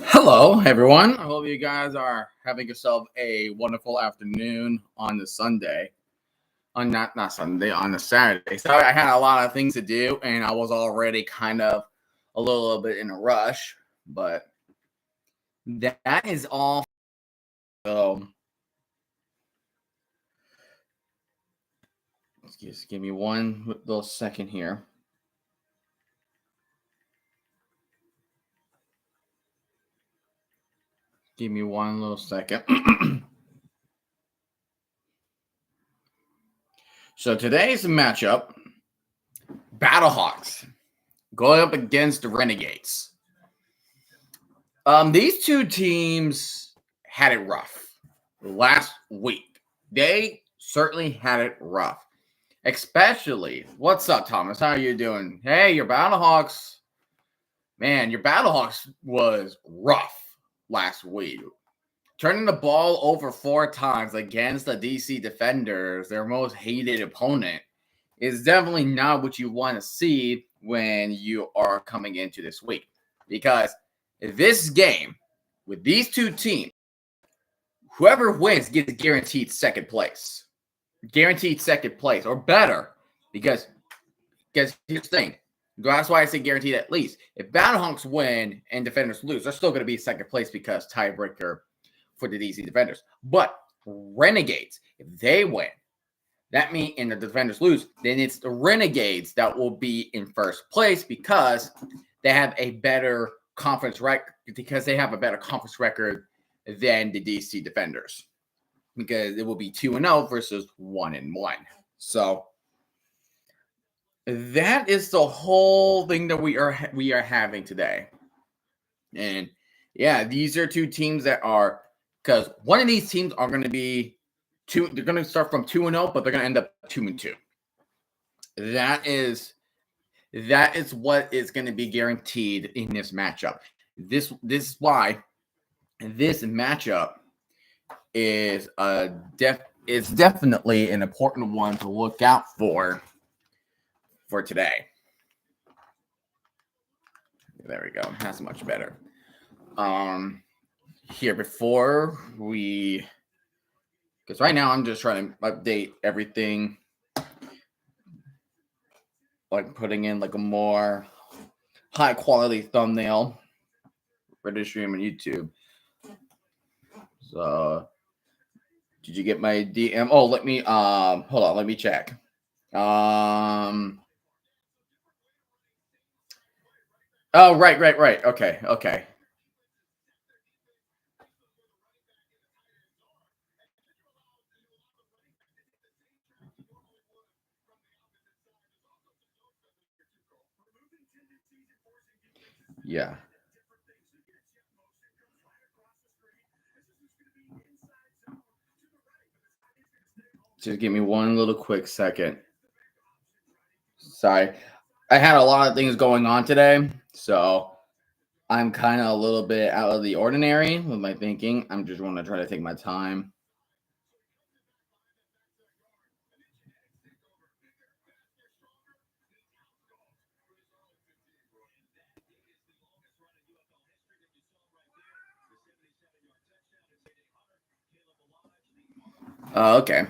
Hello, everyone. I hope you guys are having yourself a wonderful afternoon on the Sunday. On not Sunday, on the Saturday. So I had a lot of things to do, and I was already kind of a little bit in a rush, but that is all. So just give me one little second here. Give me one little second. So today's matchup, Battlehawks going up against the Renegades. These two teams had it rough last week. They certainly had it rough. Especially, what's up, Thomas? How are you doing? Hey, your Battlehawks, man, your Battlehawks was rough last week. Turning the ball over 4 times against the DC Defenders, their most hated opponent, is definitely not what you want to see when you are coming into this week. Because this game, with these two teams, whoever wins gets guaranteed second place. Guaranteed second place or better. Because here's the thing. That's why I say guaranteed at least. If Battlehawks win and Defenders lose, they're still going to be second place because tiebreaker for the DC Defenders. But Renegades, if they win, that means and the Defenders lose, then it's the Renegades that will be in first place because they have a better conference record than the DC Defenders. Because it will be 2-0 versus 1-1. So that is the whole thing that we are having today. And yeah, these are two teams that are because one of these teams are going to be they're going to start from 2-0, but they're going to end up 2-2. That is what is going to be guaranteed in this matchup. This is why this matchup is it's definitely an important one to look out for today. There we go. That's much better. Here before we, because right now I'm just trying to update everything, like putting in like a more high quality thumbnail for this stream on YouTube. So, did you get my DM? Oh, let me hold on, let me check. Oh, right. Okay. Yeah. Just give me one little quick second. Sorry. I had a lot of things going on today, so I'm kind of a little bit out of the ordinary with my thinking. I'm just want to try to take my time. Okay.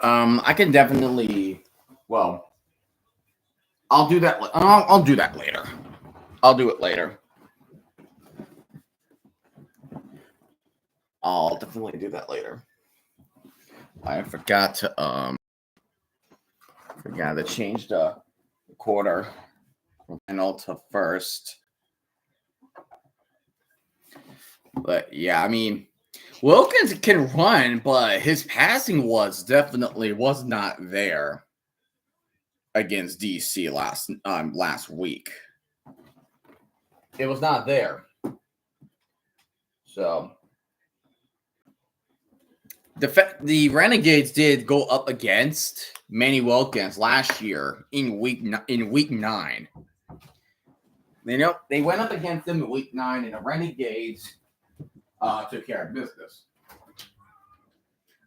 I can definitely. Well, I'll do that. I'll do that later. I'll do it later. I'll definitely do that later. I forgot to change the quarter from final to first. But yeah, I mean, Wilkins can run, but his passing was not there against DC last week. It was not there. So the Renegades did go up against Manny Wilkins last year in week 9. They went up against them in week 9, and the Renegades took care of business.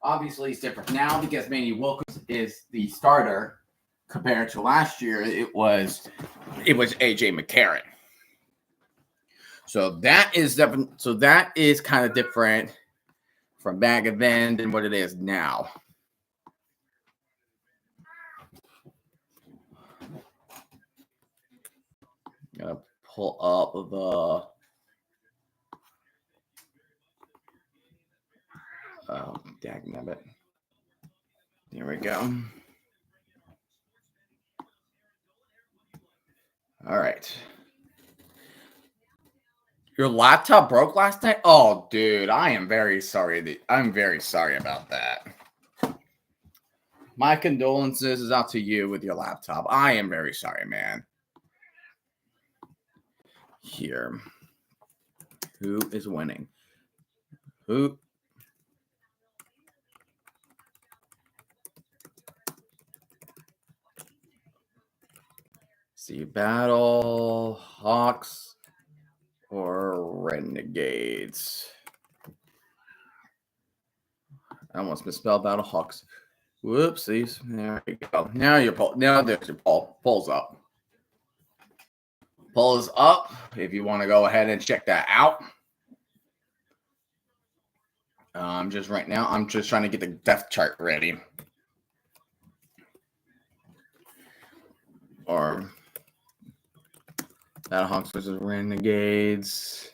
Obviously, it's different now because Manny Wilkins is the starter compared to last year, it was AJ McCarron. So that is definitely kind of different from back then than what it is now. I'm gonna pull up the dagnabbit. Here we go. All right. Your laptop broke last night? Oh, dude, I am very sorry. I'm very sorry about that. My condolences is out to you with your laptop. I am very sorry, man. Here. Who is winning? Who? See, Battlehawks or Renegades. I almost misspelled Battlehawks. Whoopsies. There we go. Now your poll. Now there's your poll. Poll's up. Poll is up. If you want to go ahead and check that out. Just right now, I'm just trying to get the depth chart ready. Or Battlehawks versus Renegades.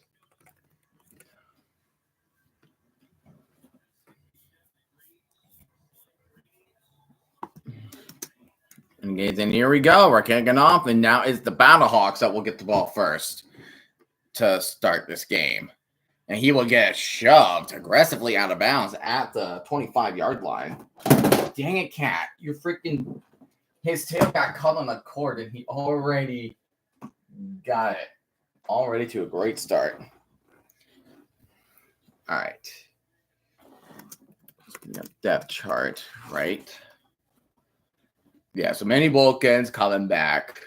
Renegades, and here we go. We're kicking off, and now it's the Battlehawks that will get the ball first to start this game. And he will get shoved aggressively out of bounds at the 25-yard line. Dang it, Cat. You're freaking... His tail got caught on the cord, and he already got it. Already to a great start. All right. Depth chart, right? Yeah, so Manny Wilkins coming back.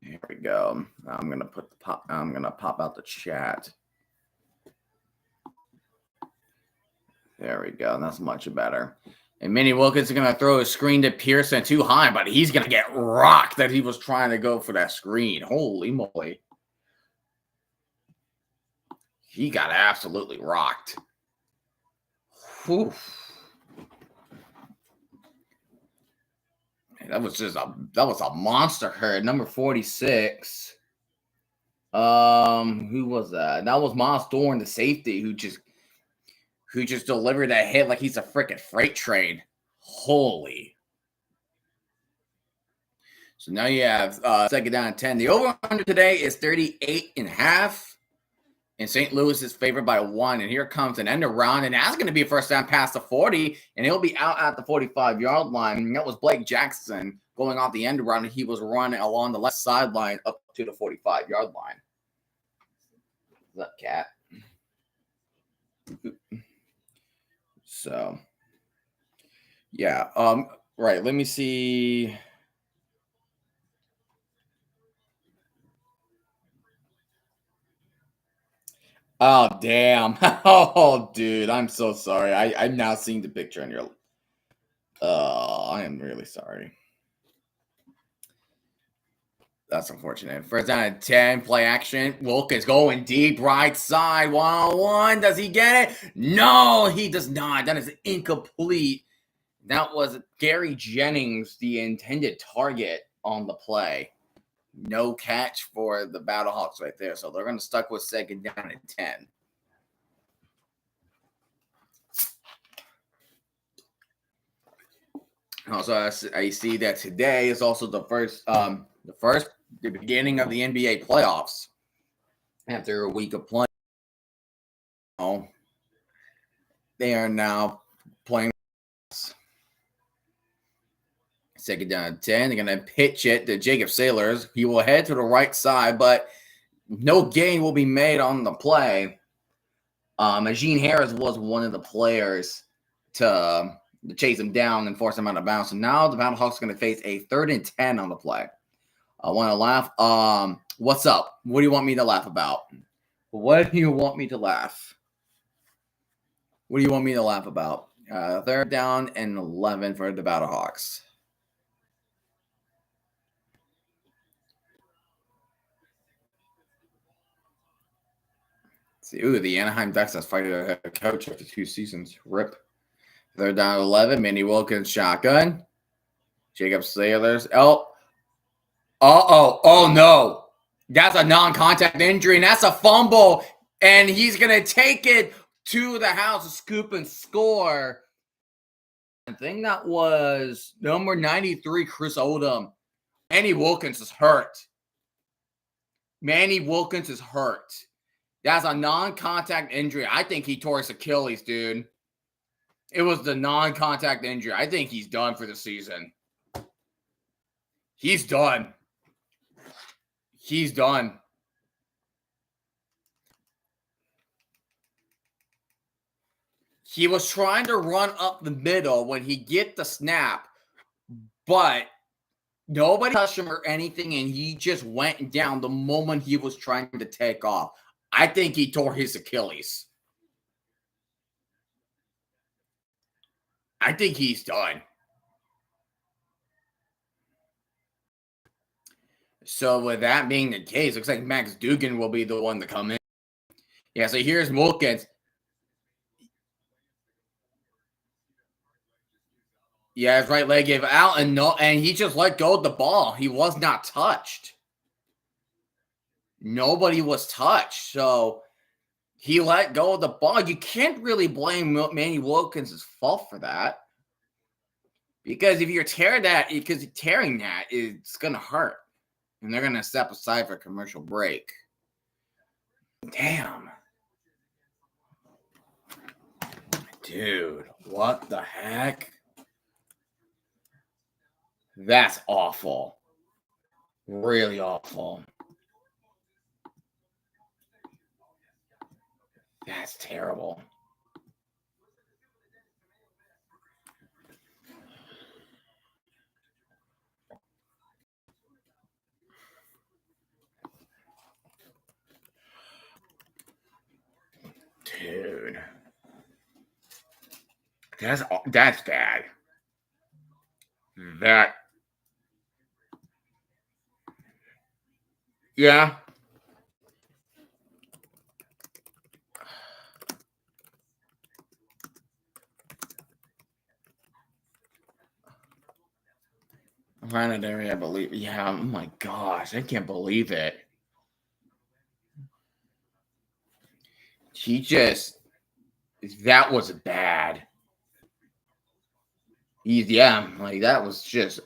Here we go. I'm gonna pop out the chat. There we go. That's much better. And Manny Wilkins is gonna throw a screen to Pearson too high, but he's gonna get rocked that he was trying to go for that screen. Holy moly. He got absolutely rocked. Whew. That was a monster herd. Number 46. Who was that? That was Miles Thorne, the safety, who just delivered that hit like he's a freaking freight train. Holy. So now you have second down and 10. The over-under today is 38.5. And St. Louis is favored by 1. And here comes an end around. And that's going to be a first down past the 40. And he'll be out at the 45-yard line. And that was Blake Jackson going off the end around. And he was running along the left sideline up to the 45-yard line. What's up, Cat? So, yeah. Right. Let me see. Oh, damn. Oh, dude. I'm so sorry. I'm now seeing the picture on your... I am really sorry. That's unfortunate. First down and 10. Play action. Wilkins going deep right side. 1-on-1. Does he get it? No, he does not. That is incomplete. That was Gary Jennings, the intended target on the play. No catch for the Battlehawks right there. So they're going to stuck with second down and 10. Also, I see that today is also the beginning of the NBA playoffs. After a week of playing, they are now playing. Second down and 10. They're going to pitch it to Jacob Sailors. He will head to the right side, but no gain will be made on the play. Gene Harris was one of the players to chase him down and force him out of bounds. So now the Battlehawks are going to face a 3rd and 10 on the play. I want to laugh. What's up? What do you want me to laugh about? What do you want me to laugh? What do you want me to laugh about? 3rd down and 11 for the Battlehawks. Ooh, the Anaheim Ducks has fired a head coach after 2 seasons. Rip. They're down 11. Manny Wilkins shotgun. Jacob Sailors. Oh no. That's a non-contact injury, and that's a fumble. And he's going to take it to the house, scoop and score. I think that was number 93, Chris Odom. Manny Wilkins is hurt. Manny Wilkins is hurt. That's a non-contact injury. I think he tore his Achilles, dude. It was the non-contact injury. I think he's done for the season. He's done. He's done. He was trying to run up the middle when he get the snap, but nobody touched him or anything, and he just went down the moment he was trying to take off. I think he tore his Achilles. I think he's done. So with that being the case, looks like Max Dugan will be the one to come in. Yeah, so here's Wilkins. Yeah, his right leg gave out, and he just let go of the ball. He was not touched. Nobody was touched. So he let go of the ball. You can't really blame Manny Wilkins' fault for that. Because if you're tearing that, it's going to hurt. And they're going to step aside for a commercial break. Damn. Dude, what the heck? That's awful. Really awful. That's terrible. Dude. That's bad. Yeah. Planet area, I believe. Yeah, oh my gosh, I can't believe it. That was bad. That was just.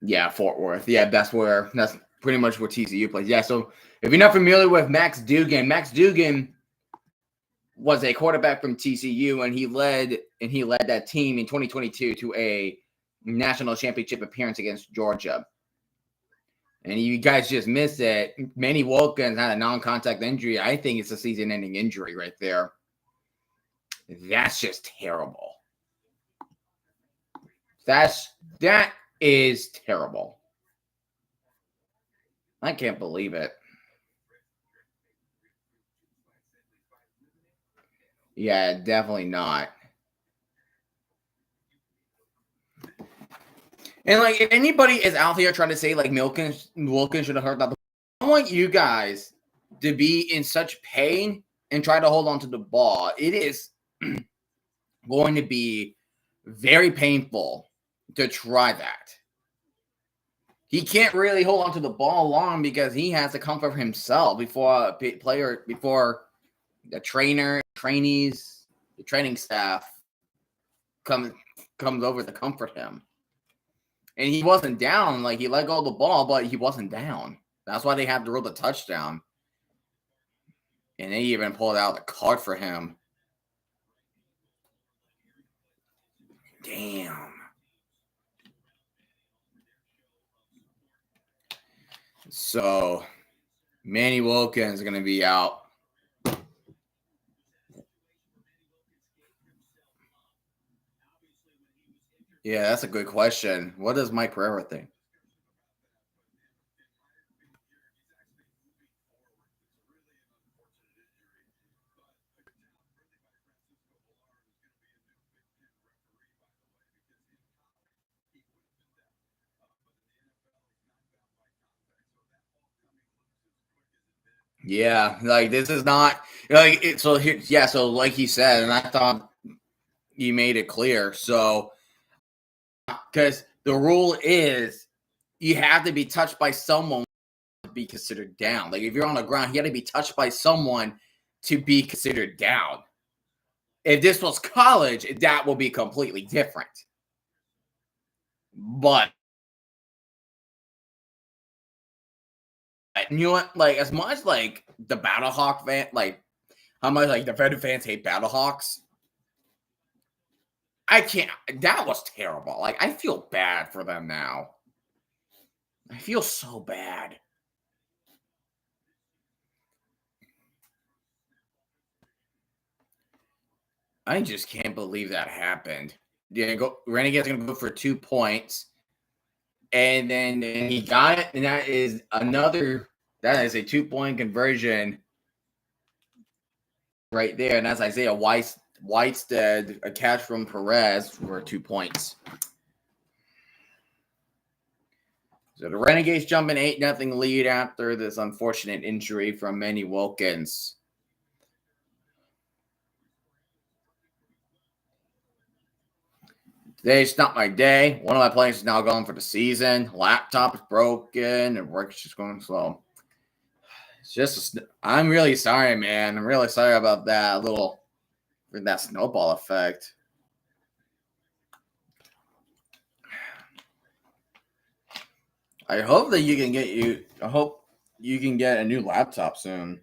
Yeah, Fort Worth. Yeah, that's pretty much where TCU plays. Yeah, so if you're not familiar with Max Dugan was a quarterback from TCU, and he led that team in 2022 to a national championship appearance against Georgia. And you guys just missed it. Manny Wilkins had a non-contact injury. I think it's a season-ending injury right there. That's just terrible. That is terrible. I can't believe it. Yeah, definitely not. And like, if anybody is out here trying to say like Wilkins should have heard that, I want you guys to be in such pain and try to hold on to the ball. It is going to be very painful to try that. He can't really hold on to the ball long because he has to comfort himself before the trainees, the training staff comes over to comfort him. And he wasn't down. Like, he let go of the ball, but he wasn't down. That's why they had to rule the touchdown. And they even pulled out the card for him. Damn. So, Manny Wilkins is going to be out. Yeah, that's a good question. What does Mike Pereira think? Yeah, like this is not like it, so. Here, yeah, so like he said, and I thought he made it clear. So because the rule is you have to be touched by someone to be considered down. Like if you're on the ground, you got to be touched by someone to be considered down. If this was college, that will be completely different. But you know what? Like as much like the Battlehawk fan, like how much like the Fed fans hate Battlehawks. I can't. That was terrible. Like I feel bad for them now. I feel so bad. I just can't believe that happened. Yeah, go Renegades gonna go for 2 points, and then he got it, and that is another. That is a 2 point conversion right there, and that's Isaiah Whitestead, a catch from Perez for 2 points. So the Renegades jump an 8-0 lead after this unfortunate injury from Manny Wilkins. Today's not my day. One of my players is now gone for the season. Laptop is broken and work's just going slow. It's just, I'm really sorry, man. I'm really sorry about that that snowball effect. I hope that you can get a new laptop soon.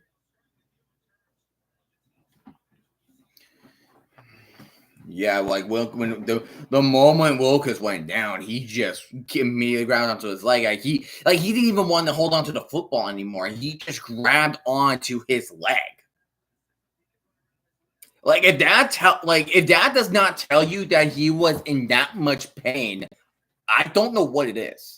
Yeah, like when the moment Wilkins went down, he just immediately grabbed onto his leg. He didn't even want to hold on to the football anymore. He just grabbed onto his leg. Like if that does not tell you that he was in that much pain, I don't know what it is.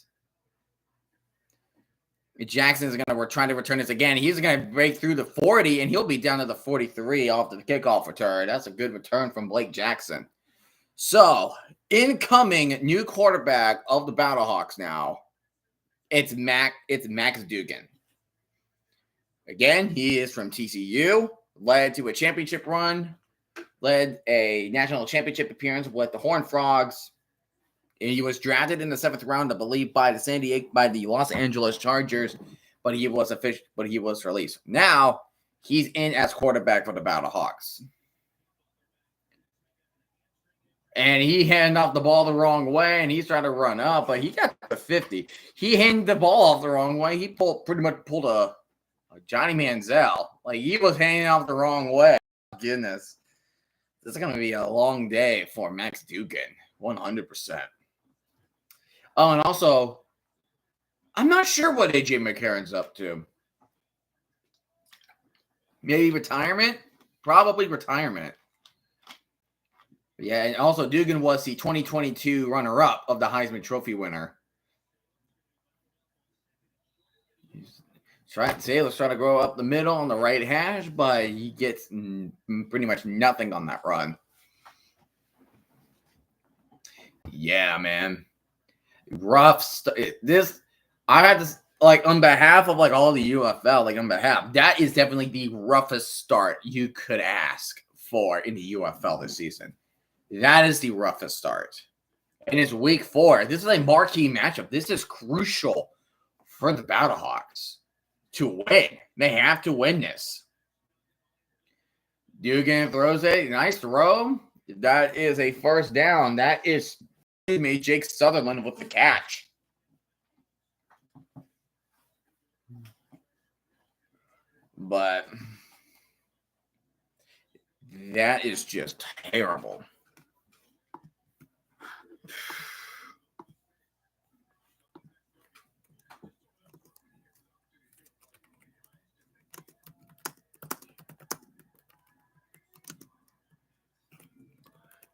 Jackson is going to try to return this again. He's going to break through the 40, and he'll be down to the 43 off the kickoff return. That's a good return from Blake Jackson. So, incoming new quarterback of the Battlehawks now, it's Max Dugan. Again, he is from TCU, led to a championship run, led a national championship appearance with the Horned Frogs. And he was drafted in the 7th round, I believe, by the Los Angeles Chargers, but he was released. Now he's in as quarterback for the Battlehawks. And he handed off the ball the wrong way, and he's trying to run up, but he got to 50. He handed the ball off the wrong way. He pretty much pulled a Johnny Manziel. Like he was handing off the wrong way. Goodness, this is gonna be a long day for Max Dugan, 100%. Oh, and also, I'm not sure what AJ McCarron's up to. Maybe retirement? Probably retirement. Yeah, and also Dugan was the 2022 runner-up of the Heisman Trophy winner. Sailor's trying to grow up the middle on the right hash, but he gets pretty much nothing on that run. Yeah, man. Rough. I had this on behalf of all the UFL, that is definitely the roughest start you could ask for in the UFL this season. That is the roughest start. And it's week 4. This is a marquee matchup. This is crucial for the Battlehawks to win. They have to win this. Dugan throws it. Nice throw. That is a first down. That is Jake Sutherland with the catch. But that is just terrible.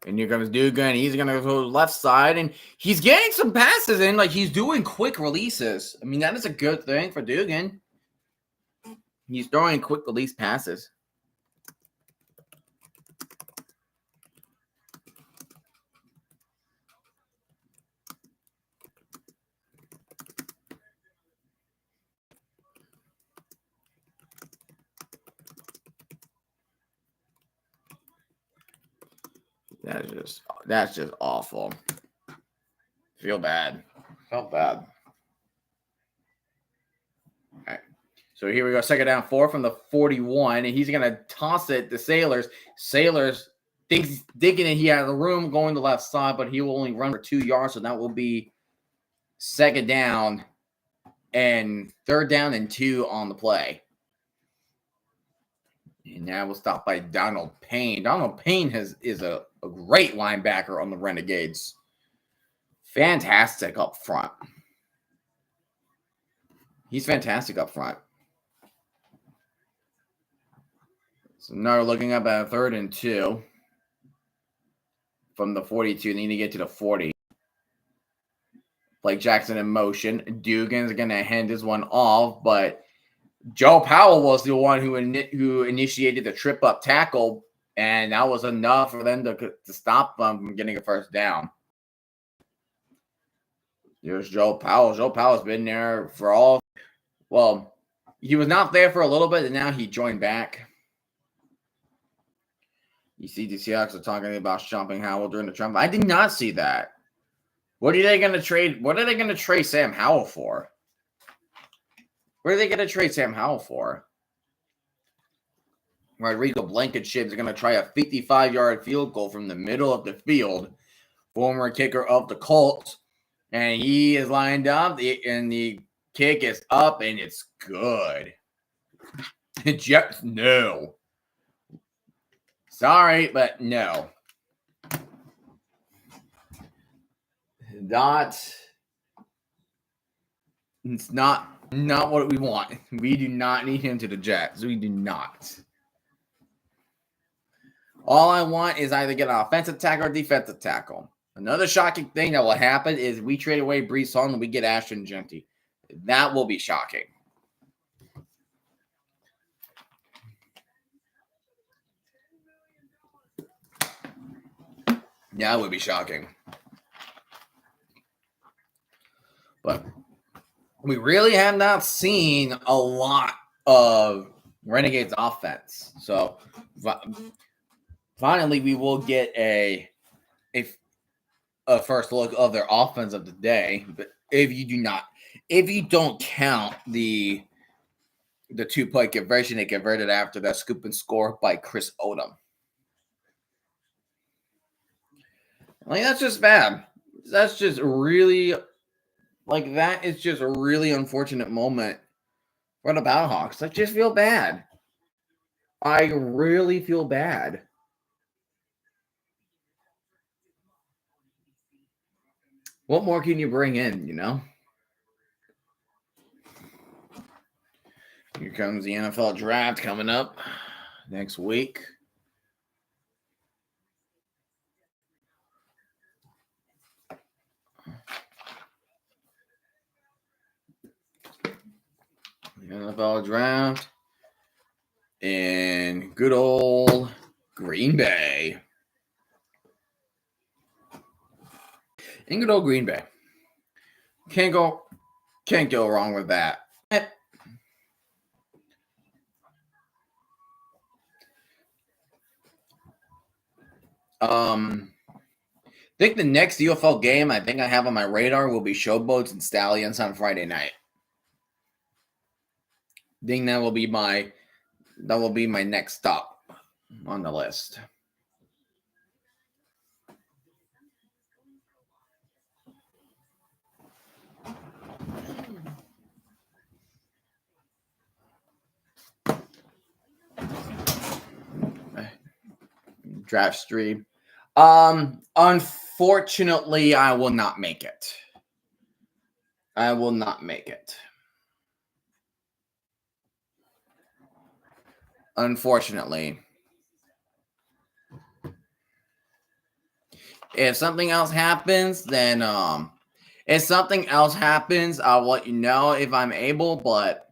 And here comes Dugan. He's going to go to the left side, and he's getting some passes in. He's doing quick releases. I mean, that is a good thing for Dugan. He's throwing quick release passes. That's just awful. Feel bad. Felt bad. All right. So here we go. Second down 4 from the 41. And he's going to toss it to Sailors. Sailors thinks digging it. He had the room going to the left side, but he will only run for 2 yards. So that will be second down and third down and 2 on the play. And now we'll stop by Donald Payne. Donald Payne is a great linebacker on the Renegades. Fantastic up front. He's fantastic up front. So now we're looking up at a 3rd and 2 from the 42. They need to get to the 40. Blake Jackson in motion. Dugan's going to hand this one off, but Joe Powell was the one who initiated the trip-up tackle, and that was enough for them to stop them from getting a first down. There's Joe Powell. Joe Powell's been there for all – well, he was not there for a little bit, and now he joined back. You see the Seahawks are talking about shopping Howell during the Trump. I did not see that. What are they going to trade? What are they going to trade Sam Howell for? What are they going to trade Sam Howell for? Rodrigo Blankenship is going to try a 55-yard field goal from the middle of the field. Former kicker of the Colts. And he is lined up, and the kick is up, and it's good. Just no. Sorry, but no. It's not what we want. We do not need him to the Jets. We do not. All I want is either get an offensive tackle or defensive tackle. Another shocking thing that will happen is we trade away Breece Hall and we get Ashton Genty. That will be shocking. Yeah, it would be shocking. But we really have not seen a lot of Renegades offense. So finally we will get a first look of their offense of the day. But if you don't count the 2-point conversion they converted after that scoop and score by Chris Odom. Like, that's just bad. That's just really, like, that is just a really unfortunate moment for the Battlehawks. I just feel bad. I really feel bad. What more can you bring in, you know? Here comes the NFL draft coming up next week. The NFL draft in good old Green Bay. In good old Green Bay. Can't go wrong with that. I think the next UFL game I think I have on my radar will be Showboats and Stallions on Friday night. I think that will be my next stop on the list. Draft stream. Unfortunately, I will not make it. Unfortunately. If something else happens, then I'll let you know if I'm able, but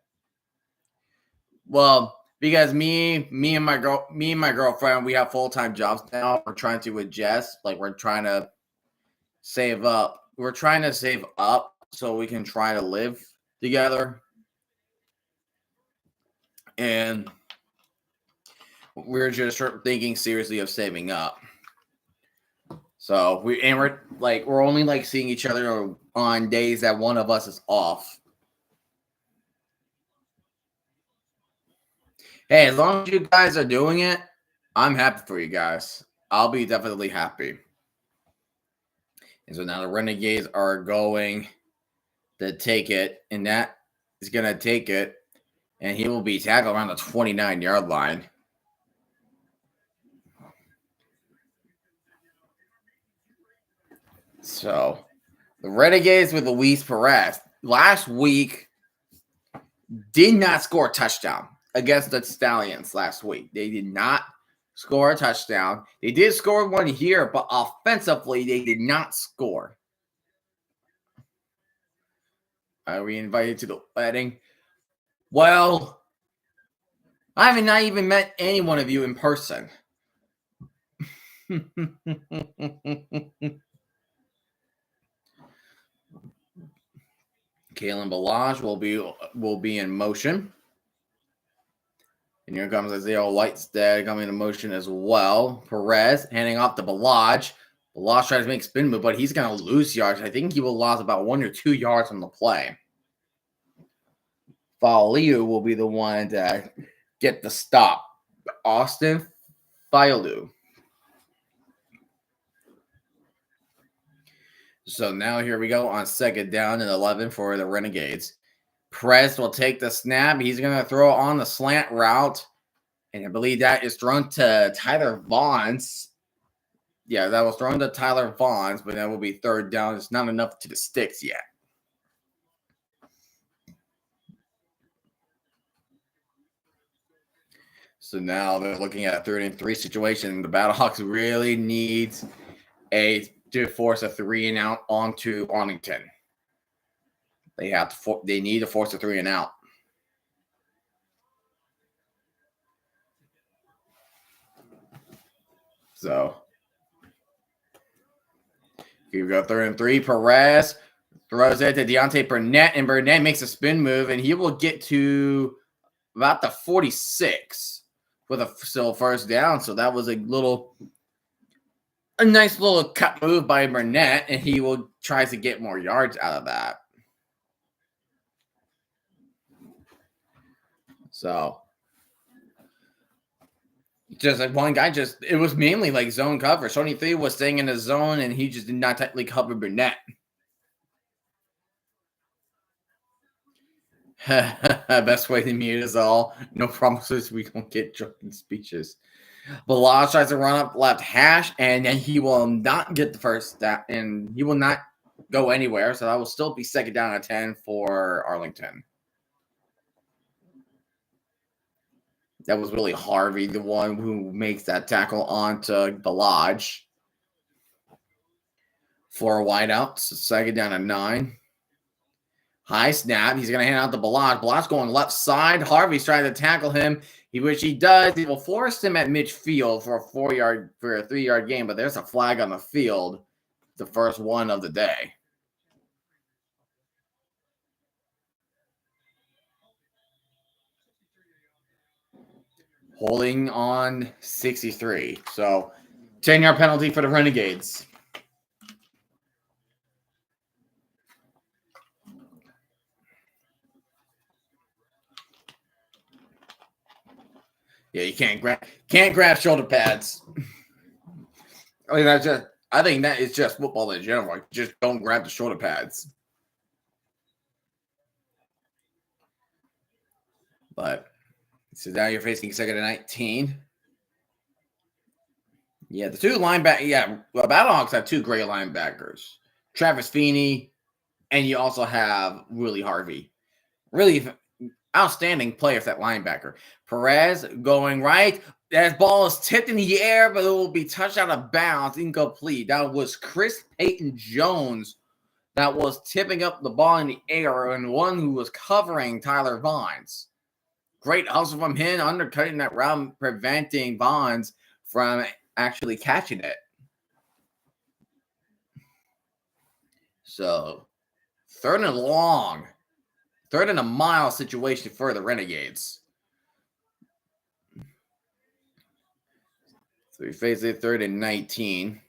because me and my girlfriend, we have full-time jobs now. We're trying to adjust, like we're trying to save up. We're trying to save up so we can try to live together. And we're just thinking seriously of saving up. So we're only like seeing each other on days that one of us is off. Hey, as long as you guys are doing it, I'm happy for you guys. I'll be definitely happy. And so now the Renegades are going to take it, and that is going to take it, and he will be tackled around the 29-yard line. So the Renegades with Luis Perez last week did not score a touchdown against the Stallions last week. They did not score a touchdown. They did score one here, but offensively, they did not score. Are we invited to the wedding? Well, I have not even met any one of you in person. Kalen Balaj will be in motion. And here comes Isaiah Whitestead coming in motion as well. Perez handing off to Balaj. Balaj tries to make a spin move, but he's going to lose yards. I think he will lose about 1 or 2 yards on the play. Faliu will be the one to get the stop. Austin Faliu. So now here we go on second down and 11 for the Renegades. Perez will take the snap. He's going to throw on the slant route. And I believe that is thrown to Tyler Vaughns. Yeah, that was thrown to Tyler Vaughns, but that will be third down. It's not enough to the sticks yet. So now they're looking at a 3rd-and-3 situation. The Battlehawks really needs to force a 3-and-out onto Arlington. They need to force a 3-and-out. So here we go, 3rd-and-3. Perez throws it to Deontay Burnett, and Burnett makes a spin move, and he will get to about the 46 with a still first down. So that was a nice little cut move by Burnett, and he will try to get more yards out of that. So just like one guy, it was mainly like zone cover. 23 was staying in the zone, and he just did not technically cover Burnett. Best way to mute us all. No promises we don't get drunken speeches. Balaj tries to run up left hash, and then he will not get the first down, and he will not go anywhere. So that will still be second down at 10 for Arlington. That was really Harvey, the one who makes that tackle onto Balaj for a wideout. So second down at 9. High snap. He's going to hand out to Balaj. Balaj going left side. Harvey's trying to tackle him. Which he does. He will force him at midfield for a 3-yard gain, but there's a flag on the field. The first one of the day. Holding on 63. So 10-yard penalty for the Renegades. Yeah, you can't grab shoulder pads. I think that is just football in general. Just don't grab the shoulder pads. But so now you're facing second and 19. Yeah, the two linebackers. Yeah, well, Battlehawks have 2 great linebackers, Travis Feeney, and you also have Willie Harvey. Really outstanding player for that linebacker. Perez going right. That ball is tipped in the air, but it will be touched out of bounds, incomplete. That was Chris Payton-Jones that was tipping up the ball in the air, and one who was covering Tyler Vaughns. Great hustle from him, undercutting that route, preventing Vaughns from actually catching it. So, 3rd and long. 3rd and a mile situation for the Renegades. So we face it 3rd and 19.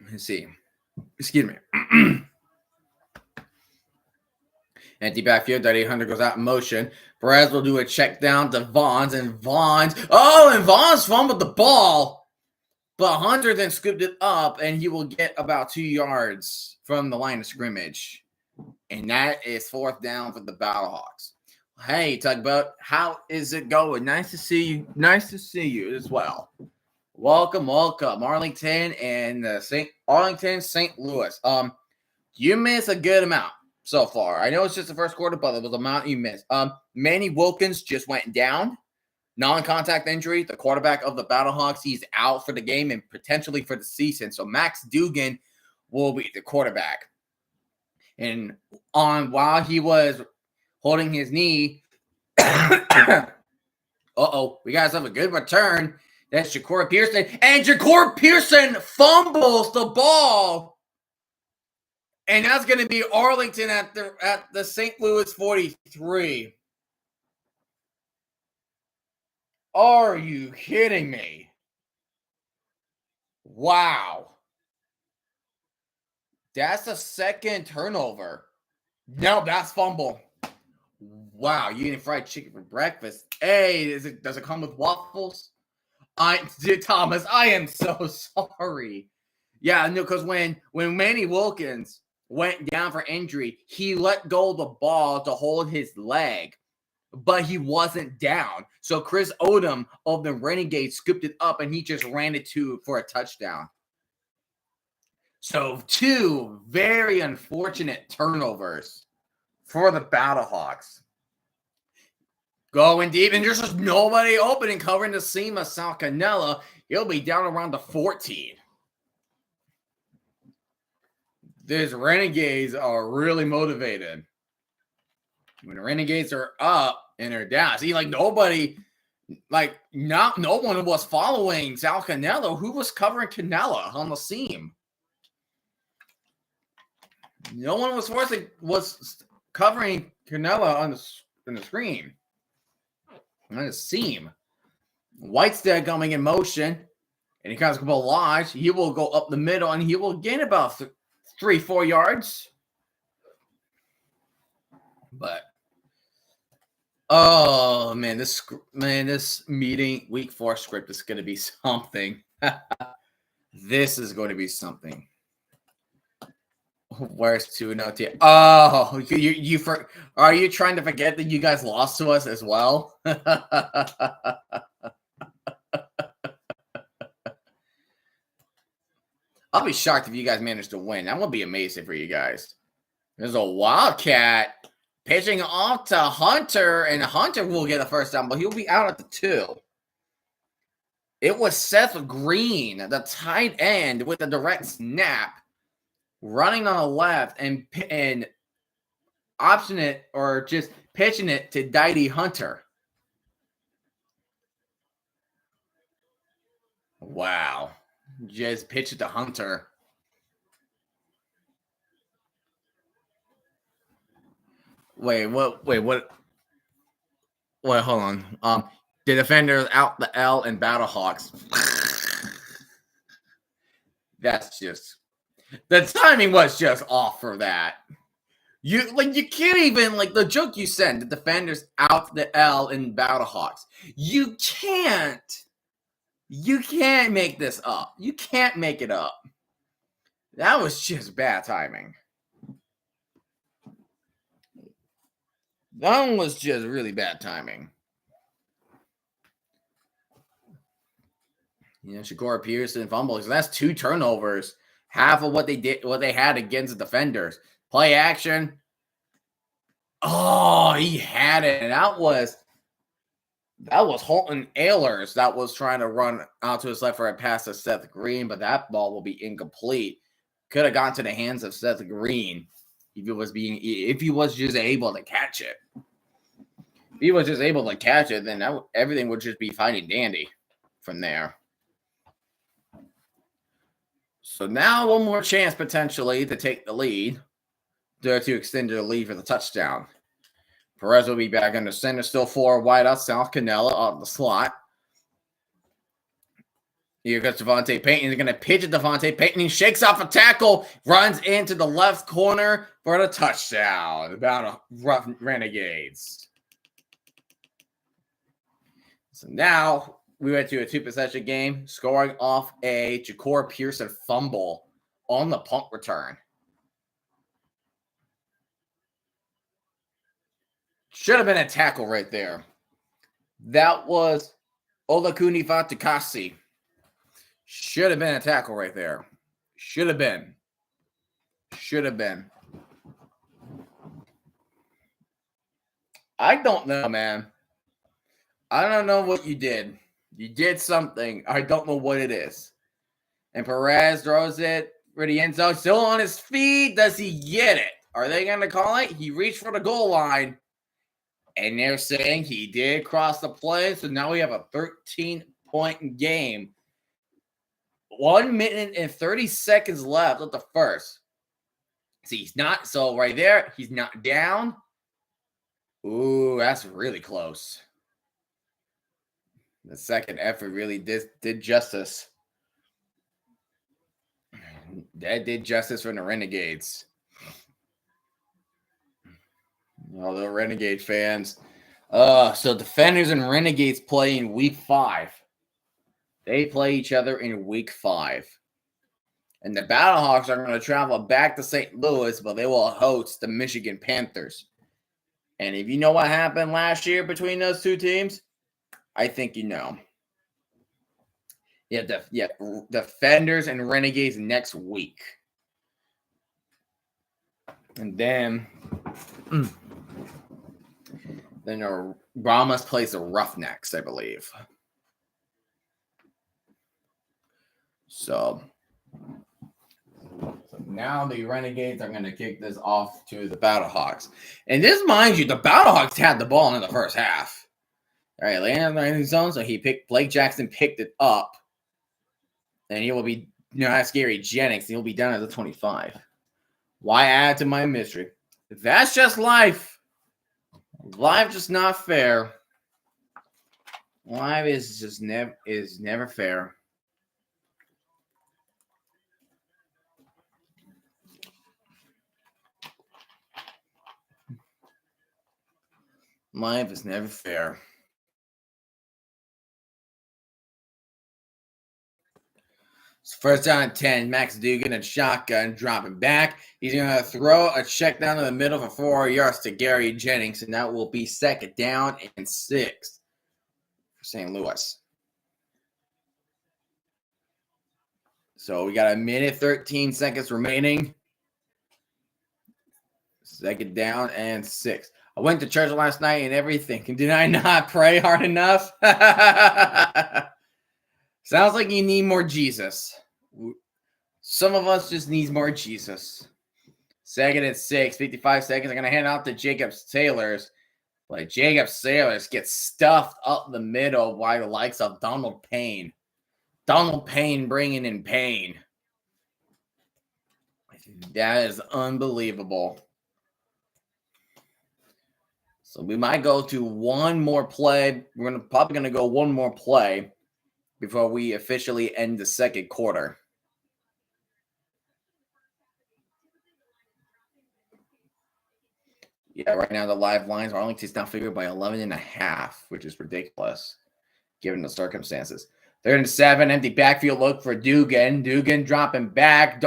Let's see. Excuse me. Empty backfield. Daddy Hunter goes out in motion. Perez will do a check down to Vaughns, and Vaughns fumbled the ball. But Hunter then scooped it up, and he will get about 2 yards from the line of scrimmage. And that is 4th down for the Battlehawks. Hey, Tugboat, how is it going? Nice to see you. Nice to see you as well. Welcome. Arlington and St. Louis. You missed a good amount so far. I know it's just the first quarter, but it was the amount you missed. Manny Wilkins just went down. Non-contact injury. The quarterback of the Battlehawks, he's out for the game and potentially for the season. So Max Dugan will be the quarterback. And while he was holding his knee, we got ourselves a good return. That's Ja'Cory Pearson. And Ja'Cory Pearson fumbles the ball. And that's going to be Arlington at the St. Louis 43. Are you kidding me? Wow. That's the 2nd turnover. No, that's fumble. Wow, you eating fried chicken for breakfast? Hey, does it come with waffles? Thomas, I am so sorry. Yeah, no, because when Manny Wilkins went down for injury, he let go of the ball to hold his leg, but he wasn't down. So Chris Odom of the Renegades scooped it up, and he just ran it for a touchdown. So 2 very unfortunate turnovers for the Battlehawks. Going deep, and there's just nobody open and covering the seam of Sal Cannella. He'll be down around the 14. These Renegades are really motivated. When the Renegades are up and they're down, see, no one was following Sal Cannella. Who was covering Cannella on the seam? No one was covering Cannella on the screen. On the seam. Whitestead coming in motion, and he comes up a lodge. He will go up the middle, and he will gain about 3-4 yards. But oh man, this meeting week 4 script is going to be something. This is going to be something. Where's 2-0? Oh, are you trying to forget that you guys lost to us as well? I'll be shocked if you guys manage to win. That would be amazing for you guys. There's a Wildcat pitching off to Hunter, and Hunter will get a first down, but he'll be out at the 2. It was Seth Green, the tight end, with a direct snap, running on the left and option it or just pitching it to Diddy Hunter. Wow. Just pitch it to Hunter. Wait, what? Wait, hold on. The defenders out the L and Battlehawks. That's just... The timing was just off for that. You can't even, the joke you sent, the defenders out the L in Battlehawks. You can't make this up. You can't make it up. That was just bad timing. That one was just really bad timing. Ja'Cory Pearson fumbles. So that's 2 turnovers. Half of what they had against the defenders. Play action. Oh, he had it. And that was Holton Ehlers that was trying to run out to his left for a pass to Seth Green, but that ball will be incomplete. Could have gone to the hands of Seth Green if he was just able to catch it. If he was just able to catch it, then everything would just be fine and dandy from there. So now one more chance potentially to take the lead, to extend the lead for the touchdown. Perez will be back under center, still 4 wide out. South Cannella on the slot. Here goes Devontae Payton. He's going to pitch at Devontae Payton. He shakes off a tackle, runs into the left corner for the touchdown. About rough Renegades. So now we went to a 2-possession game, scoring off a Ja'Cory Pearson fumble on the punt return. Should have been a tackle right there. That was Olakuni Fatukasi. Should have been a tackle right there. Should have been. Should have been. I don't know, man. I don't know what you did. You did something. I don't know what it is. And Perez throws it for the end zone. Still on his feet. Does he get it? Are they going to call it? He reached for the goal line. And they're saying he did cross the play. So now we have a 13-point game. 1 minute and 30 seconds left at the first. See, he's not. So right there, he's not down. Ooh, that's really close. The second effort really did justice. That did justice for the Renegades. All the Renegade fans. So Defenders and Renegades play in week 5. They play each other in week 5. And the Battlehawks are going to travel back to St. Louis, but they will host the Michigan Panthers. And if you know what happened last year between those two teams, I think you know. Defenders and Renegades next week. And then Brahmas plays the Roughnecks, I believe. So now the Renegades are going to kick this off to the Battlehawks. And this, mind you, the Battlehawks had the ball in the first half. All right, landing in the landing zone, so Blake Jackson picked it up. And he will be, that's Gary Jennings. He'll be done at the 25. Why add to my mystery? That's just life. Life just not fair. Life is just never fair. Life is never fair. First down and 10. Max Dugan and shotgun dropping back. He's going to throw a check down to the middle for 4 yards to Gary Jennings, and that will be second down and 6 for St. Louis. So we got a minute, 13 seconds remaining. Second down and 6. I went to church last night and everything. Did I not pray hard enough? Sounds like you need more Jesus. Some of us just need more Jesus. Second and 6, 55 seconds. I'm going to hand out to Jacob Sailors. But Jacob Sailors gets stuffed up the middle by the likes of Donald Payne. Donald Payne bringing in pain. That is unbelievable. So we might go to one more play. We're probably going to go one more play before we officially end the second quarter. Yeah, right now the live lines are Arlington's now figured by 11.5, which is ridiculous given the circumstances. 3rd and 7, empty backfield look for Dugan. Dugan dropping back.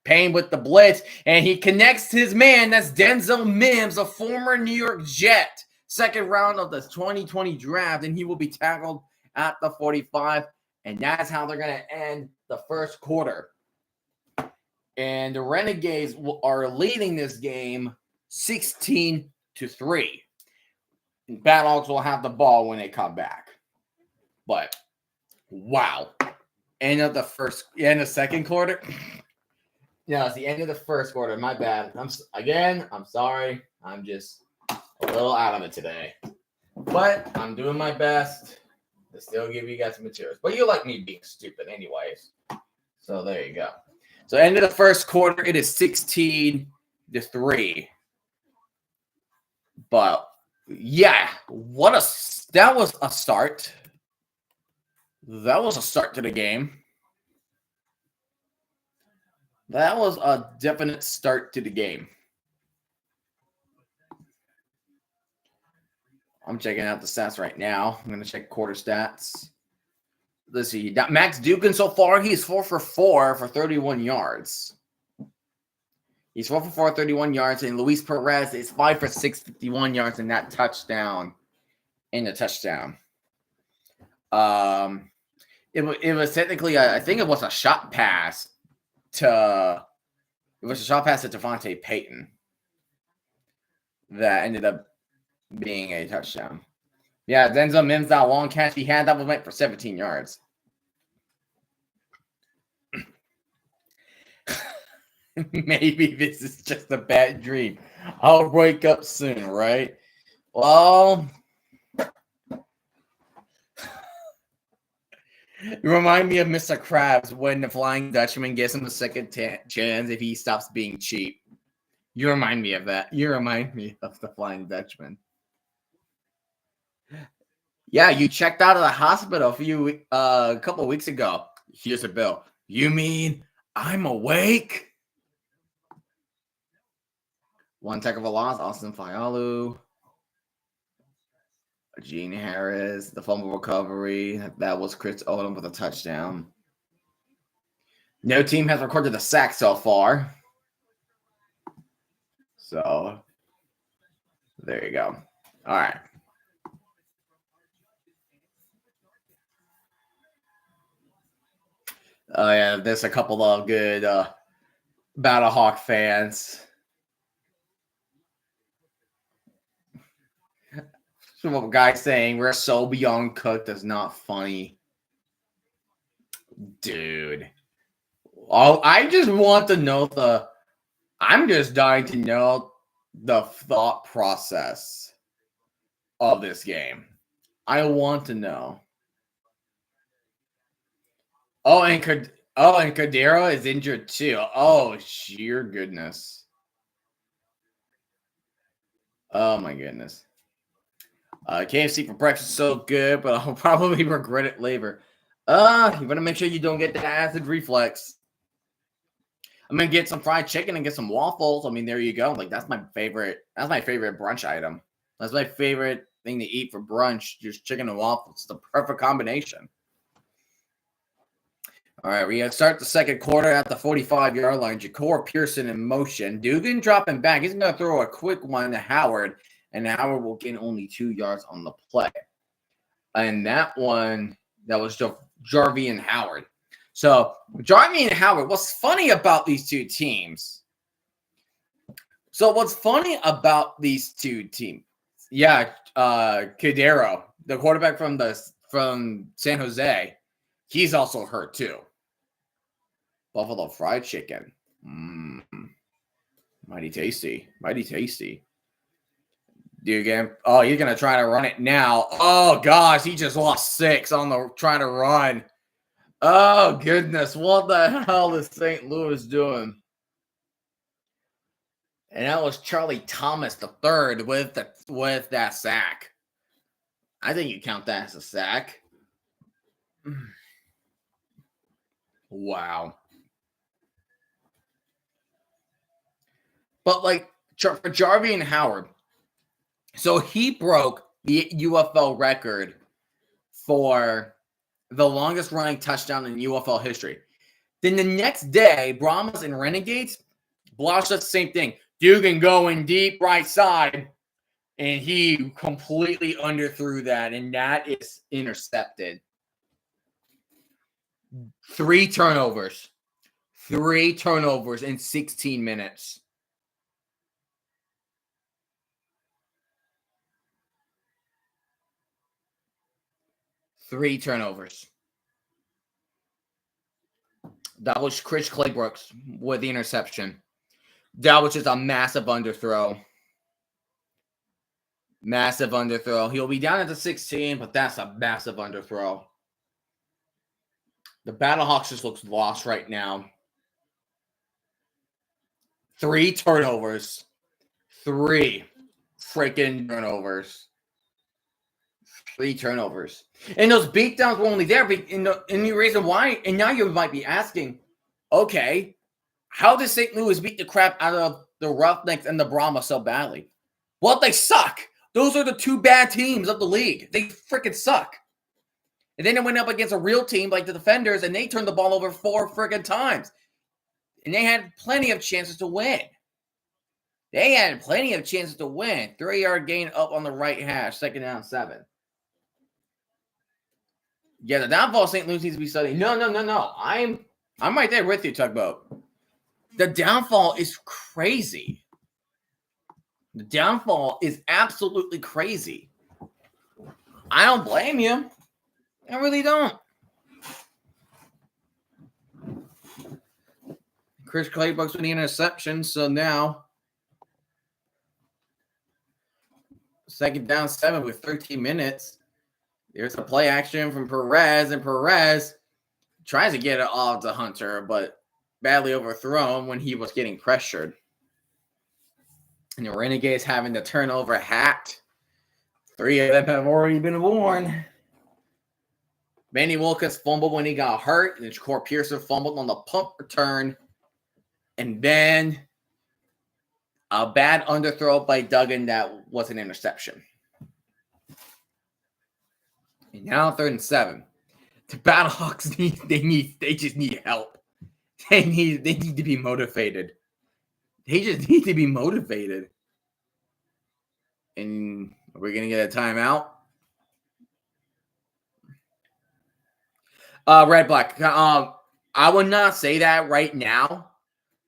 Payne with the blitz, and he connects his man. That's Denzel Mims, a former New York Jet. Second round of the 2020 draft, and he will be tackled at the 45. And that's how they're going to end the first quarter. And the Renegades are leading this game 16-3. And Battlehawks will have the ball when they come back. But wow. End of the second quarter. No, it's the end of the first quarter. My bad. I'm sorry. I'm just a little out of it today. But I'm doing my best to still give you guys some materials. But you like me being stupid anyways. So there you go. So end of the first quarter, it is 16-3. But yeah, that was a start. That was a start to the game. That was a definite start to the game. I'm checking out the stats right now. I'm going to check quarter stats. Let's see. Max Dugan so far, he's 4 for 4 for 31 yards. He's 4 for 4, 31 yards. And Luis Perez is 5 for 6, 51 yards in that touchdown. In the touchdown. It was technically, I think it was a shot pass to Devontae Payton that ended up being a touchdown. Yeah, Denzel Mims, that long catch he had, that was meant for 17 yards. Maybe this is just a bad dream. I'll wake up soon, right? Well, you remind me of Mr. Krabs when the Flying Dutchman gives him a second chance if he stops being cheap. You remind me of that. You remind me of the Flying Dutchman. Yeah, you checked out of the hospital a couple of weeks ago. Here's a bill. You mean I'm awake? One tech of a loss, Austin Fialu. Gene Harris, the fumble recovery. That was Chris Odom with a touchdown. No team has recorded a sack so far. So, there you go. All right. Oh, yeah, there's a couple of good Battlehawk fans. Some guy saying we're so beyond cooked is not funny. Dude. I just want to know I'm just dying to know the thought process of this game. I want to know. And Cordero is injured too. Oh, sheer goodness. Oh my goodness. KFC for breakfast is so good, but I'll probably regret it later. You better make sure you don't get the acid reflux. I'm gonna get some fried chicken and get some waffles. I mean, there you go. Like that's my favorite brunch item. That's my favorite thing to eat for brunch. Just chicken and waffles. It's the perfect combination. All right, we start the second quarter at the 45-yard line. Ja'Cour Pearson in motion. Dugan dropping back. He's going to throw a quick one to Howard, and Howard will gain only 2 yards on the play. And that one, that was Jarvie and Howard. So, Jarvie and Howard, what's funny about these two teams? Yeah, Cordero, the quarterback from San Jose, he's also hurt too. Buffalo fried chicken. Mighty tasty. Mighty tasty. Dugan. Oh, he's going to try to run it now. Oh, gosh. He just lost 6 on the trying to run. Oh, goodness. What the hell is St. Louis doing? And that was Charlie Thomas the third with that sack. I think you count that as a sack. Wow. But like for Jarvie and Howard, so he broke the UFL record for the longest running touchdown in UFL history. Then the next day, Brahmas and Renegades blotched the same thing. Dugan going deep right side, and he completely underthrew that, and that is intercepted. 3 turnovers. 3 turnovers in 16 minutes. Three turnovers. That was Chris Claybrooks with the interception. That was just a massive underthrow. Massive underthrow. He'll be down at the 16, but that's a massive underthrow. The Battlehawks just looks lost right now. 3 turnovers. 3 freaking turnovers. 3 turnovers. And those beatdowns were only there. And the reason why, and now you might be asking, okay, how did St. Louis beat the crap out of the Roughnecks and the Brahmas so badly? Well, they suck. Those are the 2 bad teams of the league. They freaking suck. And then they went up against a real team like the Defenders, and they turned the ball over 4 freaking times. And they had plenty of chances to win. 3-yard gain up on the right hash, 2nd down 7. Yeah, the downfall of St. Louis needs to be studied. No. I'm right there with you, Tugboat. The downfall is crazy. The downfall is absolutely crazy. I don't blame you. I really don't. Chris Claybrooks with the interception, so now 2nd down 7 with 13 minutes. There's a play action from Perez, and Perez tries to get it off to Hunter, but badly overthrown when he was getting pressured. And the Renegades having the turnover hat. 3 of them have already been worn. Manny Wilkins fumbled when he got hurt, and Shakur Pearson fumbled on the punt return. And then a bad underthrow by Duggan that was an interception. And now 3rd and 7. The Battlehawks they just need help. They need to be motivated. They just need to be motivated. And are we gonna get a timeout? Red Black. I would not say that right now.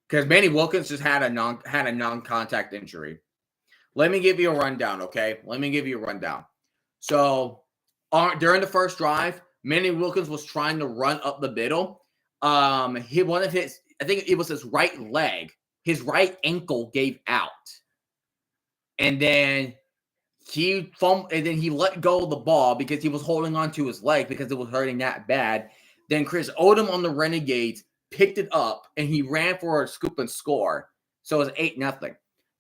Because Manny Wilkins just had a non-contact injury. Let me give you a rundown, okay? So, during the first drive, Manny Wilkins was trying to run up the middle. I think it was his right leg, his right ankle gave out, and then he let go of the ball because he was holding on to his leg because it was hurting that bad. Then Chris Odom on the Renegades picked it up, and he ran for a scoop and score. So it was 8-0.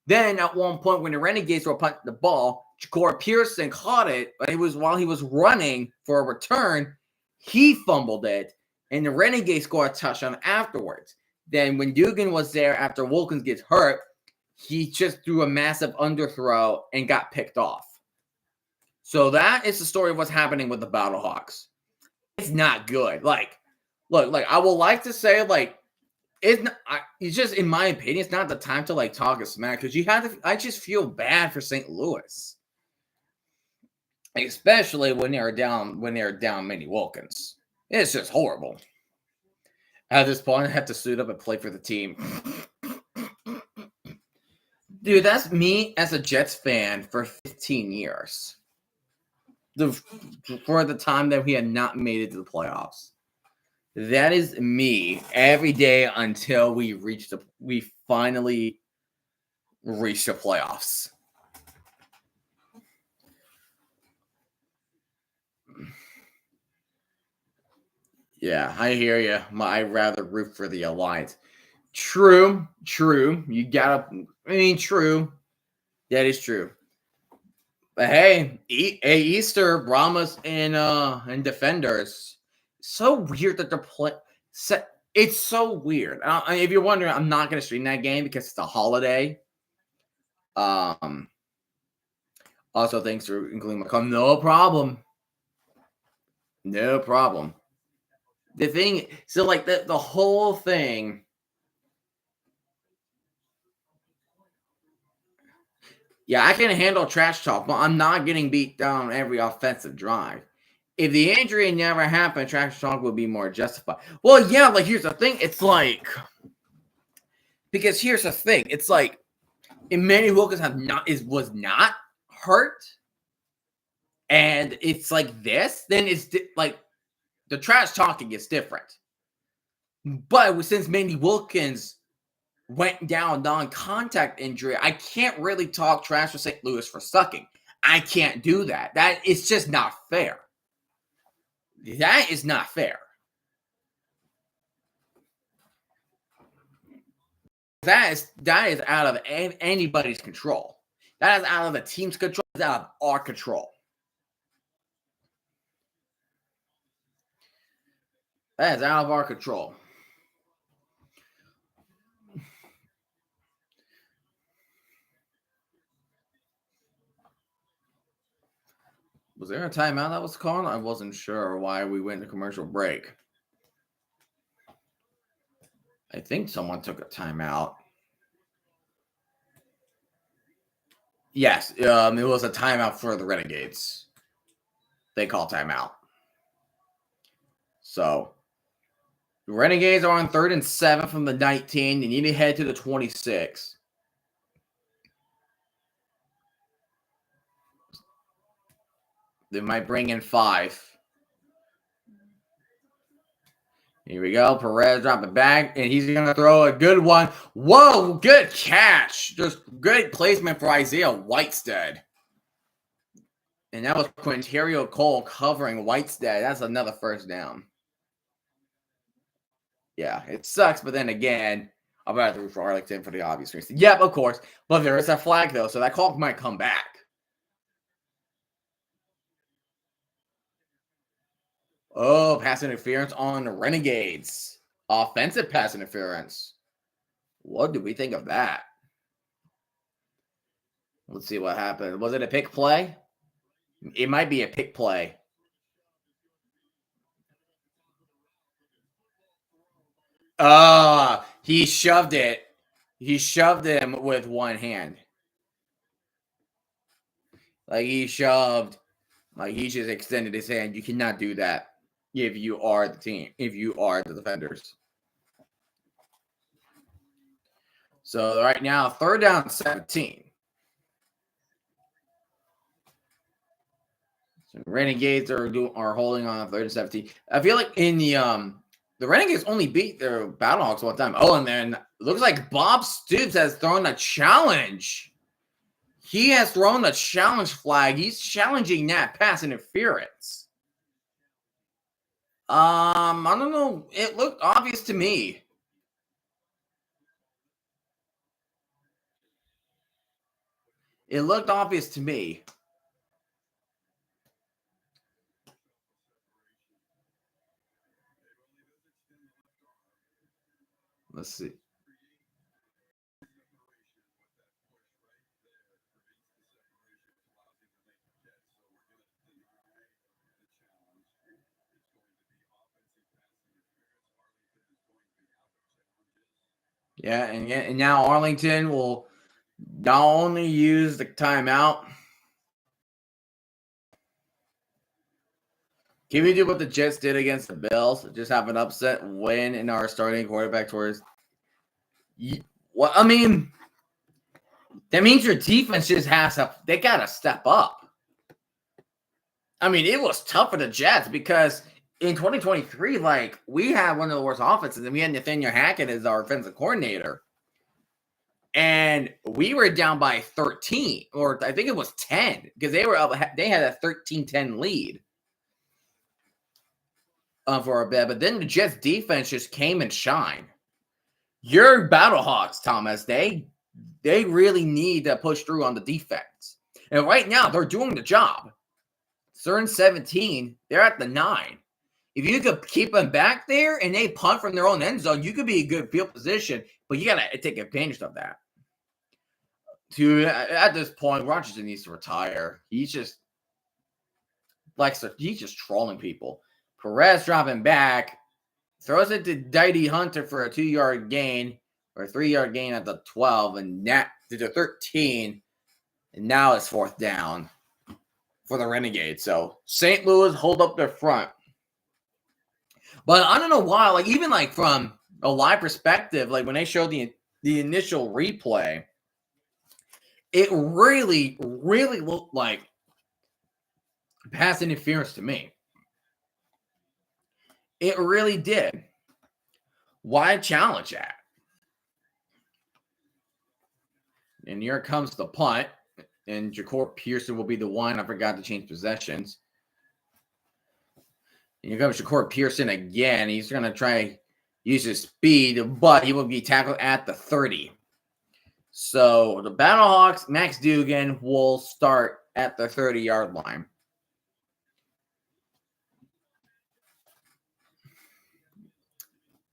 Then at one point when the Renegades were punting the ball, Shakur Pearson caught it, but while he was running for a return, he fumbled it, and the Renegades scored a touchdown afterwards. Then when Dugan was there after Wilkins gets hurt, he just threw a massive underthrow and got picked off. So that is the story of what's happening with the Battlehawks. It's not good. Look, I would like to say, it's just, in my opinion, it's not the time to, talk a smack, because I just feel bad for St. Louis. Especially when they're down Manny Wilkins. It's just horrible. At this point, I have to suit up and play for the team. Dude, that's me as a Jets fan for 15 years. For the time that we had not made it to the playoffs. That is me every day until we finally reach the playoffs. Yeah, I hear you. I'd rather root for the Alliance. True. You gotta. True. That is true. But hey, Easter, Brahmas, and Defenders. So weird that they're playing. It's so weird. If you're wondering, I'm not going to stream that game because it's a holiday. Also, thanks for including my comment. No problem. The thing, so the whole thing. Yeah, I can handle trash talk, but I'm not getting beat down every offensive drive. If the injury never happened, trash talk would be more justified. Well, yeah, here's the thing. It's because here's the thing. It's if Manny Wilkins was not hurt, and it's this, then it's the trash talking is different. But since Manny Wilkins went down non-contact injury, I can't really talk trash to St. Louis for sucking. I can't do that. That is just not fair. That is not fair. That is out of anybody's control. That is out of the team's control. It's out of our control. That is out of our control. Was there a timeout that was called? I wasn't sure why we went to commercial break. I think someone took a timeout. Yes, it was a timeout for the Renegades. They call timeout. So, the Renegades are on 3rd and 7 from the 19. They need to head to the 26. They might bring in 5. Here we go. Perez dropping back, and he's going to throw a good one. Whoa, good catch. Just good placement for Isaiah Whitestead. And that was Quinterio Cole covering Whitestead. That's another first down. Yeah, it sucks, but then again, I'm about to root for Arlington for the obvious reason. Yep, of course. But there is a flag, though, so that call might come back. Oh, pass interference on the Renegades. Offensive pass interference. What do we think of that? Let's see what happened. Was it a pick play? It might be a pick play. He shoved it. He shoved him with one hand. Like he shoved, like he just extended his hand. You cannot do that if you are the team, if you are the defenders. So right now, 3rd down 17. So Renegades are holding on 3rd and 17. I feel like in the Renegades only beat their Battlehawks one time. Oh, and then it looks like Bob Stoops has thrown a challenge. He has thrown the challenge flag. He's challenging that pass interference. I don't know. It looked obvious to me. It looked obvious to me. Let's see. Yeah, and now Arlington will not only use the timeout. Can we do what the Jets did against the Bills? Just have an upset win in our starting quarterback towards. Well, I mean, that means your defense just has to. They gotta step up. I mean, it was tough for the Jets because in 2023, like we had one of the worst offenses, and we had Nathaniel Hackett as our offensive coordinator. And we were down by 13, or I think it was 10, because they were up. They had a 13-10 lead for a bit. But then the Jets defense just came and shined. Your Battlehawks, Thomas, they really need to push through on the defense. And right now, they're doing the job. 3rd and 17, they're at the 9. If you could keep them back there and they punt from their own end zone, you could be in good field position, but you got to take advantage of that. At this point, Rochester needs to retire. He's just trolling people. Perez dropping back, throws it to Diddy Hunter for a 2-yard gain or a 3-yard gain at the 12, and that to the 13. And now it's 4th down for the Renegades. So St. Louis hold up their front. But I don't know why, like even like from a live perspective, like when they showed the initial replay, it really, really looked like pass interference to me. It really did. Why challenge that? And here comes the punt. And Ja'Cory Pearson will be the one. I forgot to change possessions. And here comes Ja'Cory Pearson again. He's going to try use his speed, but he will be tackled at the 30. So the Battlehawks, Max Dugan, will start at the 30-yard line.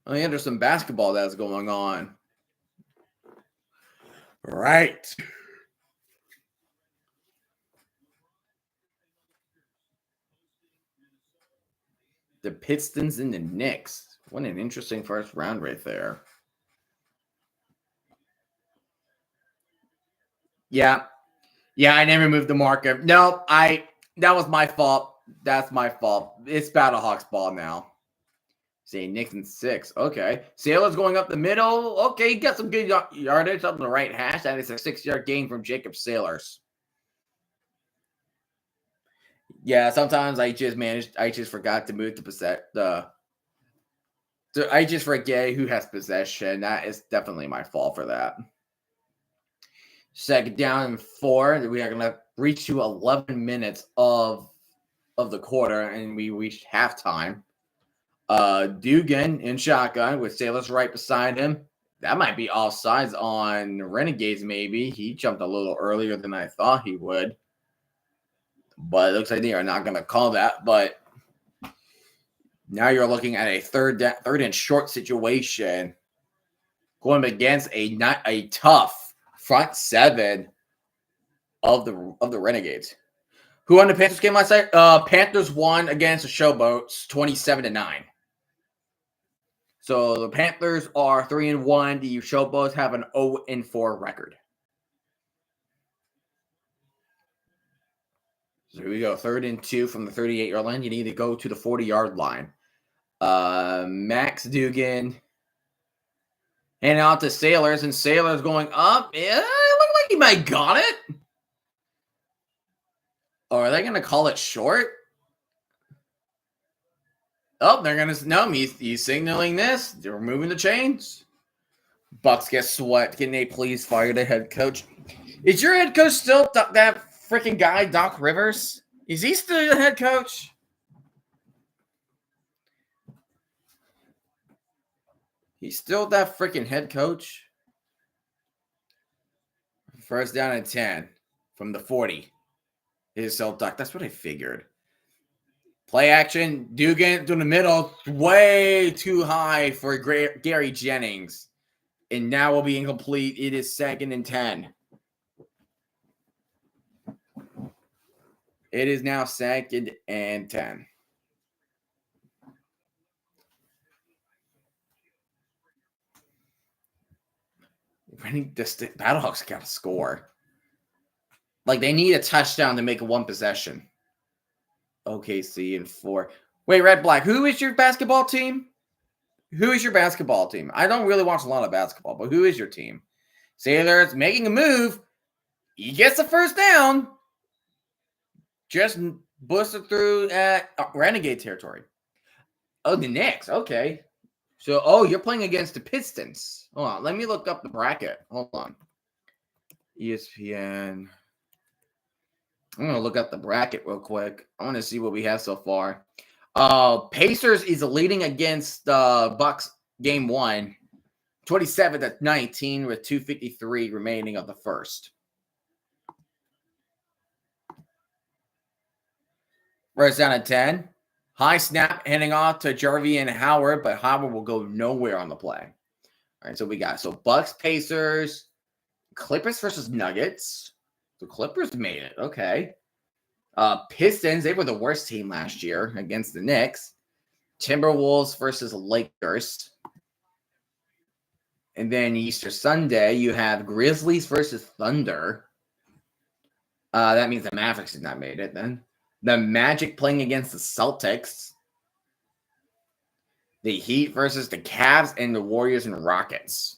I mean, there's some basketball that's going on. Right. The Pistons and the Knicks. What an interesting first round right there. Yeah. Yeah, I never moved the marker. No, that was my fault. That's my fault. It's Battlehawks ball now. Say Knicks and 6. Okay. Sailors going up the middle. Okay, got some good yardage up the right hash. That is a 6-yard gain from Jacob Sailors. Yeah, sometimes I just forgot to move so I just forget who has possession. That is definitely my fault for that. Second down and 4. We are gonna reach to 11 minutes of the quarter, and we reached halftime. Dugan in shotgun with Sailors right beside him. That might be offsides on Renegades, maybe. He jumped a little earlier than I thought he would. But it looks like they are not going to call that. But now you're looking at a third and short situation going against a tough front seven of the Renegades. Who won the Panthers game last night? Panthers won against the Showboats 27-9. So the Panthers are 3-1. The Showboats have an 0-4 record. So here we go. 3rd and 2 from the 38-yard line. You need to go to the 40-yard line. Max Dugan handing out to Sailors, and Sailors going up. Yeah, it looked like he might got it. Or are they going to call it short? Oh, they're going to no. He's signaling this. They're removing the chains. Bucks guess what? Can they please fire the head coach? Is your head coach still that freaking guy, Doc Rivers? Is he still the head coach? He's still that freaking head coach. First down and 10 from the 40. Is self-duck. That's what I figured. Play action. Dugan to the middle. Way too high for Gary Jennings. And now will be incomplete. It is 2nd and 10. It is now 2nd and 10. The Battlehawks got to score. Like, they need a touchdown to make a one possession. OKC in 4. Wait, Red Black, who is your basketball team? Who is your basketball team? I don't really watch a lot of basketball, but who is your team? Sailors making a move. He gets the first down. Just busted through at Renegade territory. Oh, the Knicks. Okay. So, you're playing against the Pistons. Hold on. Let me look up the bracket. Hold on. ESPN. I'm going to look up the bracket real quick. I want to see what we have so far. Pacers is leading against Bucks game 1. 27-19 with 2:53 remaining of the first. First down at 10. High snap handing off to Jarvie and Howard, but Howard will go nowhere on the play. All right, so we got Bucks, Pacers, Clippers versus Nuggets. The Clippers made it. Okay. Pistons, they were the worst team last year against the Knicks. Timberwolves versus Lakers. And then Easter Sunday, you have Grizzlies versus Thunder. That means the Mavericks did not made it then. The Magic playing against the Celtics. The Heat versus the Cavs, and the Warriors and Rockets.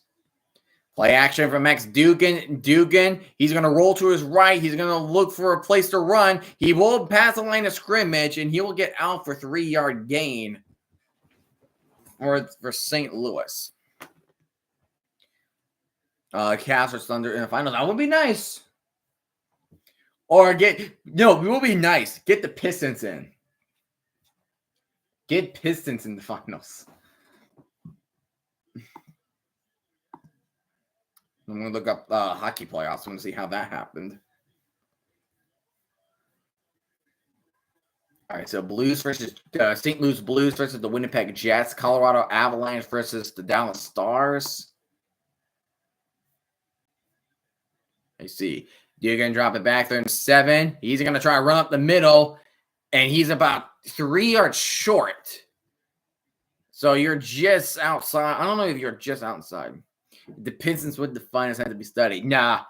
Play action from Max Dugan. He's going to roll to his right. He's going to look for a place to run. He will pass the line of scrimmage, and he will get out for 3-yard gain for St. Louis. Cavs versus Thunder in the finals. That would be nice. Or it will be nice. Get the Pistons in. Get Pistons in the finals. I'm going to look up hockey playoffs. I'm going to see how that happened. All right, so Blues versus St. Louis Blues versus the Winnipeg Jets. Colorado Avalanche versus the Dallas Stars. I see. You're going to drop it back there in 7. He's going to try to run up the middle, and he's about 3 yards short. So you're just outside. I don't know if you're just outside. The Pistons with the finals had to be studied. Nah.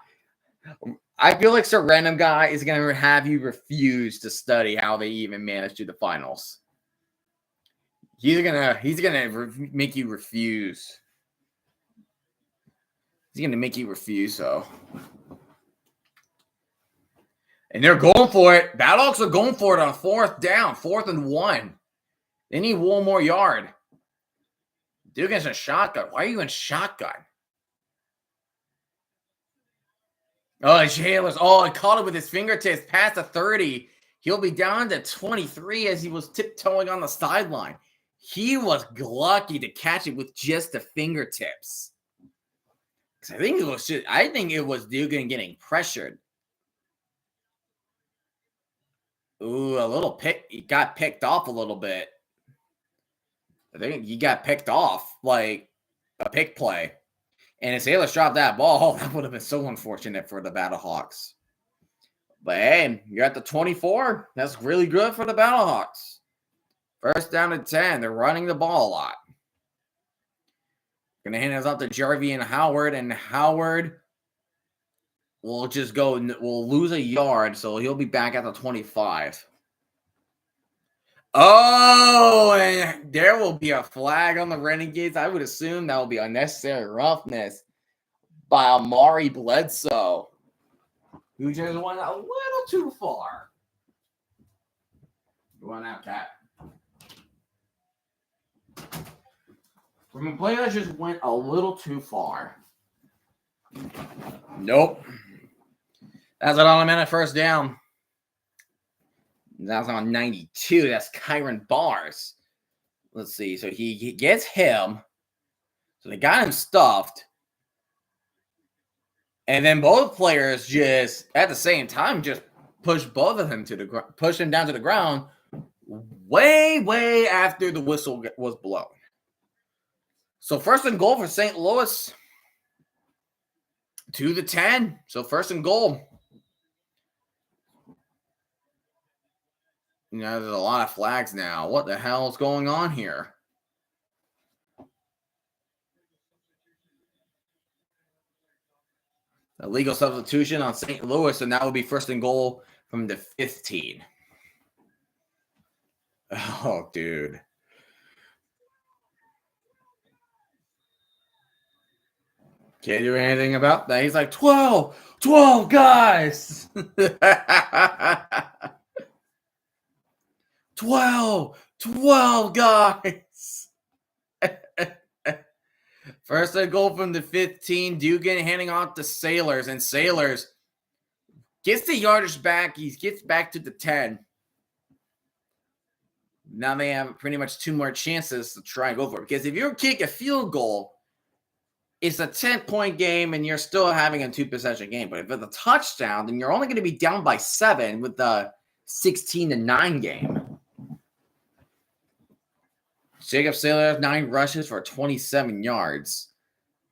I feel like some random guy is going to have you refuse to study how they even managed to the finals. He's gonna make you refuse. He's gonna make you refuse. So, and they're going for it. Battlehawks are going for it on 4th down, 4th and 1. They need one more yard. Dugan's a shotgun. Why are you in shotgun? Oh, Jailers. Oh, he caught it with his fingertips past the 30. He'll be down to 23 as he was tiptoeing on the sideline. He was lucky to catch it with just the fingertips. I think it was Dugan getting pressured. Ooh, a little pick. He got picked off a little bit. I think he got picked off, like a pick play. And if Sailors dropped that ball, that would have been so unfortunate for the Battlehawks. But hey, you're at the 24. That's really good for the Battlehawks. 1st down and 10. They're running the ball a lot. Going to hand this off to Jarvie and Howard will just go. Will lose a yard, so he'll be back at the 25. Oh, and there will be a flag on the Renegades. I would assume that will be unnecessary roughness by Amari Bledsoe, who just went a little too far. Go on out, Cat. From a player that just went a little too far. Nope. That's an automatic 1st down. That's on 92. That's Kyron Bars. Let's see. So he gets him. So they got him stuffed. And then both players just, at the same time, just push both of them to the ground, push him down to the ground way after the whistle was blown. So 1st and goal for St. Louis to the 10. So 1st and goal. You know, there's a lot of flags now. What the hell is going on here? Illegal substitution on St. Louis, and that would be 1st and goal from the 15. Oh, dude. Can't do anything about that. He's like, 12 guys. 12 guys. 1st and goal from the 15. Dugan handing off to Sailors, and Sailors gets the yardage back. He gets back to the 10. Now they have pretty much 2 more chances to try and go for it. Because if you kick a field goal, it's a 10-point game, and you're still having a 2-possession game. But if it's a touchdown, then you're only going to be down by 7 with the 16-9 game. Jacob Sailor, 9 rushes for 27 yards.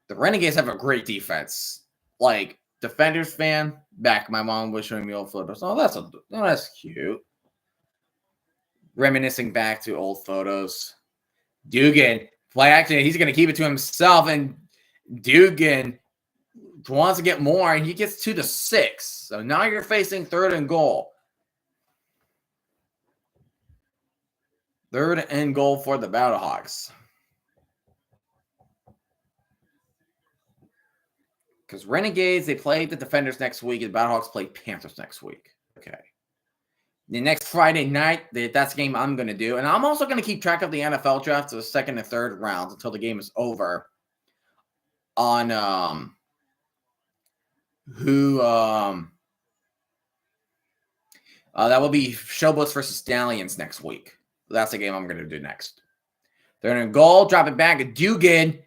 The Renegades have a great defense. Like, Defenders fan, back my mom was showing me old photos. Oh, that's cute. Reminiscing back to old photos. Dugan, play action. He's going to keep it to himself, and Dugan wants to get more, and he gets 2 to 6. So now you're facing 3rd and goal. 3rd and goal for the Battlehawks. Because Renegades, they play the Defenders next week, and the Battlehawks play Panthers next week. Okay. The next Friday night, that's the game I'm going to do. And I'm also going to keep track of the NFL draft to the 2nd and 3rd rounds until the game is over. On that will be Showboats versus Stallions next week. That's the game I'm going to do next. They're in goal, drop it back to Dugan,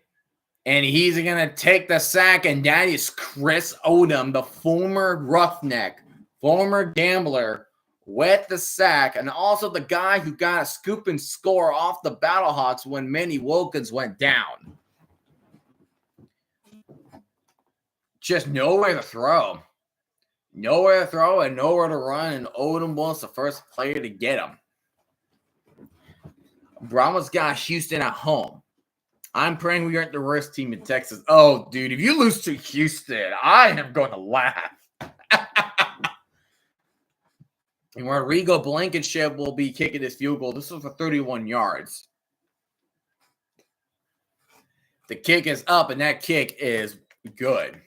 and he's going to take the sack, and that is Chris Odom, the former roughneck, former gambler, with the sack, and also the guy who got a scoop and score off the Battlehawks when Manny Wilkins went down. Just nowhere to throw. Nowhere to throw and nowhere to run, and Odom was the first player to get him. Brahma's got Houston at home. I'm praying we aren't the worst team in Texas. Oh, dude, if you lose to Houston, I am going to laugh. And Rodrigo Blankenship will be kicking this field goal. This was for 31 yards. The kick is up, and that kick is good.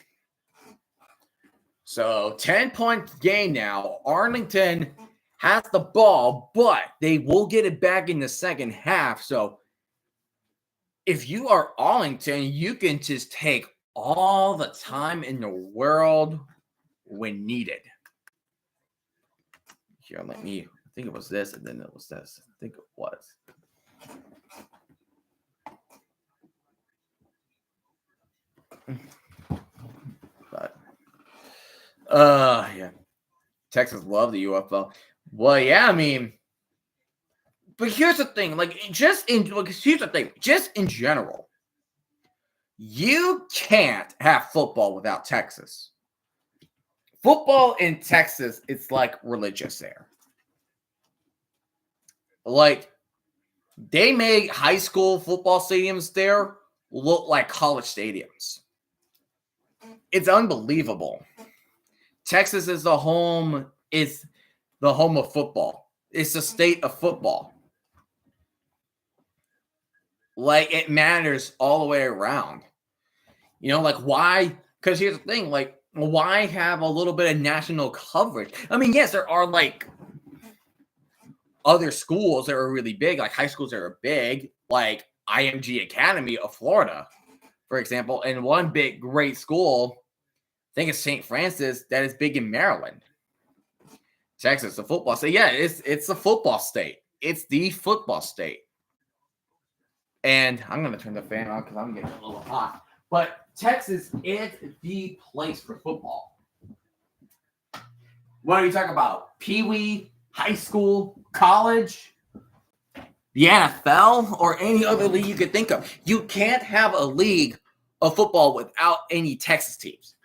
So, 10-point game now. Arlington has the ball, but they will get it back in the second half. So, if you are Arlington, you can just take all the time in the world when needed. Here, I think it was this, and then it was this. I think it was. But, yeah. Texas love the UFL. Well, yeah, I mean, but here's the thing, just in general, you can't have football without Texas. Football in Texas, it's like religious there. Like, they make high school football stadiums there look like college stadiums. It's unbelievable. Texas is the home of football. It's the state of football. Like, it matters all the way around. You know, like, why? Because here's the thing, like, why have a little bit of national coverage? I mean, yes, there are, like, other schools that are really big, like high schools that are big, like IMG Academy of Florida, for example, and one big, great school, I think it's St. Francis, that is big in Maryland. Texas, the football state. Yeah, it's a football state. It's the football state. And I'm going to turn the fan on because I'm getting a little hot. But Texas is the place for football. What are you talking about? Pee-wee, high school, college, the NFL, or any other league you could think of. You can't have a league of football without any Texas teams.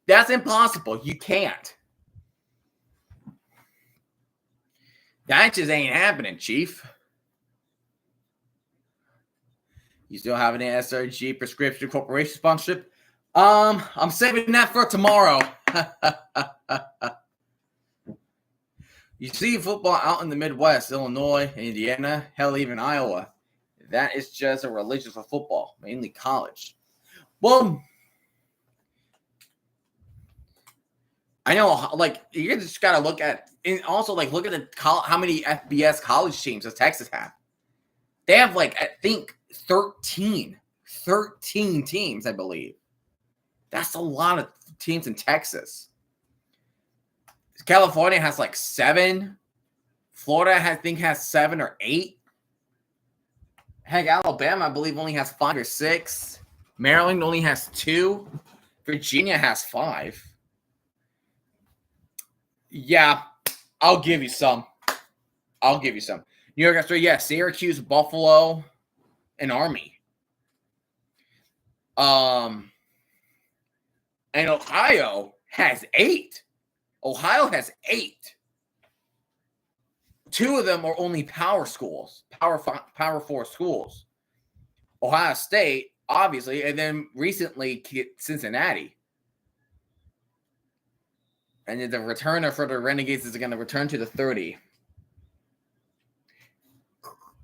That's impossible. You can't. That just ain't happening, Chief. You still have an SRG prescription corporation sponsorship? I'm saving that for tomorrow. You see football out in the Midwest, Illinois, Indiana, hell, even Iowa. That is just a religion for football, mainly college. Well, I know, like, you just got to look at, and also, like, look at how many FBS college teams does Texas have? They have, like, I think 13 teams, I believe. That's a lot of teams in Texas. California has like 7. Florida, I think, has 7 or 8. Heck, Alabama, I believe, only has 5 or 6. Maryland only has 2. Virginia has 5. Yeah, I'll give you some. New York has 3. Yeah, Syracuse, Buffalo, and Army. And Ohio has 8. Ohio has 8. 2 of them are only power schools, power 4 schools. Ohio State, obviously, and then recently Cincinnati. And the returner for the Renegades is going to return to the 30.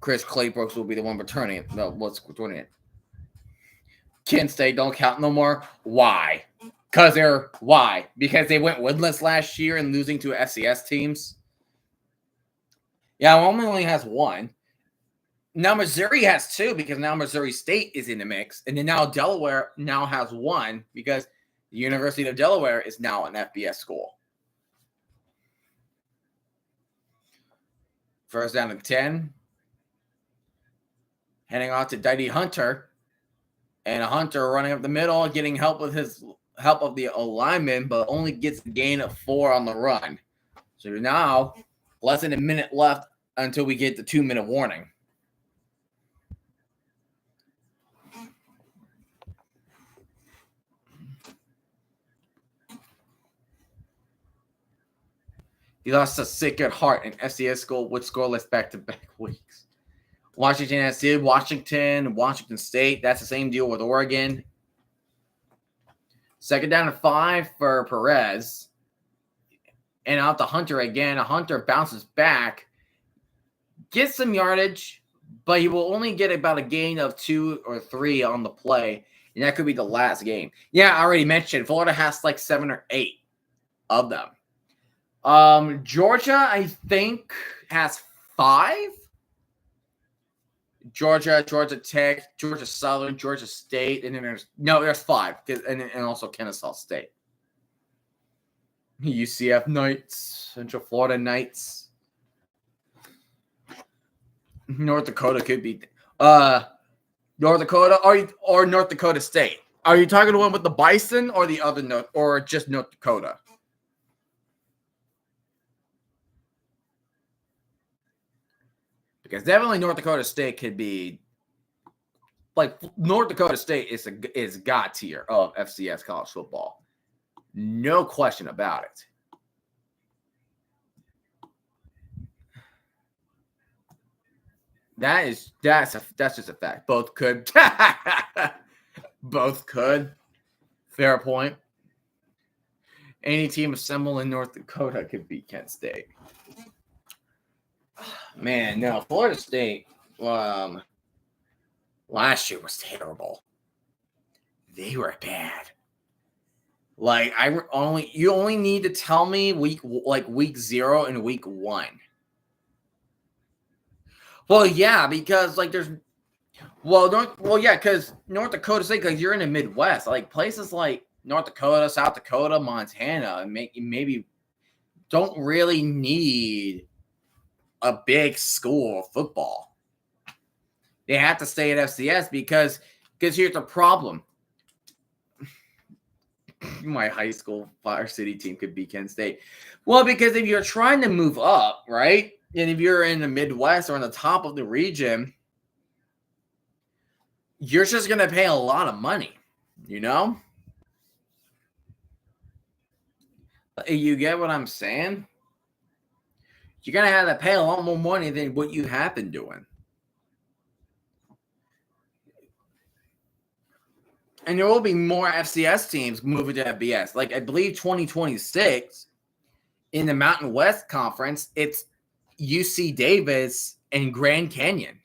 Chris Claybrooks will be the one returning it. No, what's returning it? Kent State don't count no more. Why? Because they went winless last year and losing to FCS teams. Yeah, Wyoming only has 1. Now Missouri has 2 because now Missouri State is in the mix. And then now Delaware now has 1 because the University of Delaware is now an FBS school. First down and 10. Heading off to Diddy Hunter. And Hunter running up the middle, getting help of the alignment, but only gets a gain of 4 on the run. So now Less than a minute left until we get the 2-minute warning. He lost a sick at heart in FCS school with scoreless back-to-back weeks. Washington has did Washington State. That's the same deal with Oregon. 2nd down and 5 for Perez. And out to Hunter again. Hunter bounces back. Gets some yardage, but he will only get about a gain of 2 or 3 on the play. And that could be the last game. Yeah, I already mentioned Florida has like 7 or 8 of them. Georgia, I think, has 5. Georgia, Georgia Tech, Georgia Southern, Georgia State, and then there's 5, and also Kennesaw State. UCF Knights, Central Florida Knights. North Dakota could be North Dakota or North Dakota State. Are you talking the one with the Bison or the other or just North Dakota? Because definitely North Dakota State could be like North Dakota State is God tier of FCS college football. No question about it. That's just a fact. Both could. Both could. Fair point. Any team assembled in North Dakota could beat Kent State. Man, no, Florida State last year was terrible. They were bad. Like you only need to tell me week 0 and week 1. Well, yeah, because because North Dakota State, because you're in the Midwest, like places like North Dakota, South Dakota, Montana, and maybe don't really need a big school of football. They have to stay at FCS because here's the problem. My high school varsity team could beat Kent State. Well, because if you're trying to move up, right? And if you're in the Midwest or on the top of the region, you're just going to pay a lot of money, you know? You get what I'm saying? You're going to have to pay a lot more money than what you have been doing. And there will be more FCS teams moving to FBS. Like, I believe 2026 in the Mountain West Conference, it's UC Davis and Grand Canyon.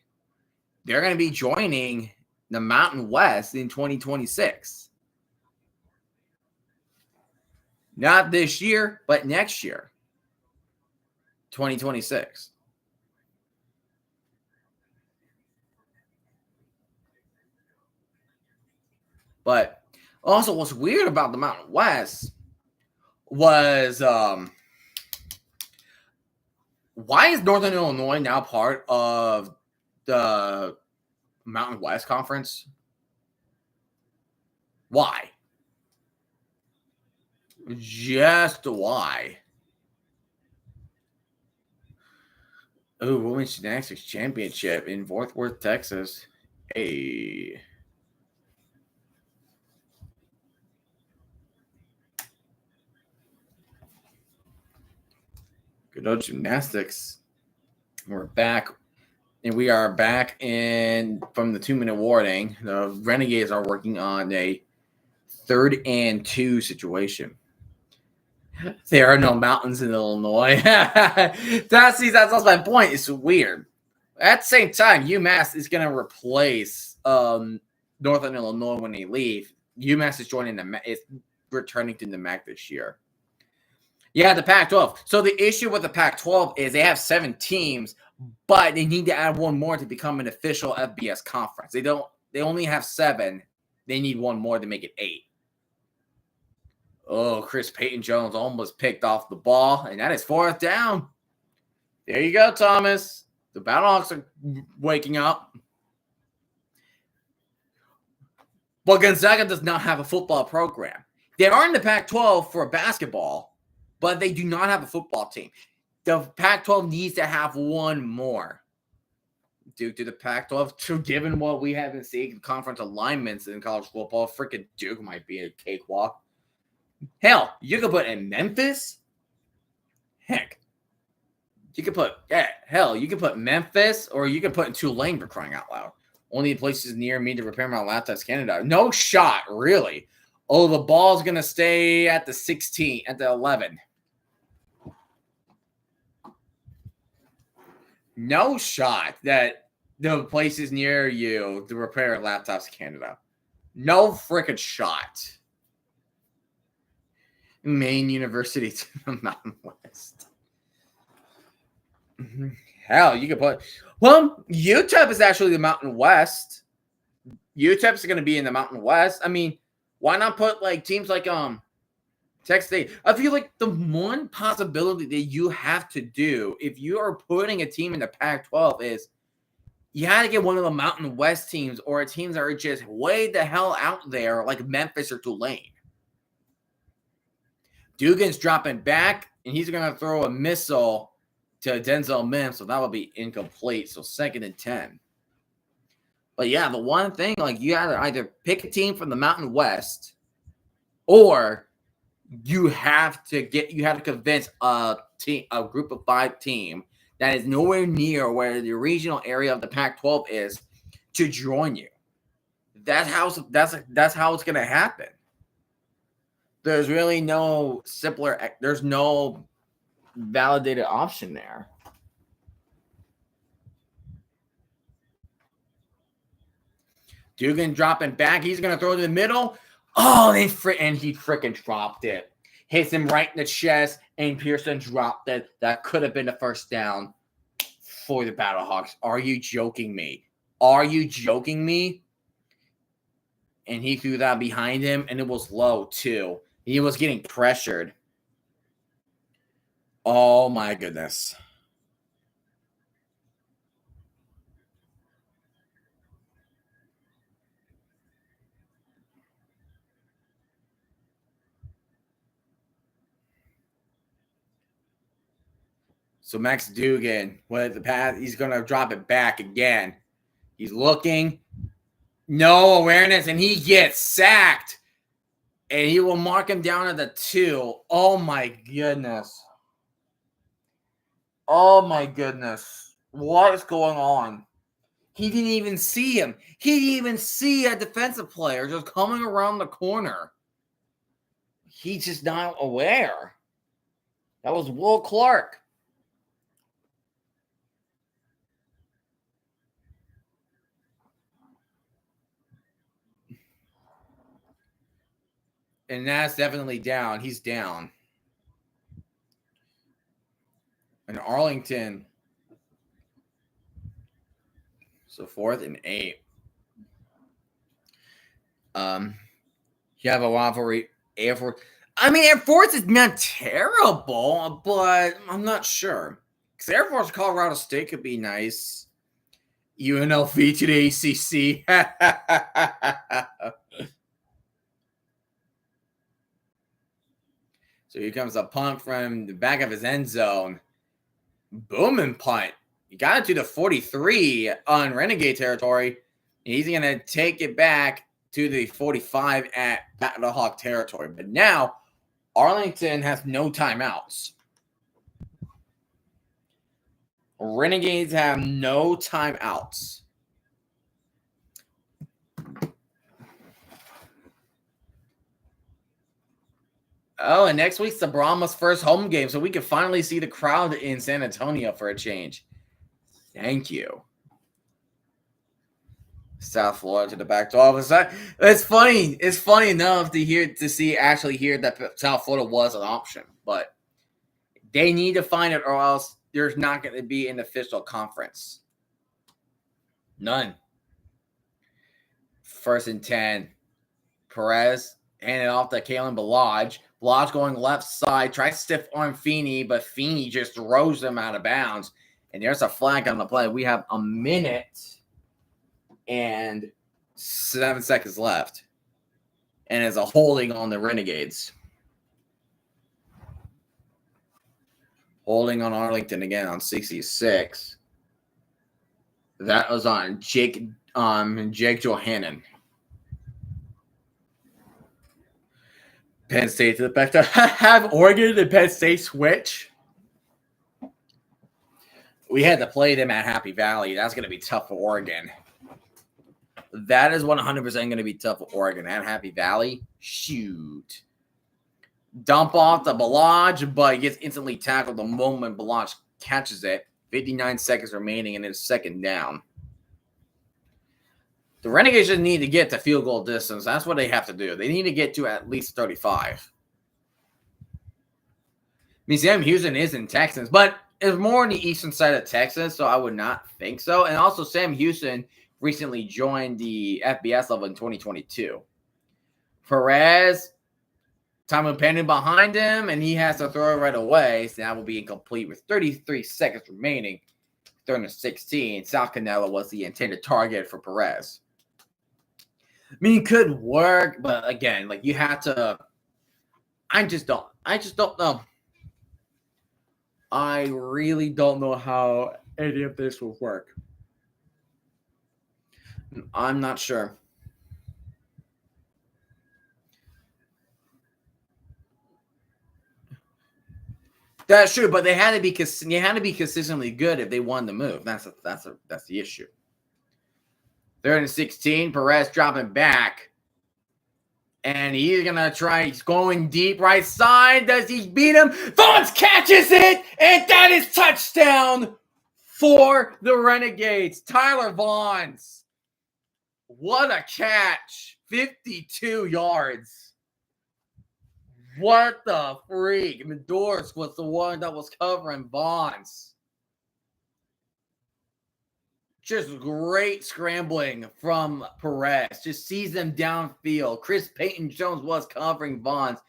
They're going to be joining the Mountain West in 2026. Not this year, but next year, 2026. But also what's weird about the Mountain West was why is Northern Illinois now part of the Mountain West Conference? Why? Just why? Oh, Women's Gymnastics Championship in Fort Worth, Texas. Hey. Good old gymnastics. We're back. And we are back from the 2-minute warning. The Renegades are working on a 3rd and 2 situation. There are no mountains in Illinois. That's my point. It's weird. At the same time, UMass is going to replace Northern Illinois when they leave. UMass is returning to the MAC this year. Yeah, the Pac-12. So the issue with the Pac-12 is they have 7 teams, but they need to add one more to become an official FBS conference. They only have 7. They need one more to make it 8. Oh, Chris Payton-Jones almost picked off the ball, and that is 4th down. There you go, Thomas. The Battlehawks are waking up. But Gonzaga does not have a football program. They are in the Pac-12 for basketball, but they do not have a football team. The Pac-12 needs to have one more. Due to the Pac-12, given what we have been seeing conference alignments in college football, freaking Duke might be a cakewalk. Hell, you could put in Memphis. Heck, you could put you could put Memphis, or you could put in Tulane, for crying out loud. Only places near me to repair my laptops, Canada. No shot, really. Oh, the ball's gonna stay at the 16, at the 11. No shot that the places near you to repair laptops, Canada. No freaking shot. Maine University to the Mountain West. Hell, you could put. Well, UTEP is actually the Mountain West. UTEP is going to be in the Mountain West. I mean, why not put like teams like Texas State? I feel like the one possibility that you have to do if you are putting a team in the Pac-12 is you had to get one of the Mountain West teams or teams that are just way the hell out there, like Memphis or Tulane. Dugan's dropping back, and he's going to throw a missile to Denzel Mims, so that will be incomplete. So 2nd and 10. But yeah, the one thing, like, you have to either pick a team from the Mountain West, or you have to convince a group of 5 team that is nowhere near where the regional area of the Pac-12 is to join you. That's how it's going to happen. There's really no there's no validated option there. Dugan dropping back. He's going to throw to the middle. Oh, and he freaking dropped it. Hits him right in the chest, and Pearson dropped it. That could have been the first down for the Battlehawks. Are you joking me? Are you joking me? And he threw that behind him, and it was low, too. He was getting pressured. Oh, my goodness. So Max Dugan, with the pass, he's going to drop it back again. He's looking. No awareness, and he gets sacked. And he will mark him down at the 2. Oh, my goodness. Oh, my goodness. What is going on? He didn't even see him. He didn't even see a defensive player just coming around the corner. He's just not aware. That was Will Clark. And that's definitely down. He's down. And Arlington. So 4th and 8. You have a rivalry. Air Force. I mean, Air Force is not terrible, but I'm not sure. Because Air Force Colorado State could be nice. UNLV to the ACC. So here comes a punt from the back of his end zone. Booming punt. He got it to the 43 on Renegade territory. He's going to take it back to the 45 at Battlehawk territory. But now, Arlington has no timeouts. Renegades have no timeouts. Oh, and next week's the Brahmas' first home game, so we can finally see the crowd in San Antonio for a change. Thank you. South Florida to the Pac-12. It's funny. It's funny enough to hear that South Florida was an option, but they need to find it, or else there's not going to be an official conference. None. 1st and 10. Perez handing off to Kalen Balaj. Balaj going left side, tries to stiff arm Feeney, but Feeney just throws them out of bounds. And there's a flag on the play. We have a minute and 7 seconds left. And it's a holding on the Renegades. Holding on Arlington again on 66. That was on Jake Johannan. Penn State to the back to have Oregon and Penn State switch. We had to play them at Happy Valley. That's going to be tough for Oregon. That is 100% going to be tough for Oregon at Happy Valley. Shoot. Dump off to Balaj, but he gets instantly tackled the moment Balaj catches it. 59 seconds remaining, and it's second down. The Renegades just need to get to field goal distance. That's what they have to do. They need to get to at least 35. I mean, Sam Houston is in Texas, but it's more on the eastern side of Texas, so I would not think so. And also, Sam Houston recently joined the FBS level in 2022. Perez, Tom Penny behind him, and he has to throw it right away, so that will be incomplete with 33 seconds remaining. Third and 16. South Canelo was the intended target for Perez. I mean, it could work, but again, like you have to. I just don't know. I really don't know how any of this will work. I'm not sure. That's true, but they had to be consistently good if they won the move. That's the issue. Third and 16, Perez dropping back. And he's going to try. He's going deep right side. Does he beat him? Vaughns catches it. And that is touchdown for the Renegades. Tyler Vaughns. What a catch. 52 yards. What the freak. Medors was the one that was covering Vaughns. Just great scrambling from Perez. Just sees them downfield. Chris Payton-Jones was covering Vaughns.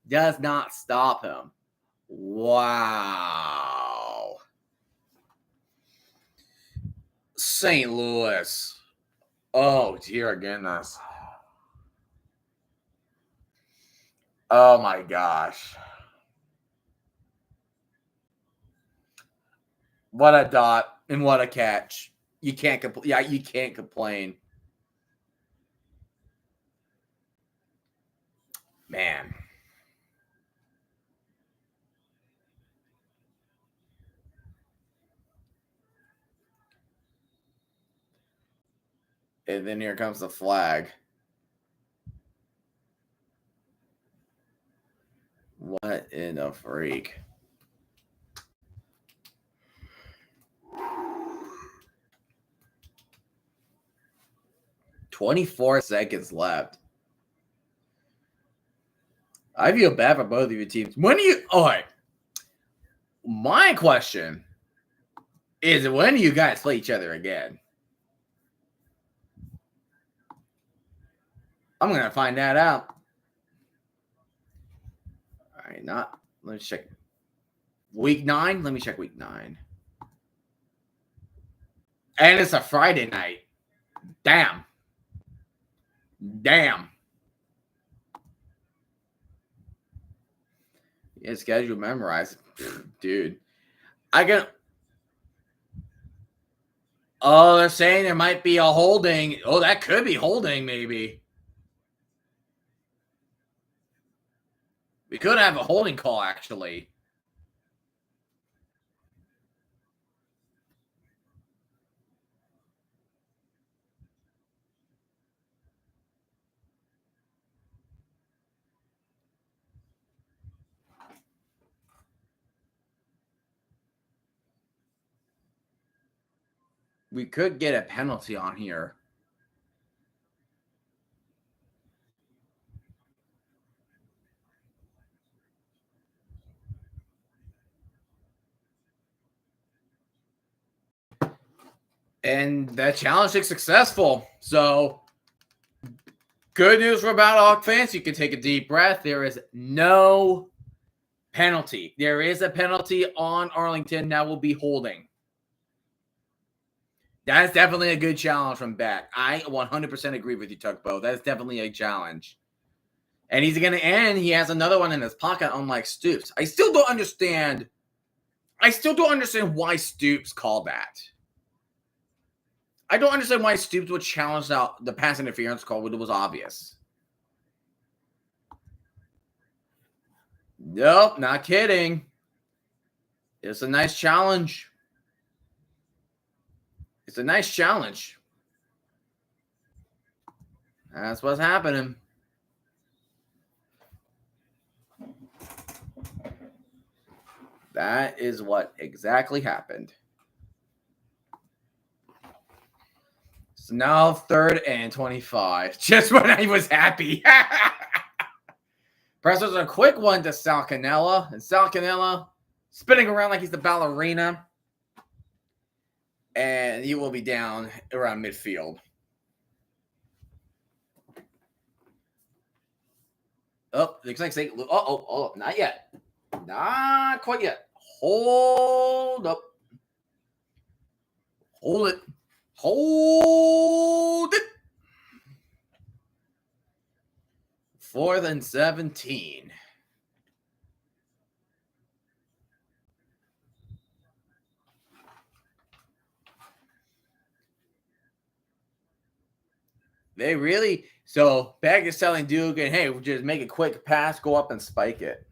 Does not stop him. Wow. St. Louis. Oh, dear goodness. Oh, my gosh. What a dot and what a catch. You can't complain. Yeah, you can't complain. Man. And then here comes the flag. What in a freak. "24 seconds left. I feel bad for both of your teams. When do you? All right. My question is, when do you guys play each other again? I'm gonna find that out. All right, let me check. Week 9. Let me check week 9. And it's a Friday night. Damn. Yeah, schedule memorized. Dude. Oh, they're saying there might be a holding. Oh, that could be holding, maybe. We could have a holding call, actually. We could get a penalty on here. And that challenge is successful. So, good news for Battlehawk fans. You can take a deep breath. There is no penalty. There is a penalty on Arlington that will be holding. That is definitely a good challenge from Beck. I 100% agree with you, Tugboat. That is definitely a challenge. And he's going to end. He has another one in his pocket, unlike Stoops. I still don't understand I still don't understand why Stoops called that. I don't understand why Stoops would challenge out the pass interference call when it was obvious. Nope, not kidding. It's a nice challenge. It's a nice challenge. That's what's happening. That is what exactly happened. So now 3rd and 25. Just when I was happy. Presses a quick one to Sal Cannella. And Sal Cannella spinning around like he's the ballerina. And he will be down around midfield. Oh, looks like say, oh, not yet. Not quite yet. Hold up. Hold it. Hold it. 4th and 17. They really, so Bag is telling Duke, and hey, just make a quick pass, go up and spike it.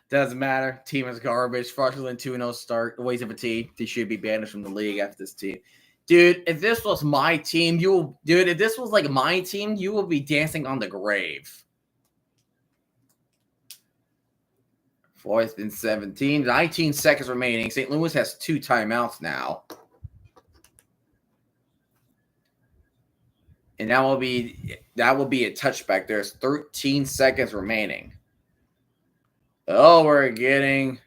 Doesn't matter. Team is garbage. Fraudulent 2-0 start. Waste of a team. They should be banished from the league after this team. Dude, if this was my team, if this was like my team, you will be dancing on the grave. 4th and 17. 19 seconds remaining. St. Louis has 2 timeouts now. And that will be a touchback. There's 13 seconds remaining. Oh, we're getting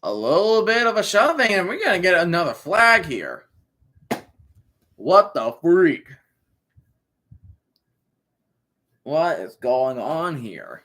a little bit of a shoving, and we're going to get another flag here. What the freak? What is going on here?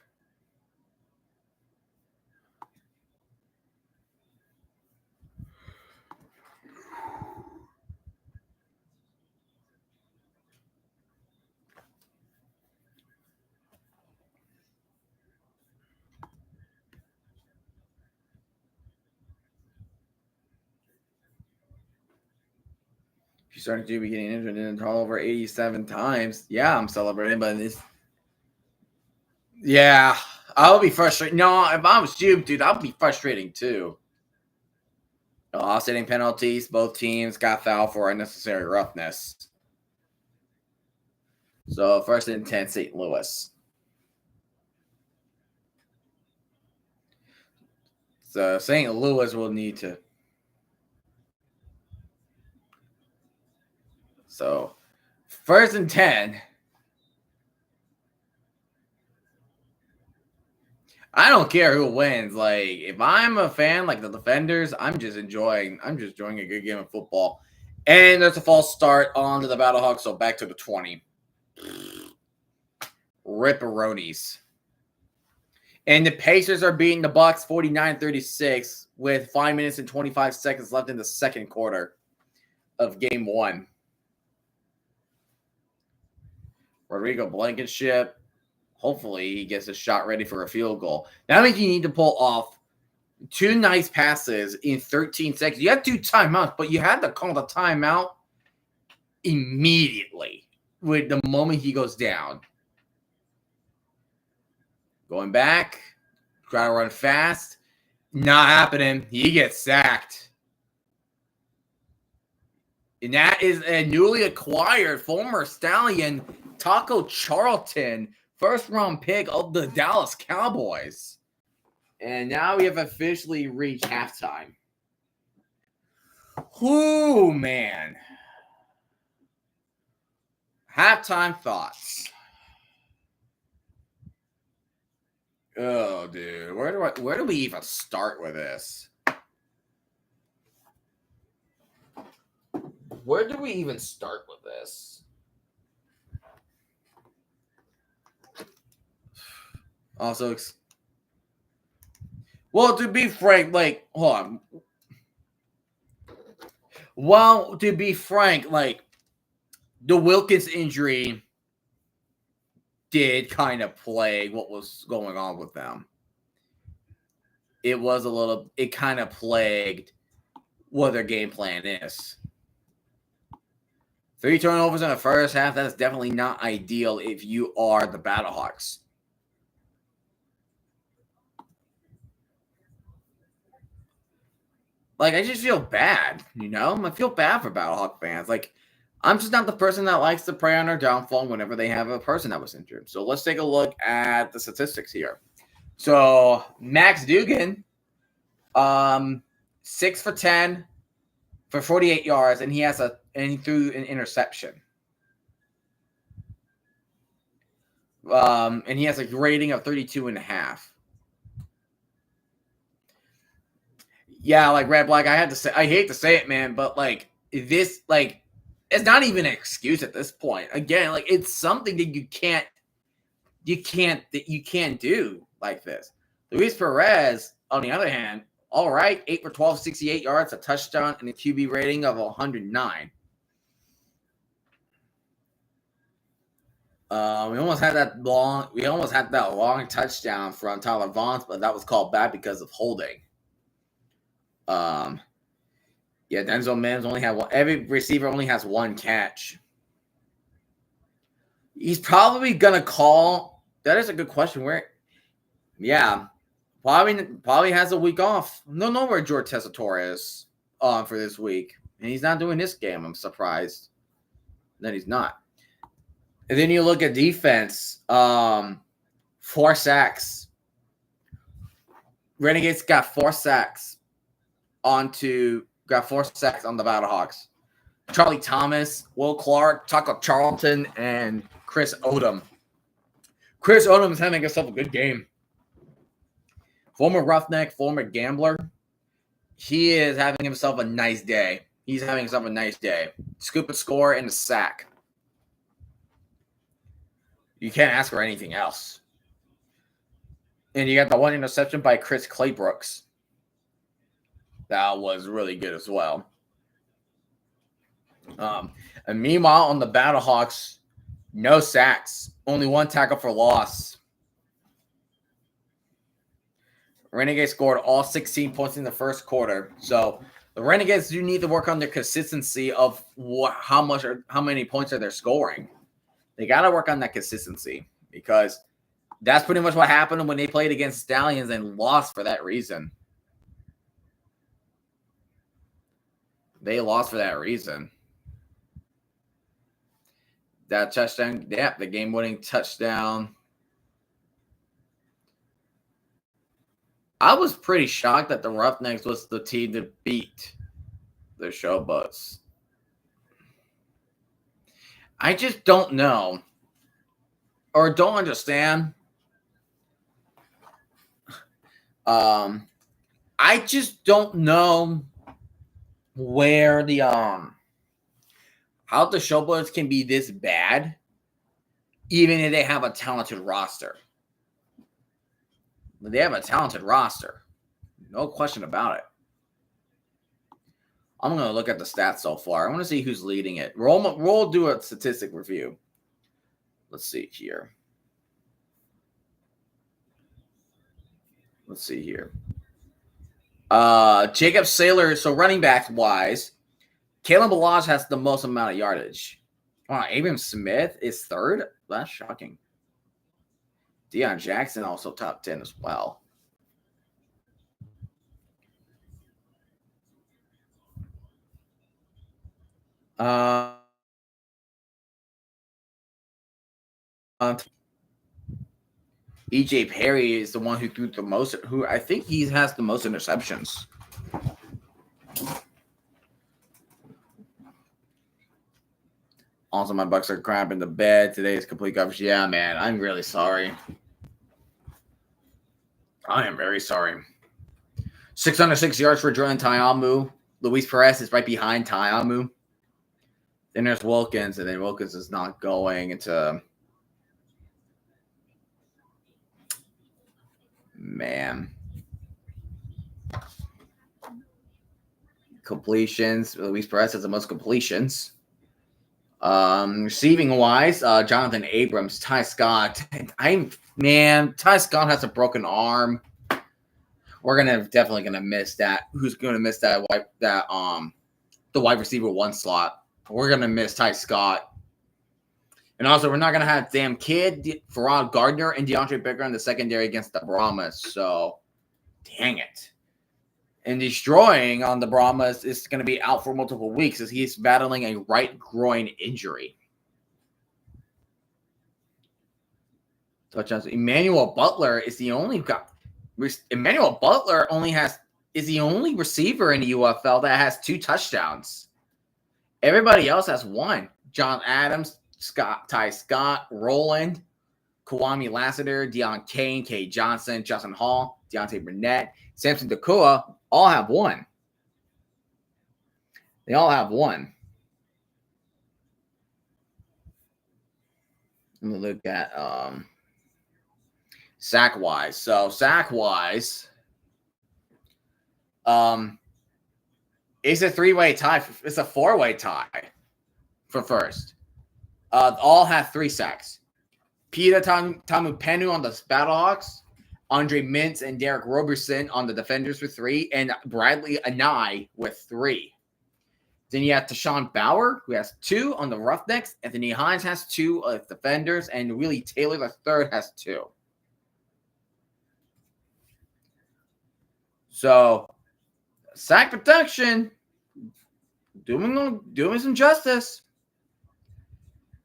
She's starting to be getting injured in the over 87 times. Yeah, I'm celebrating, but it's. Yeah, I'll be frustrated. No, if I was you, dude, I'll be frustrating too. Offsetting penalties. Both teams got fouled for unnecessary roughness. So 1st and 10, St. Louis. So St. Louis will need to. So 1st and 10. I don't care who wins. Like, if I'm a fan, like the Defenders, I'm just enjoying a good game of football. And there's a false start onto the Battlehawks, so back to the 20. Ripperonis. And the Pacers are beating the Bucks 49-36 with 5 minutes and 25 seconds left in the second quarter of game 1. Rodrigo Blankenship. Hopefully he gets a shot ready for a field goal. That means you need to pull off 2 nice passes in 13 seconds. You had 2 timeouts, but you had to call the timeout immediately with the moment he goes down. Going back. Try to run fast. Not happening. He gets sacked. And that is a newly acquired former Stallion, Taco Charlton, 1st-round pick of the Dallas Cowboys. And now we have officially reached halftime. Whoo, man. Halftime thoughts. Oh, dude. Where do we even start with this? Where do we even start with this? Also, well, to be frank, like, hold on. Well, to be frank, like, the Wilkins injury did kind of plague what was going on with them. it kind of plagued what their game plan is. 3 turnovers in the first half, that's definitely not ideal if you are the Battlehawks. Like, I just feel bad, I feel bad for Battlehawk fans. Like, I'm just not the person that likes to prey on their downfall whenever they have a person that was injured. So let's take a look at the statistics here. So Max Dugan, 6 for 10 for 48 yards, and he threw an interception. And he has a rating of 32.5. Yeah, like Red Black, I hate to say it, man, but like this, like, it's not even an excuse at this point. Again, like, it's something that you can't do like this. Luis Perez, on the other hand, all right, 8 for 12, 68 yards, a touchdown, and a QB rating of 109. We almost had that long touchdown from Tyler Vaughn, but that was called back because of holding. Yeah, Denzel Mims only had one. Every receiver only has one catch. He's probably gonna call. That is a good question. Probably has a week off. Don't know where George Tessitore is for this week, and he's not doing this game. I'm surprised that he's not. And then you look at defense. 4 sacks. Renegades got 4 sacks on the Battlehawks. Charlie Thomas, Will Clark, Taco Charlton, and Chris Odom. Chris Odom is having himself a good game. Former Roughneck, former Gambler. He is having himself a nice day. Scoop and score and a sack. You can't ask for anything else. And you got the 1 interception by Chris Claybrooks. That was really good as well. And meanwhile, on the Battlehawks, no sacks. Only 1 tackle for loss. Renegades scored all 16 points in the first quarter. So the Renegades do need to work on their consistency of how many points are they scoring. They got to work on that consistency because that's pretty much what happened when they played against Stallions and lost for that reason. They lost for that reason. That touchdown, the game-winning touchdown. I was pretty shocked that the Roughnecks was the team to beat the Showboats. I just don't know or don't understand. I just don't know where the how the Showboats can be this bad, even if they have a talented roster. They have a talented roster. No question about it. I'm going to look at the stats so far. I want to see who's leading it. We'll do a statistic review. Let's see here. Jacob Saylor, so running back wise, Kalen Balazs has the most amount of yardage. Wow, Abram Smith is third? That's shocking. Deion Jackson also top 10 as well. EJ Perry is the one who threw the most, who I think he has the most interceptions. Also, my Bucks are cramping the bed. Today is complete coverage. Yeah, man, I'm really sorry. I am very sorry. 606 yards for Jordan Tyamu. Luis Perez is right behind Tyamu. Then there's Wilkins, and then Wilkins is not going into... Man. Completions. Luis Perez has the most completions. Receiving wise, Jonathan Abrams, Ty Scott. Ty Scott has a broken arm. we're definitely gonna miss that. Who's gonna miss that? The wide receiver 1 slot. We're gonna miss Ty Scott, and also we're not gonna have damn kid Farrell Gardner and DeAndre Baker in the secondary against the Brahmas. So, dang it. And destroying on the Brahmas is going to be out for multiple weeks as he's battling a right groin injury. Touchdowns. Emmanuel Butler is the only guy. Emmanuel Butler is the only receiver in the UFL that has 2 touchdowns. Everybody else has 1. John Adams, Ty Scott, Roland, Kwame Lassiter, Deion Kane, Kay Johnson, Justin Hall, Deontay Burnett, Samson Dakua all have 1. They all have 1. Let me look at sack-wise. So sack-wise, it's a 3-way tie. It's a 4-way tie for first. All have 3 sacks. Peter Tamupenu on the Battlehawks, Andre Mintz and Derek Roberson on the defenders with 3, and Bradley Anai with 3. Then you have Tashawn Bauer, who has 2 on the Roughnecks. Anthony Hines has 2 defenders, and Willie Taylor the third has 2. So, sack protection, doing some justice.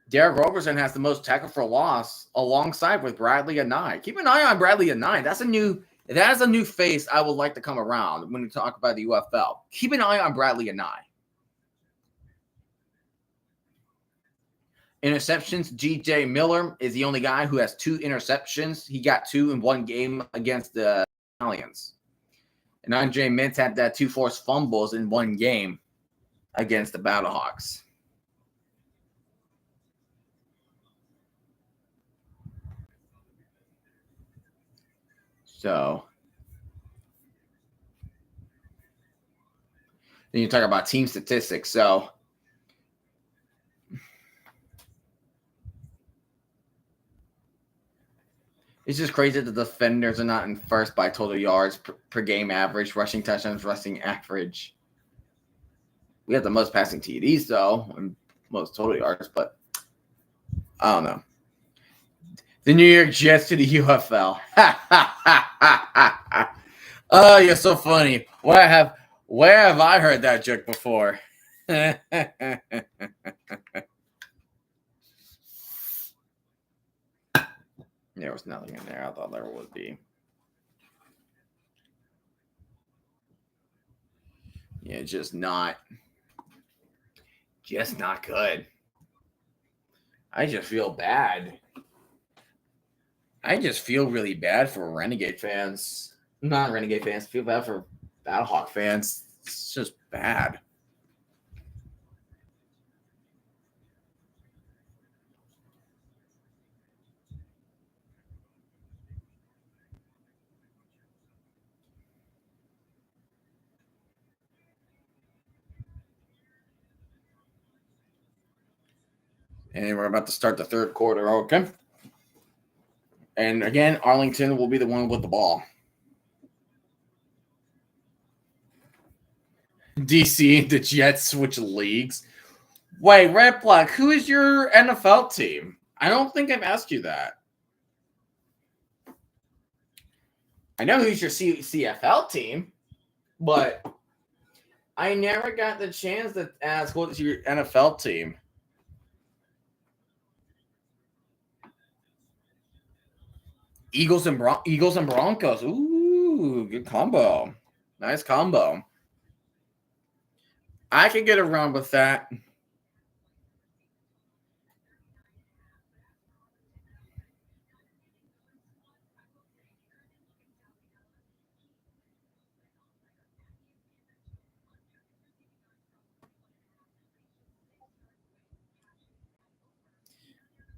Derek Roberson has the most tackle for loss alongside with Bradley Anai. Keep an eye on Bradley Anai. That is a new face I would like to come around when we talk about the UFL. Keep an eye on Bradley Anai. Interceptions, G.J. Miller is the only guy who has 2 interceptions. He got 2 in 1 game against the Italians. And Andre Mintz had that 2 forced fumbles in 1 game against the Battlehawks. So, then you talk about team statistics. So, it's just crazy that the defenders are not in first by total yards per game average, rushing touchdowns, rushing average. We have the most passing TDs, though, and most total yards, but I don't know. The New York Jets to the UFL. Oh, you're so funny. Where have I heard that joke before? There was nothing in there. I thought there would be. Yeah, just not good. I just feel bad. I just feel really bad for Renegade fans. Not Renegade fans. I feel bad for Battlehawk fans. It's just bad. And we're about to start the third quarter. Okay. And again, Arlington will be the one with the ball. DC and the Jets switch leagues. Wait, Red Black, who is your NFL team? I don't think I've asked you that. I know who's your CFL team, but I never got the chance to ask what's your NFL team. Eagles and Broncos. Ooh, good combo. Nice combo. I could get around with that.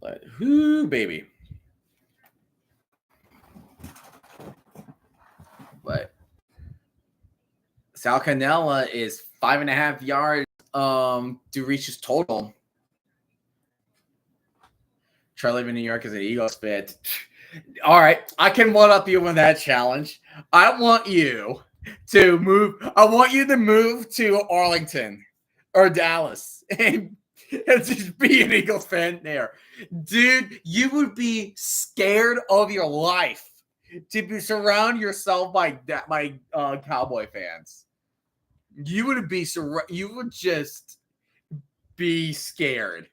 But whoo, baby. But Sal Cannella is 5.5 yards to reach his total. Try living in New York as an Eagles fan. All right, I can one up you with that challenge. I want you to move. I want you to move to Arlington or Dallas and just be an Eagles fan there. Dude, you would be scared of your life to surround yourself by Cowboy fans. You would just be scared.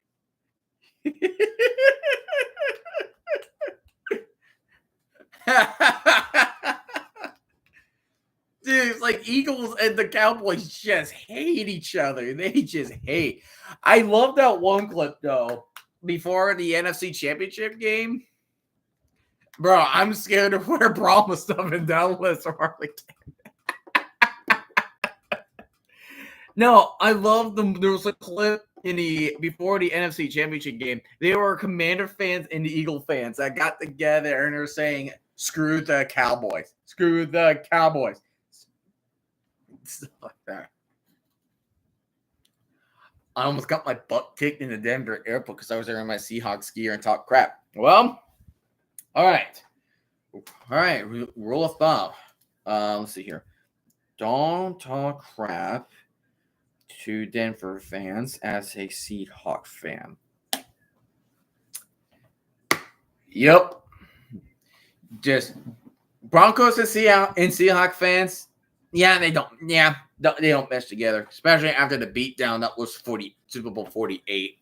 Dude, it's like Eagles and the Cowboys just hate each other. They just hate. I love that one clip, though, before the NFC Championship game. Bro, I'm scared to wear Brahma stuff in Dallas or Arlington. No, I love them. There was a clip before the NFC Championship game. They were Commander fans and the Eagle fans that got together and they're saying, "Screw the Cowboys! Screw the Cowboys!" Stuff like that. I almost got my butt kicked in the Denver airport because I was there in my Seahawks gear and talk crap. Well, all right. Rule of thumb. Let's see here. Don't talk crap to Denver fans as a Seahawks fan. Yep. Just Broncos and Seahawks fans. Yeah, they don't mesh together, especially after the beatdown that was Super Bowl 48.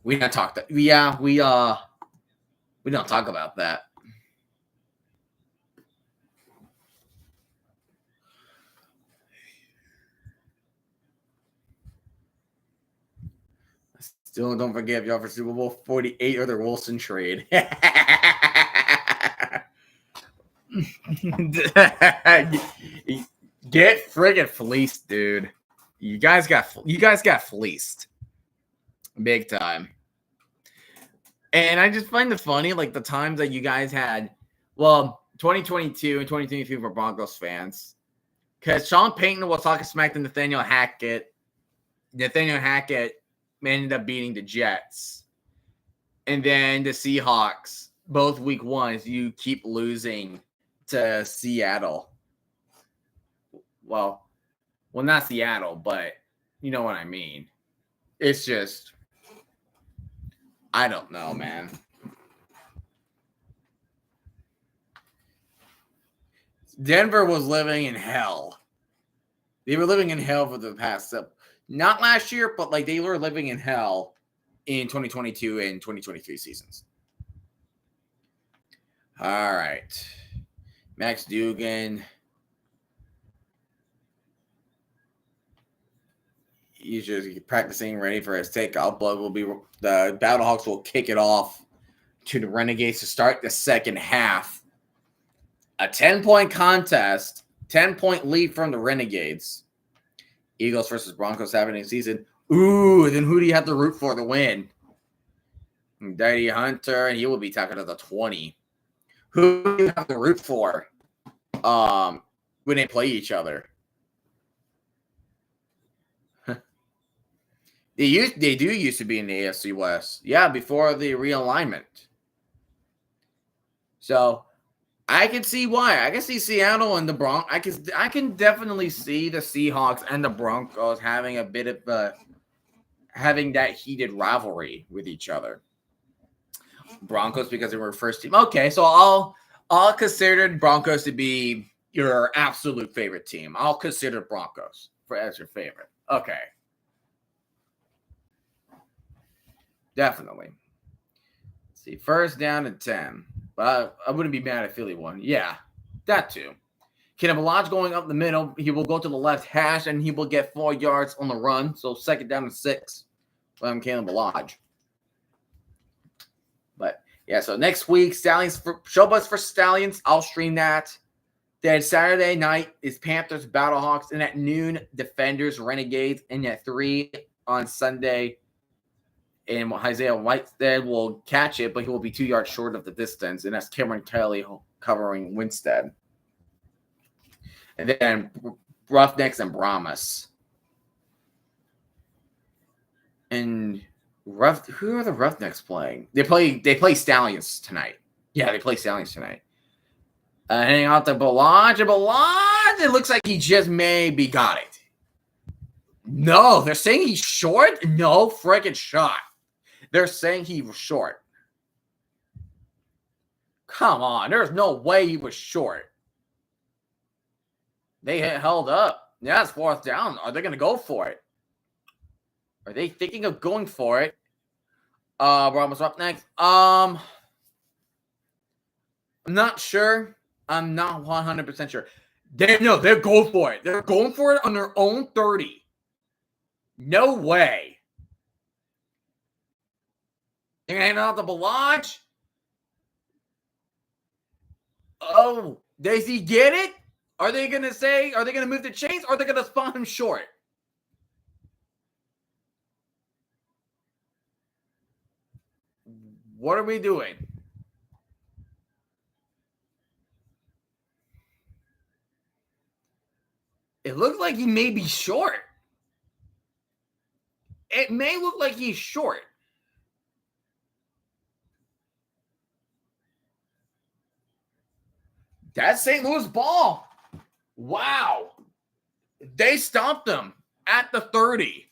We don't talk that. Yeah, we don't talk about that. Still, don't forget y'all for Super Bowl 48 or the Wilson trade. Get friggin' fleeced, dude. You guys got fleeced. Big time. And I just find it funny, like the times that you guys had, 2022 and 2023 for Broncos fans. Because Sean Payton was talking smack to Nathaniel Hackett. Nathaniel Hackett ended up beating the Jets. And then the Seahawks, both week ones, you keep losing to Seattle. Well, not Seattle, but you know what I mean. It's just, I don't know, man. Denver was living in hell. They were living in hell for the past, not last year, but like they were living in hell in 2022 and 2023 seasons. All right. Max Dugan. He's just practicing, ready for his takeoff. But the Battlehawks will kick it off to the Renegades to start the second half. A 10-point contest, 10-point lead from the Renegades. Eagles versus Broncos happening season. Ooh, then who do you have to root for to win? Daddy Hunter, and he will be talking to the 20. Who do you have to root for when they play each other? They do used to be in the AFC West. Yeah, before the realignment. So I can see why. I can see Seattle and the Broncos. I can definitely see the Seahawks and the Broncos having a bit of having that heated rivalry with each other. Broncos because they were first team. Okay, so I'll consider Broncos to be your absolute favorite team. I'll consider Broncos as your favorite. Okay. Definitely. Let's see, first down and 10. But I wouldn't be mad if Philly won. Yeah, that too. Kenneth Balaj going up the middle. He will go to the left hash, and he will get 4 yards on the run. So second down and 6. Kenneth Balaj. But, yeah, so next week, Stallions Showbus for Stallions. I'll stream that. Then Saturday night is Panthers Battlehawks. And at noon, Defenders Renegades. And at 3 on Sunday, and Isaiah Whitehead will catch it, but he will be 2 yards short of the distance. And that's Cameron Kelly covering Winstead. And then Roughnecks and Brahmas. And who are the Roughnecks playing? They play Stallions tonight. Yeah, they play Stallions tonight. Hanging out to Balaj. It looks like he just maybe got it. No, they're saying he's short? No freaking shot. They're saying he was short. Come on, there's no way he was short. They held up. Yeah, it's 4th down. Are they going to go for it? Are they thinking of going for it? Ramos up next. I'm not sure. I'm not 100% sure. They're going for it. They're going for it on their own 30. No way. They're going to hand it out to Balaj. Oh, does he get it? Are they going to move the chains, or are they going to spawn him short? What are we doing? It looks like he may be short. It may look like he's short. That's St. Louis ball. Wow. They stomped him at the 30.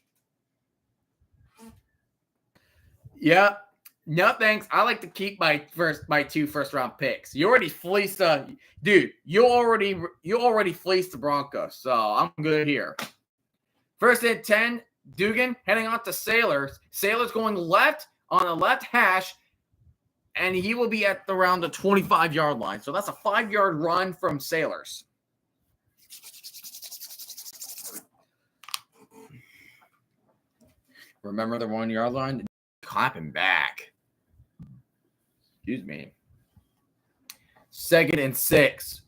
Yeah. No, thanks. I like to keep my 2 first-round picks. You already fleeced you already fleeced the Broncos, so I'm good here. First and 10, Dugan heading on to Sailors. Sailors going left on the left hash, and he will be at around the 25-yard line. So that's a 5-yard run from Sailors. Remember the 1-yard line? Clapping back. Excuse me. 2nd and 6.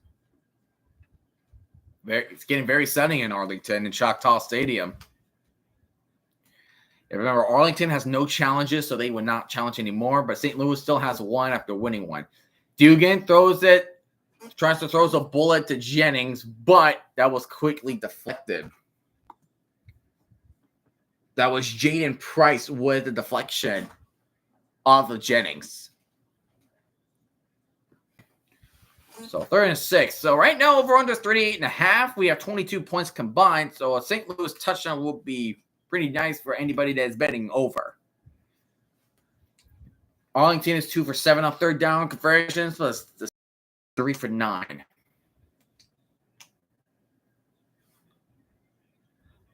It's getting very sunny in Arlington in Choctaw Stadium. And remember, Arlington has no challenges, so they would not challenge anymore. But St. Louis still has one after winning one. Dugan tries to throw a bullet to Jennings, but that was quickly deflected. That was Jaden Price with the deflection off of Jennings. So 3rd and 6. So right now, over under 38.5. We have 22 points combined. So a St. Louis touchdown will be pretty nice for anybody that is betting over. Arlington is 2 for 7 on 3rd down conversions, plus the 3 for 9.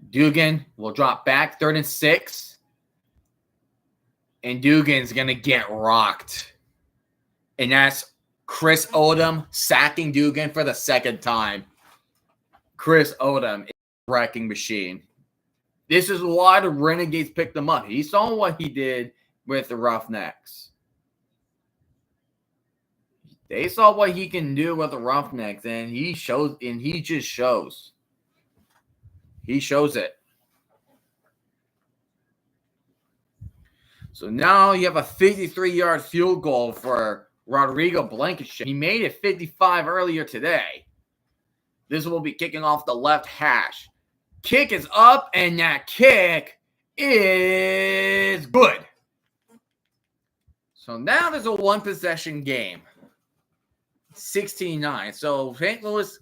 Dugan will drop back, 3rd and 6. And Dugan's going to get rocked. And that's Chris Odom sacking Dugan for the 2nd time. Chris Odom is a wrecking machine. This is why the Renegades picked him up. He saw what he did with the Roughnecks. They saw what he can do with the Roughnecks, and he just shows. He shows it. So now you have a 53-yard field goal for Rodrigo Blankenship. He made it 55 earlier today. This will be kicking off the left hash. Kick is up, and that kick is good. So now there's a 1-possession game. 16-9. So St. Louis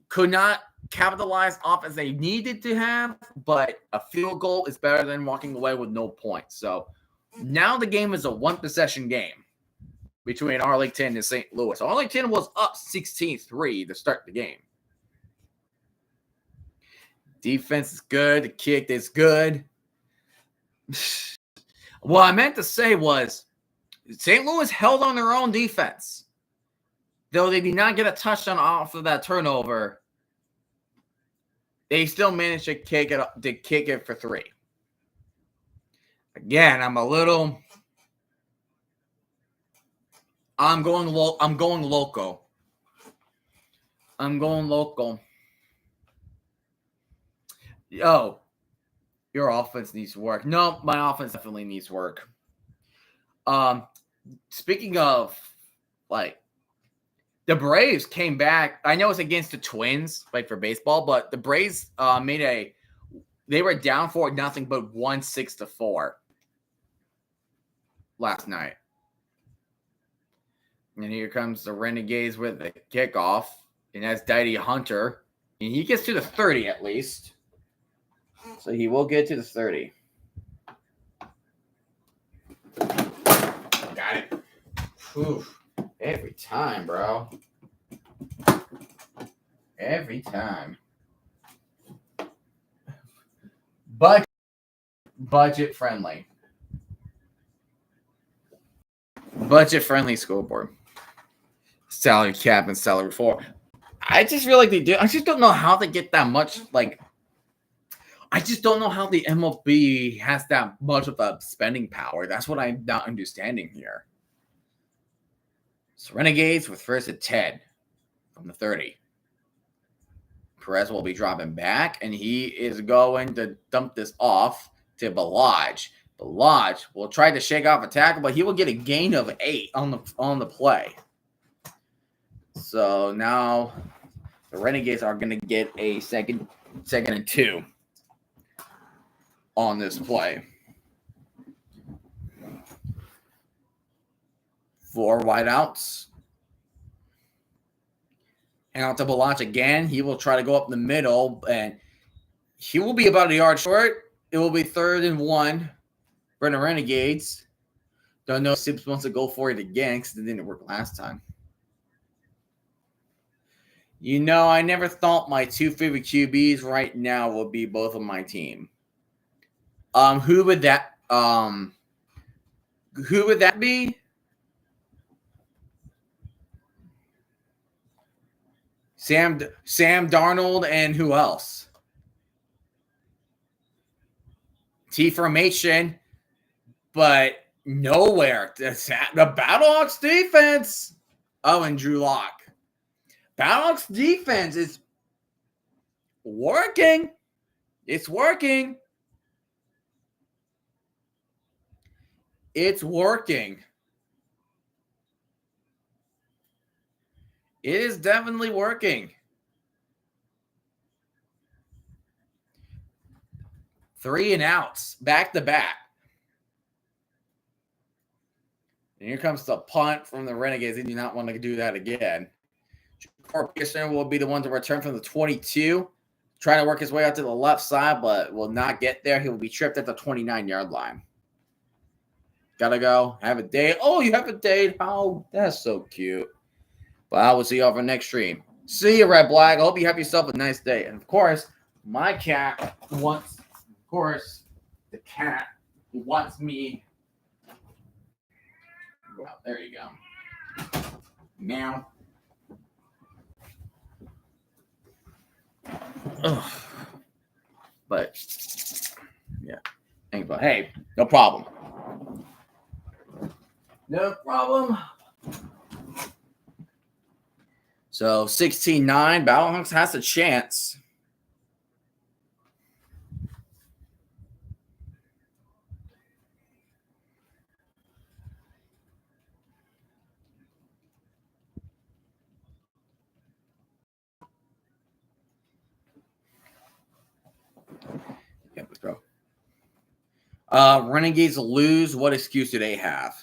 could not capitalize off as they needed to have, but a field goal is better than walking away with no points. So now the game is a 1-possession game between Arlington and St. Louis. Arlington was up 16-3 to start the game. Defense is good. The kick is good. What I meant to say was St. Louis held on their own defense. Though they did not get a touchdown off of that turnover, they still managed to kick it for 3. Again, I'm going loco. Yo, your offense needs work. No, my offense definitely needs work. Speaking of, the Braves came back. I know it's against the Twins, for baseball, but the Braves they were down 4-0, but won 6-4 last night. And here comes the Renegades with the kickoff. And that's Diddy Hunter. And he gets to the 30 at least. So he will get to the 30. Got it. Whew. Every time, bro. Every time. Budget friendly. Budget friendly scoreboard. Salary cap and salary floor. I just feel like they do. I just don't know how they get that much. Like, I just don't know how the MLB has that much of a spending power. That's what I'm not understanding here. So Renegades with first and 10 from the 30. Perez will be dropping back, and he is going to dump this off to Balaj. Balaj will try to shake off a tackle, but he will get a gain of 8 on the play. So now the Renegades are going to get a second and 2 on this play. 4 wideouts. And out to Balaj again. He will try to go up the middle, and he will be about a yard short. It will be 3rd and 1 for the Renegades. Don't know if Sips wants to go for it again because it didn't work last time. You know, I never thought my 2 favorite QBs right now would be both of my team. Who would that be? Sam Darnold and who else? T formation, but nowhere. The Battlehawks defense. Oh, and Drew Lock. Battlehawks defense is working. It's working. It's working. It is definitely working. 3 and outs, back to back. And here comes the punt from the Renegades. They do not want to do that again. Pearson will be the one to return from the 22. Trying to work his way out to the left side, but will not get there. He will be tripped at the 29-yard line. Gotta go. Have a date. Oh, you have a date. Oh, that's so cute. But I will see you all for next stream. See you, Red Black. I hope you have yourself a nice day. And, of course, my cat wants, the cat wants me. Well, there you go. Meow. Ugh. But, yeah. But, hey, no problem. No problem. So 16-9, Battlehawks has a chance. Yeah, let's go. Renegades lose. What excuse do they have?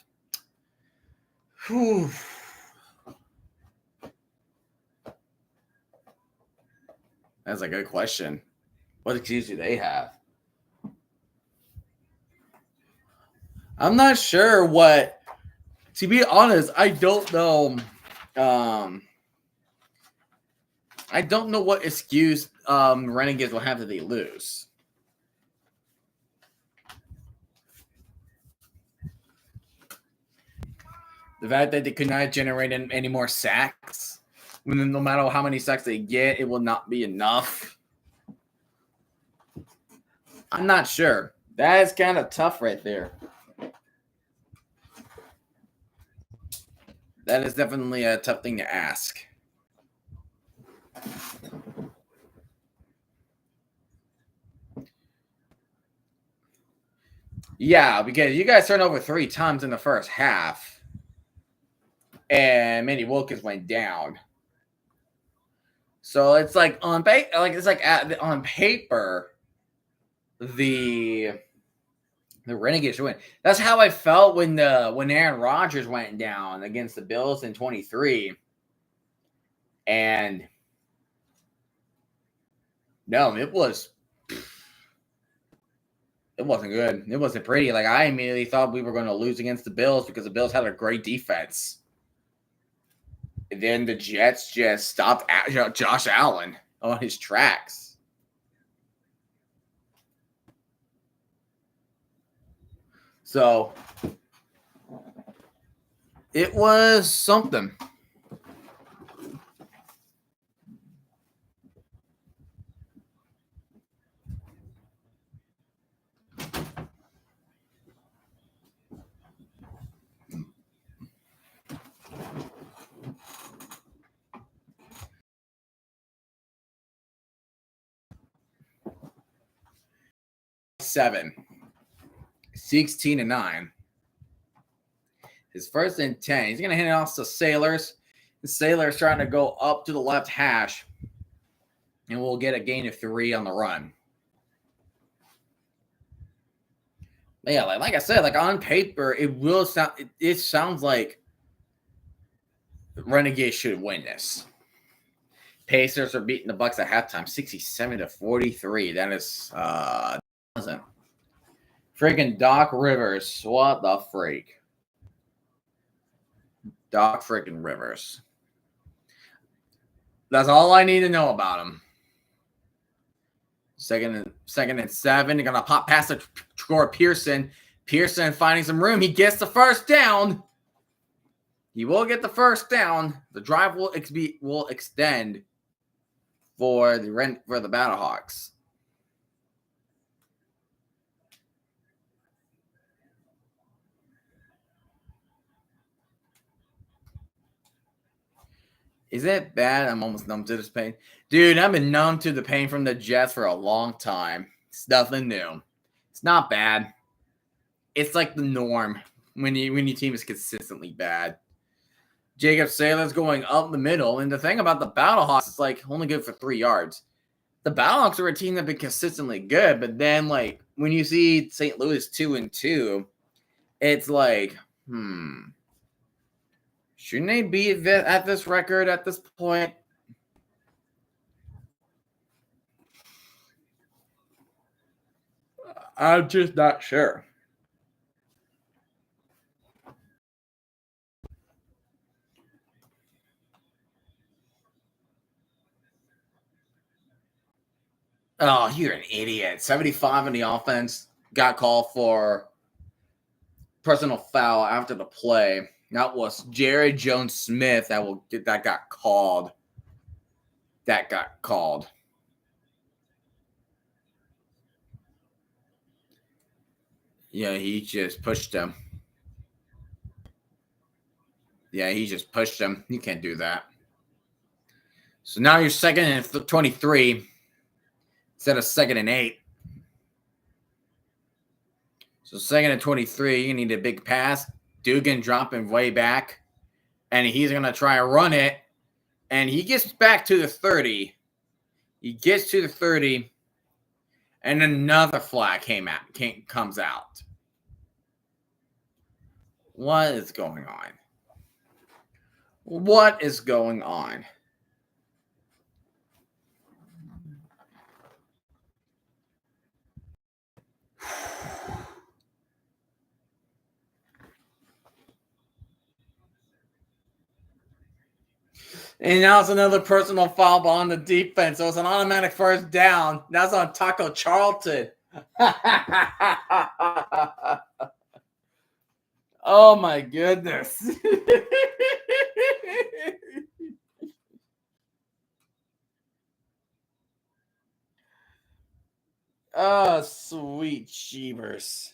Whew. That's a good question. What excuse do they have? I'm not sure what. To be honest, I don't know. I don't know what excuse Renegades will have that they lose. The fact that they could not generate any more sacks. No matter how many sacks they get, it will not be enough. I'm not sure. That is kind of tough right there. That is definitely a tough thing to ask. Yeah, because you guys turned over 3 times in the first half. And Manny Wilkins went down. So it's like on paper, the The Renegades should win. That's how I felt when Aaron Rodgers went down against the Bills in 23. And no, it wasn't good. It wasn't pretty. Like, I immediately thought we were going to lose against the Bills because the Bills had a great defense. And then the Jets just stopped Josh Allen on his tracks. So it was something. Seven. 16-9. His first and 10. He's going to hand it off to Sailors. The Sailors trying to go up to the left hash. And we'll get a gain of 3 on the run. But yeah, like I said, like on paper, it sounds like Renegades should win this. Pacers are beating the Bucks at halftime, 67-43. That is doesn't. Freaking Doc Rivers. What the freak? Doc freaking Rivers. That's all I need to know about him. Second and 7. They're going to pop past the Troy Pearson. Pearson finding some room. He gets the first down. He will get the first down. The drive will extend for the Battlehawks. Is it bad? I'm almost numb to this pain. Dude, I've been numb to the pain from the Jets for a long time. It's nothing new. It's not bad. It's like the norm when your team is consistently bad. Jacob Sailor's going up the middle. And the thing about the Battlehawks is like only good for 3 yards. The Battlehawks are a team that's been consistently good, but then like when you see St. Louis 2-2, it's like, shouldn't they be at this record at this point? I'm just not sure. Oh, you're an idiot. 75 on the offense. Got called for personal foul after the play. That was Jared Jones-Smith that got called. That got called. Yeah, he just pushed him. Yeah, he just pushed him. You can't do that. So now you're second and 23 instead of second and 8. So second and 23, you need a big pass. Dugan dropping way back. And he's going to try and run it. And he gets back to the 30. He gets to the 30. And another flag comes out. What is going on? What is going on? And now it's another personal foul on the defense. So it's an automatic first down. That's on Taco Charlton. Oh, my goodness. Oh, sweet jeebers.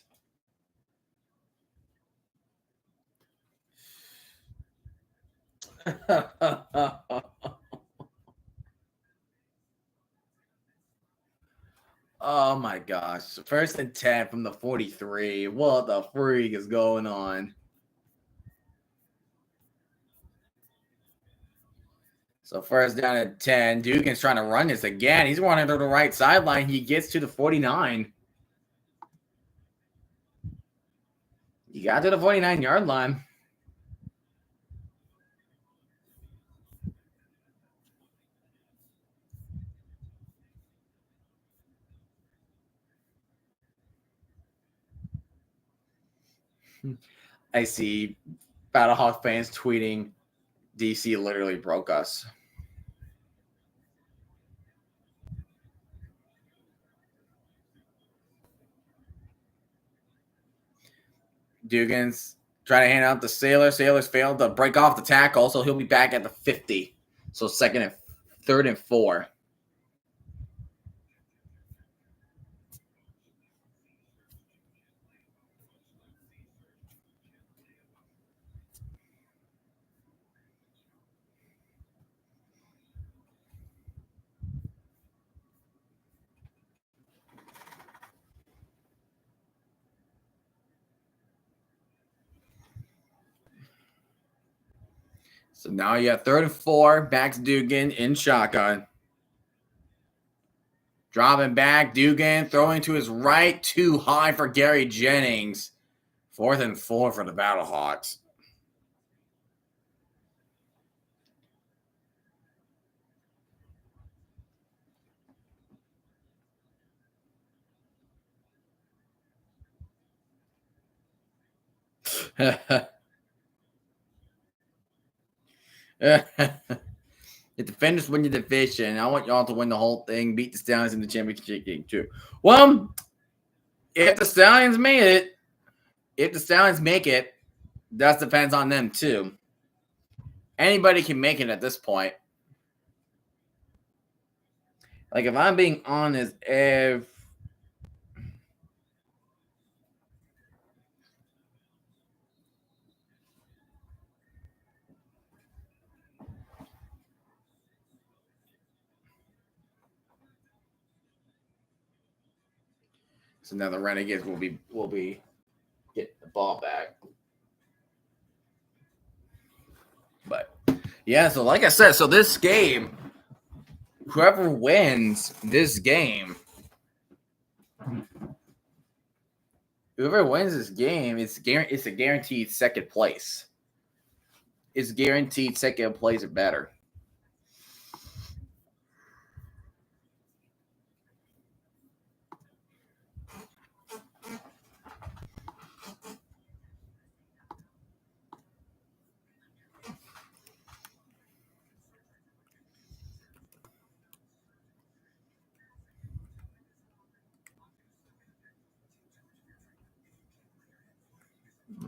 Oh my gosh. First and 10 from the 43. What the freak is going on? So first down at 10. Dugan's trying to run this again. He's running to the right sideline. He gets to the 49. You got to the 49-yard line. I see Battlehawks fans tweeting, DC literally broke us. Dugan's trying to hand out the Sailor. Sailor's failed to break off the tackle, so he'll be back at the 50. So third and 4. So now you have 3rd and 4. Back to Dugan in shotgun. Dropping back. Dugan throwing to his right. Too high for Gary Jennings. 4th and 4 for the Battlehawks. The defenders win the division. I want y'all to win the whole thing. Beat the Stallions in the championship game too. Well, if the Stallions make it, that depends on them too. Anybody can make it at this point. Like, if I'm being honest, so now the Renegades will be getting the ball back. But yeah, so like I said, so this game, whoever wins this game, it's a guaranteed second place. It's guaranteed second place or better.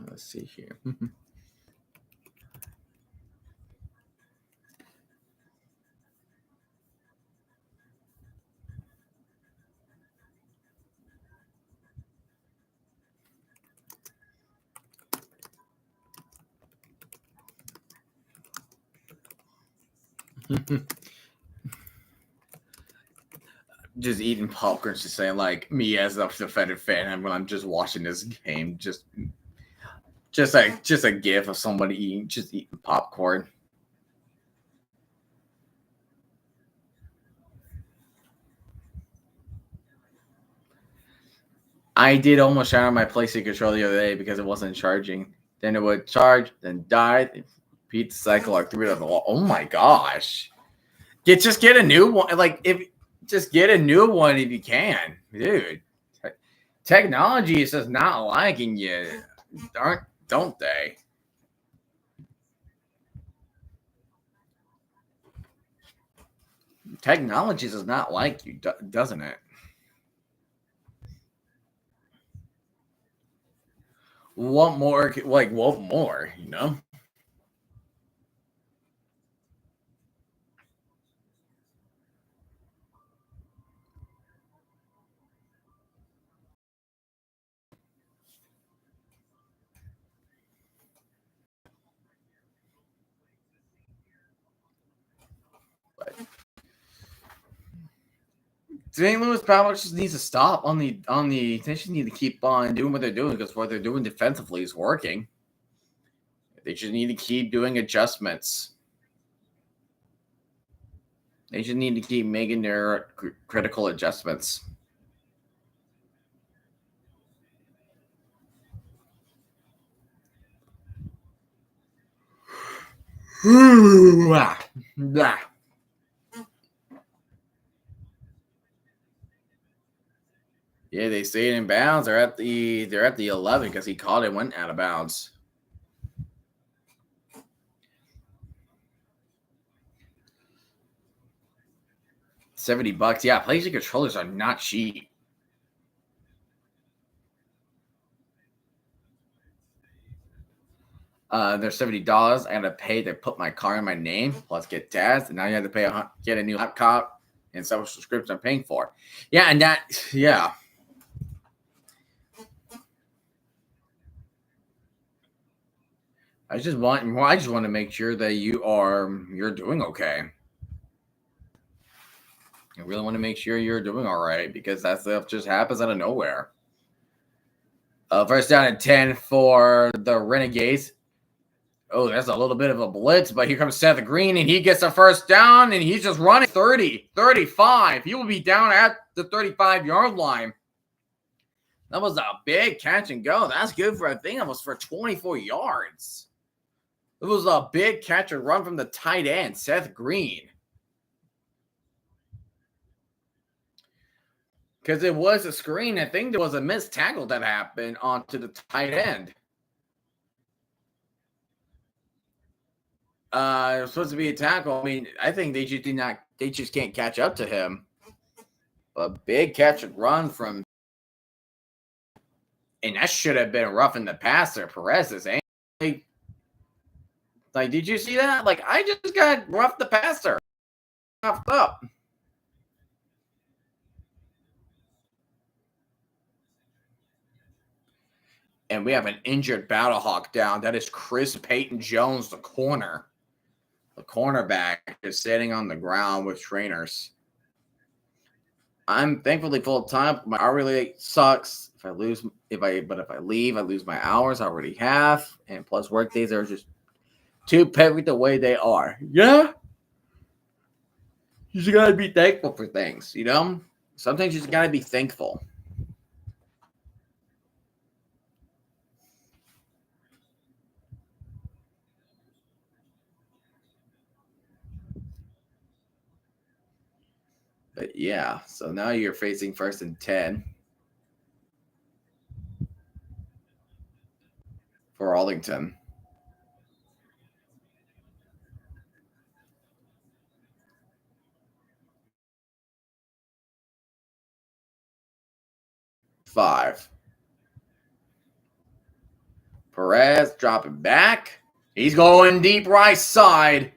Let's see here. Just eating popcorn, just saying, like, me as a defended fan, when I'm just watching this game, just a gif of somebody eating popcorn. I did almost shut on my PlayStation controller the other day because it wasn't charging. Then it would charge, then die, repeat the cycle like 3 of the wall. Oh my gosh! Just get a new one. Like, just get a new one if you can, dude. Technology is just not liking you, don't they? Technology does not like you, doesn't it? What more? Like, what more? You know? But St. Louis Battlehawks just needs to stop on the. They just need to keep on doing what they're doing, because what they're doing defensively is working. They just need to keep doing adjustments. They just need to keep making their critical adjustments. Yeah, they stayed in bounds. They're at the 11 because he caught it, went out of bounds. $70. Yeah, PlayStation controllers are not cheap. They're $70. I gotta pay to put my car in my name, plus get tags, and now you have to pay get a new laptop and some subscription I'm paying for. Yeah, and yeah. I just want to make sure that you're doing okay. I really want to make sure you're doing all right because that stuff just happens out of nowhere. First down and 10 for the Renegades. Oh, that's a little bit of a blitz, but here comes Seth Green, and he gets a first down, and he's just running 30, 35. He will be down at the 35-yard line. That was a big catch and go. That's good for, I think it was for 24 yards. It was a big catch and run from the tight end, Seth Green. Because it was a screen. I think there was a missed tackle that happened onto the tight end. It was supposed to be a tackle. I mean, I think they just can't catch up to him. A big catch and run from, and that should have been roughing the passer. Perez's like, did you see that? Like, I just got roughed the passer. Roughed up. And we have an injured Battlehawk down. That is Chris Payton-Jones, the corner. The cornerback is sitting on the ground with trainers. I'm thankfully full time. My hourly rate sucks. If I leave, I lose my hours I already have. And plus work days are just too perfect the way they are. Yeah. You just gotta be thankful for things, you know? Sometimes you just gotta be thankful. But yeah, so now you're facing 1st and 10 for Arlington. Five. Perez dropping back. He's going deep right side.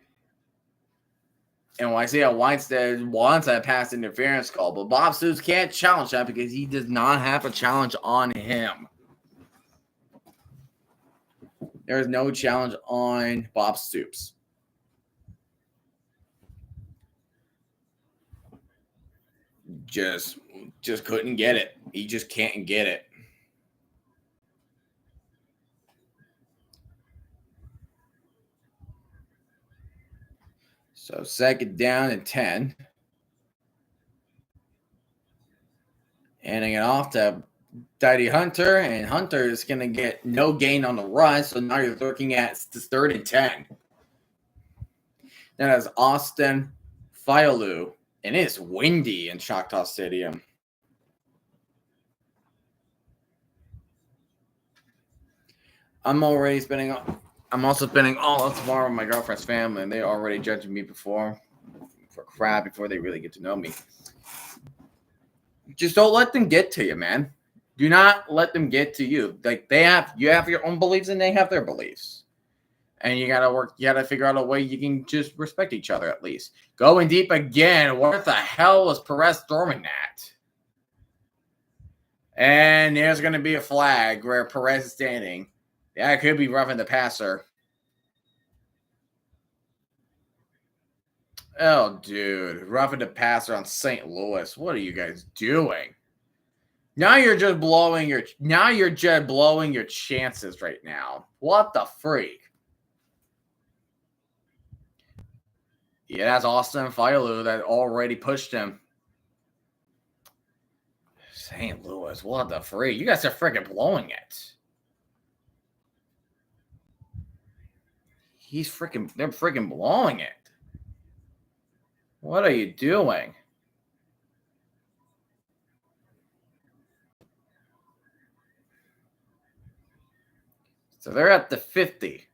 And when I say Whitestead wants a pass interference call, but Bob Stoops can't challenge that because he does not have a challenge on him. There is no challenge on Bob Stoops. Just couldn't get it. He just can't get it. So 2nd down and 10. Handing it off to Daddy Hunter, and Hunter is going to get no gain on the run, so now you're looking at the 3rd and 10. That is Austin Fialou, and it's windy in Choctaw Stadium. I'm also spending all of tomorrow with my girlfriend's family, and they're already judging me for crap before they really get to know me. Just don't let them get to you, man. Do not let them get to you. Like you have your own beliefs and they have their beliefs. And you gotta figure out a way you can just respect each other at least. Going deep again. What the hell was Perez throwing at? And there's gonna be a flag where Perez is standing. Yeah, it could be roughing the passer. Oh, dude. Roughing the passer on St. Louis. What are you guys doing? Now you're just blowing your chances right now. What the freak? Yeah, that's Austin Fialou that already pushed him. St. Louis, what the freak? You guys are freaking blowing it. they're freaking blowing it. What are you doing? So they're at the 50.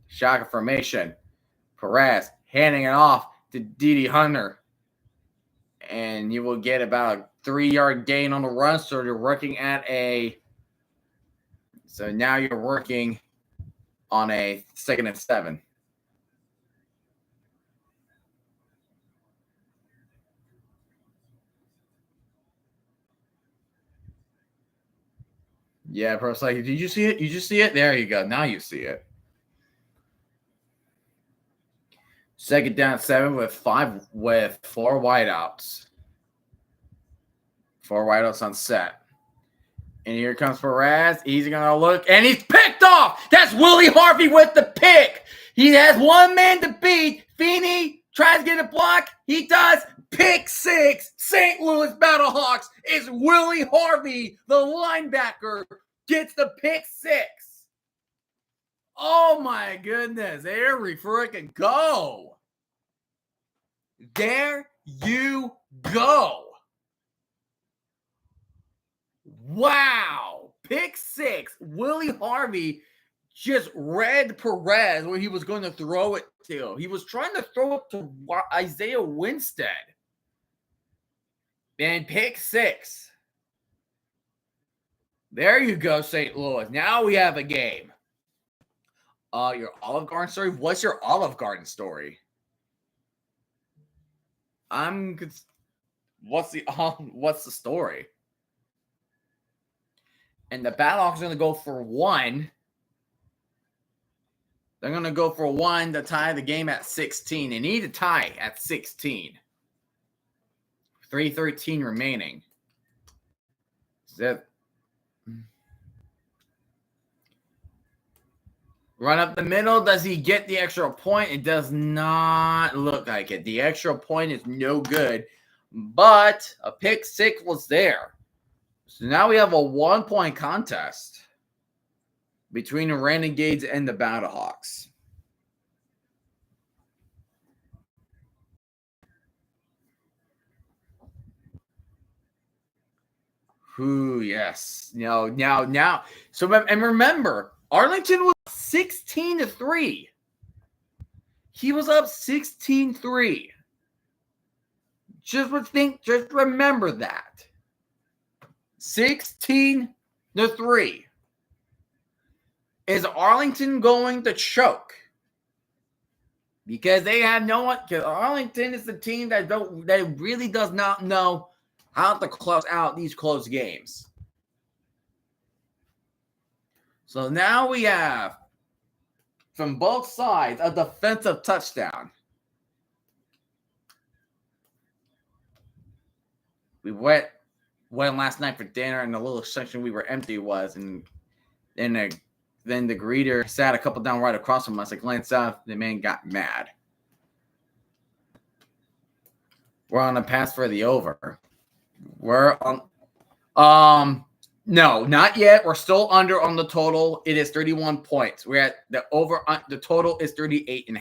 Shotgun formation. Perez handing it off to Didi Hunter. And you will get about a 3-yard gain on the run. So you're working so now you're working on a 2nd and 7. Yeah, bro. It's like, did you see it? You just see it? There you go. Now you see it. 2nd down 7 with 4 wideouts. 4 wideouts on set. And here comes Perez. He's going to look, and he's picked off. That's Willie Harvey with the pick. He has one man to beat. Feeney tries to get a block. He does. Pick 6. St. Louis Battlehawks is Willie Harvey, the linebacker, gets the pick 6. Oh, my goodness. There we freaking go. There you go. Wow. Pick 6. Willie Harvey just read Perez where he was going to throw it to. He was trying to throw it to Isaiah Winstead. And pick 6. There you go, St. Louis. Now we have a game. Your Olive Garden story? What's your Olive Garden story? What's the story? And the Battlehawks are going to go for 1. They're going to go for 1 to tie the game at 16. They need to tie at 16. 3:13 remaining. Run up the middle. Does he get the extra point? It does not look like it. The extra point is no good. But a pick 6 was there. So now we have a 1-point contest between the Renegades and the Battlehawks. Ooh, yes. Now. So, and remember, Arlington was 16-3. He was up 16-3. Just remember that. 16-3. Is Arlington going to choke? Because they have no one. Because Arlington is the team that really does not know how to close out these close games. So now we have, from both sides, a defensive touchdown. We went last night for dinner, and the little section we were empty was, and then the greeter sat a couple down right across from us. I glanced out, the man got mad. We're on a pass for the over. We're on. No, not yet. We're still under on the total. It is 31 points. We're at the over. The total is 38.5.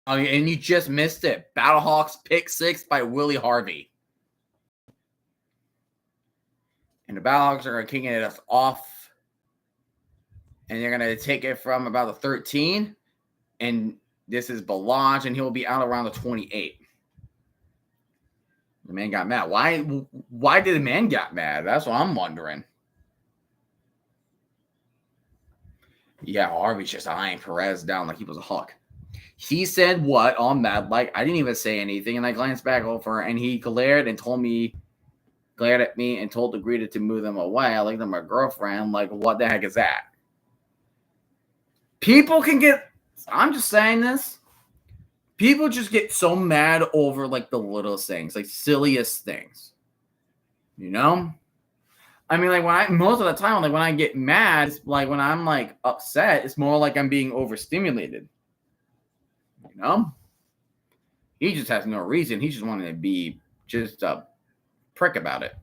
Oh, and you just missed it. Battlehawks pick 6 by Willie Harvey. And the Battlehawks are going to kick it off. And they're going to take it from about the 13. And this is Belange, and he'll be out around the 28. The man got mad. Why did the man get mad? That's what I'm wondering. Yeah, Harvey's just eyeing Perez down like he was a hawk. He said what on Mad Like? I didn't even say anything, and I glanced back over, and he glared at me and told the greeter to move them away. I looked at my girlfriend like, what the heck is that? People can get, I'm just saying this. People just get so mad over like the littlest things, like silliest things. You know? I mean, like most of the time, like when I get mad, like when I'm like upset, it's more like I'm being overstimulated. You know? He just has no reason. He just wanted to be just a prick about it.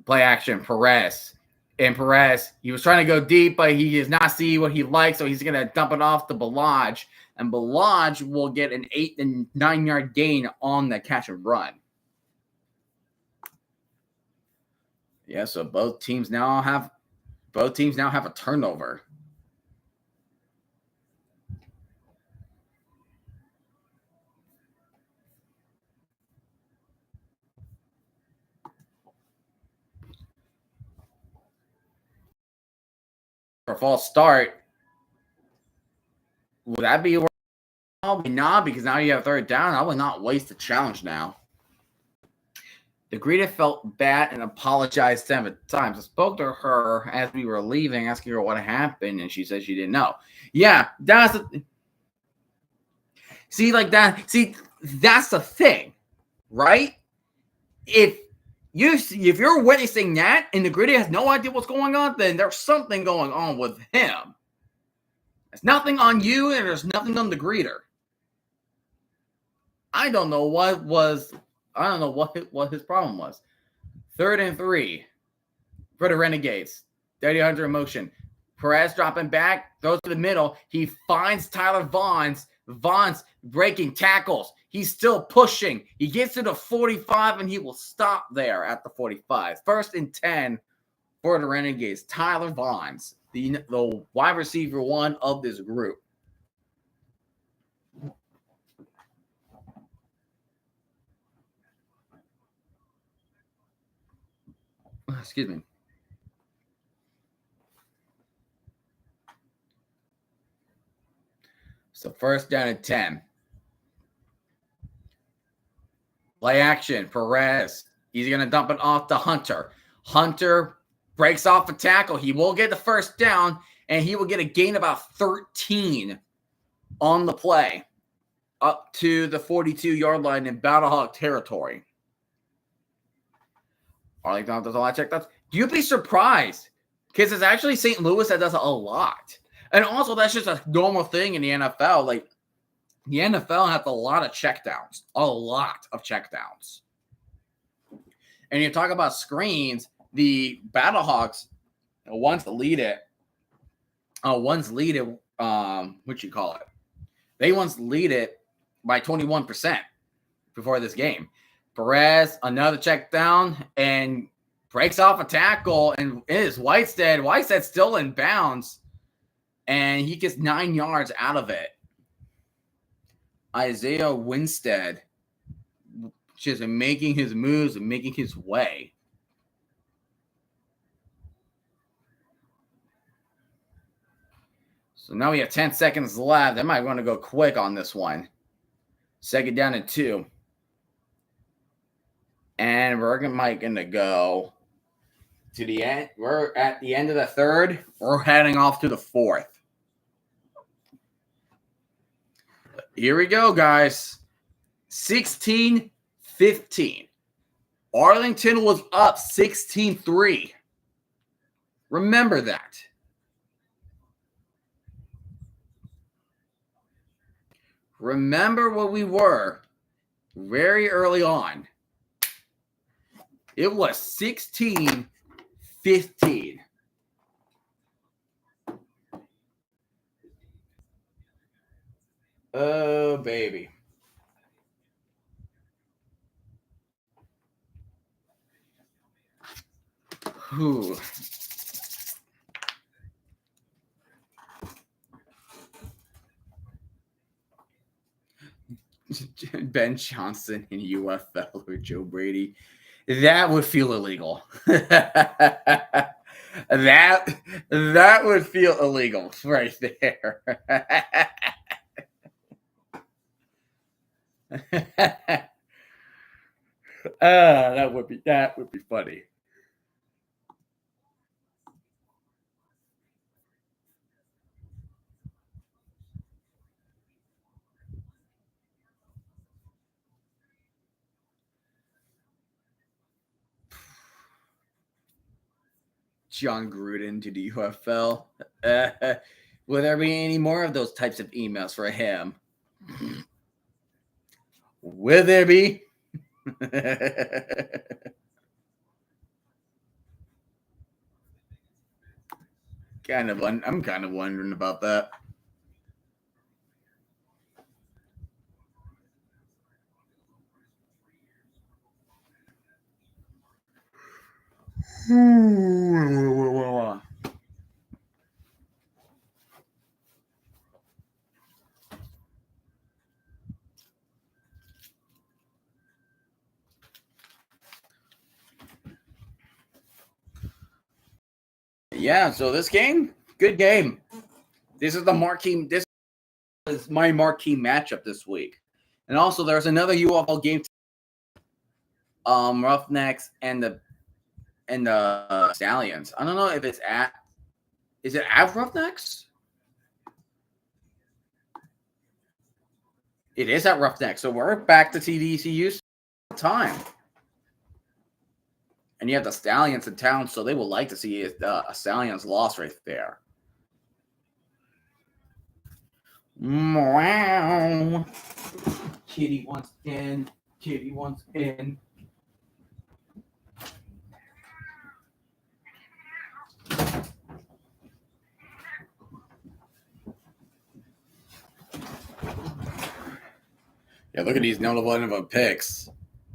Play action, Perez. And Perez, he was trying to go deep, but he does not see what he likes, so he's going to dump it off to Balaj. And Balaj will get an 8 and 9 yard gain on the catch and run. Yeah, so both teams now have a turnover. For a false start, would that be? Probably not, because now you have third down. I would not waste the challenge now. The greeter felt bad and apologized 7 times. I spoke to her as we were leaving, asking her what happened, and she said she didn't know. Yeah, that's that's the thing, right? If you're witnessing that and the greeter has no idea what's going on, then there's something going on with him. There's nothing on you, and there's nothing on the greeter. I don't know what his problem was. 3rd and 3 for the Renegades. 30-100 in motion. Perez dropping back, throws to the middle. He finds Tyler Vaughns. Vaughns breaking tackles. He's still pushing. He gets to the 45, and he will stop there at the 45. 1st and 10 for the Renegades. Tyler Vaughns, the wide receiver 1 of this group. Excuse me. So 1st down and 10. Play action. Perez. He's going to dump it off to Hunter. Hunter breaks off a tackle. He will get the 1st down, and he will get a gain about 13 on the play up to the 42-yard line in Battlehawk territory. Arlington does all that check. You'd be surprised, because it's actually St. Louis that does it a lot. And also, that's just a normal thing in the NFL. Like, the NFL has a lot of checkdowns. A lot of checkdowns. And you talk about screens, the Battlehawks once lead it. What you call it? They once lead it by 21% before this game. Perez, another check down, and breaks off a tackle, and it is Whitestead. Whitestead's still in bounds, and he gets 9 yards out of it. Isaiah Winstead just making his moves and making his way. So now we have 10 seconds left. They might want to go quick on this one. 2nd down and 2. And we're going to go to the end. We're at the end of the 3rd. We're heading off to the 4th. Here we go, guys. 16-15. Arlington was up 16-3. Remember that. Remember what we were very early on. It was 16-15. Oh, baby. Whew. Ben Johnson in UFL or Joe Brady. That would feel illegal. that would feel illegal right there. That would be funny. John Gruden to the UFL. Will there be any more of those types of emails for him? Will there be? I'm kind of wondering about that. Yeah, so this game, good game. This is my marquee matchup this week. And also there's another UFL game, Roughnecks and the Stallions. I don't know if is it at Roughnecks? It is at Roughnecks. So we're back to TDCU time. And you have the Stallions in town, so they will like to see a Stallions loss right there. Wow. Kitty wants in. Kitty wants in. Yeah, look at these notable picks.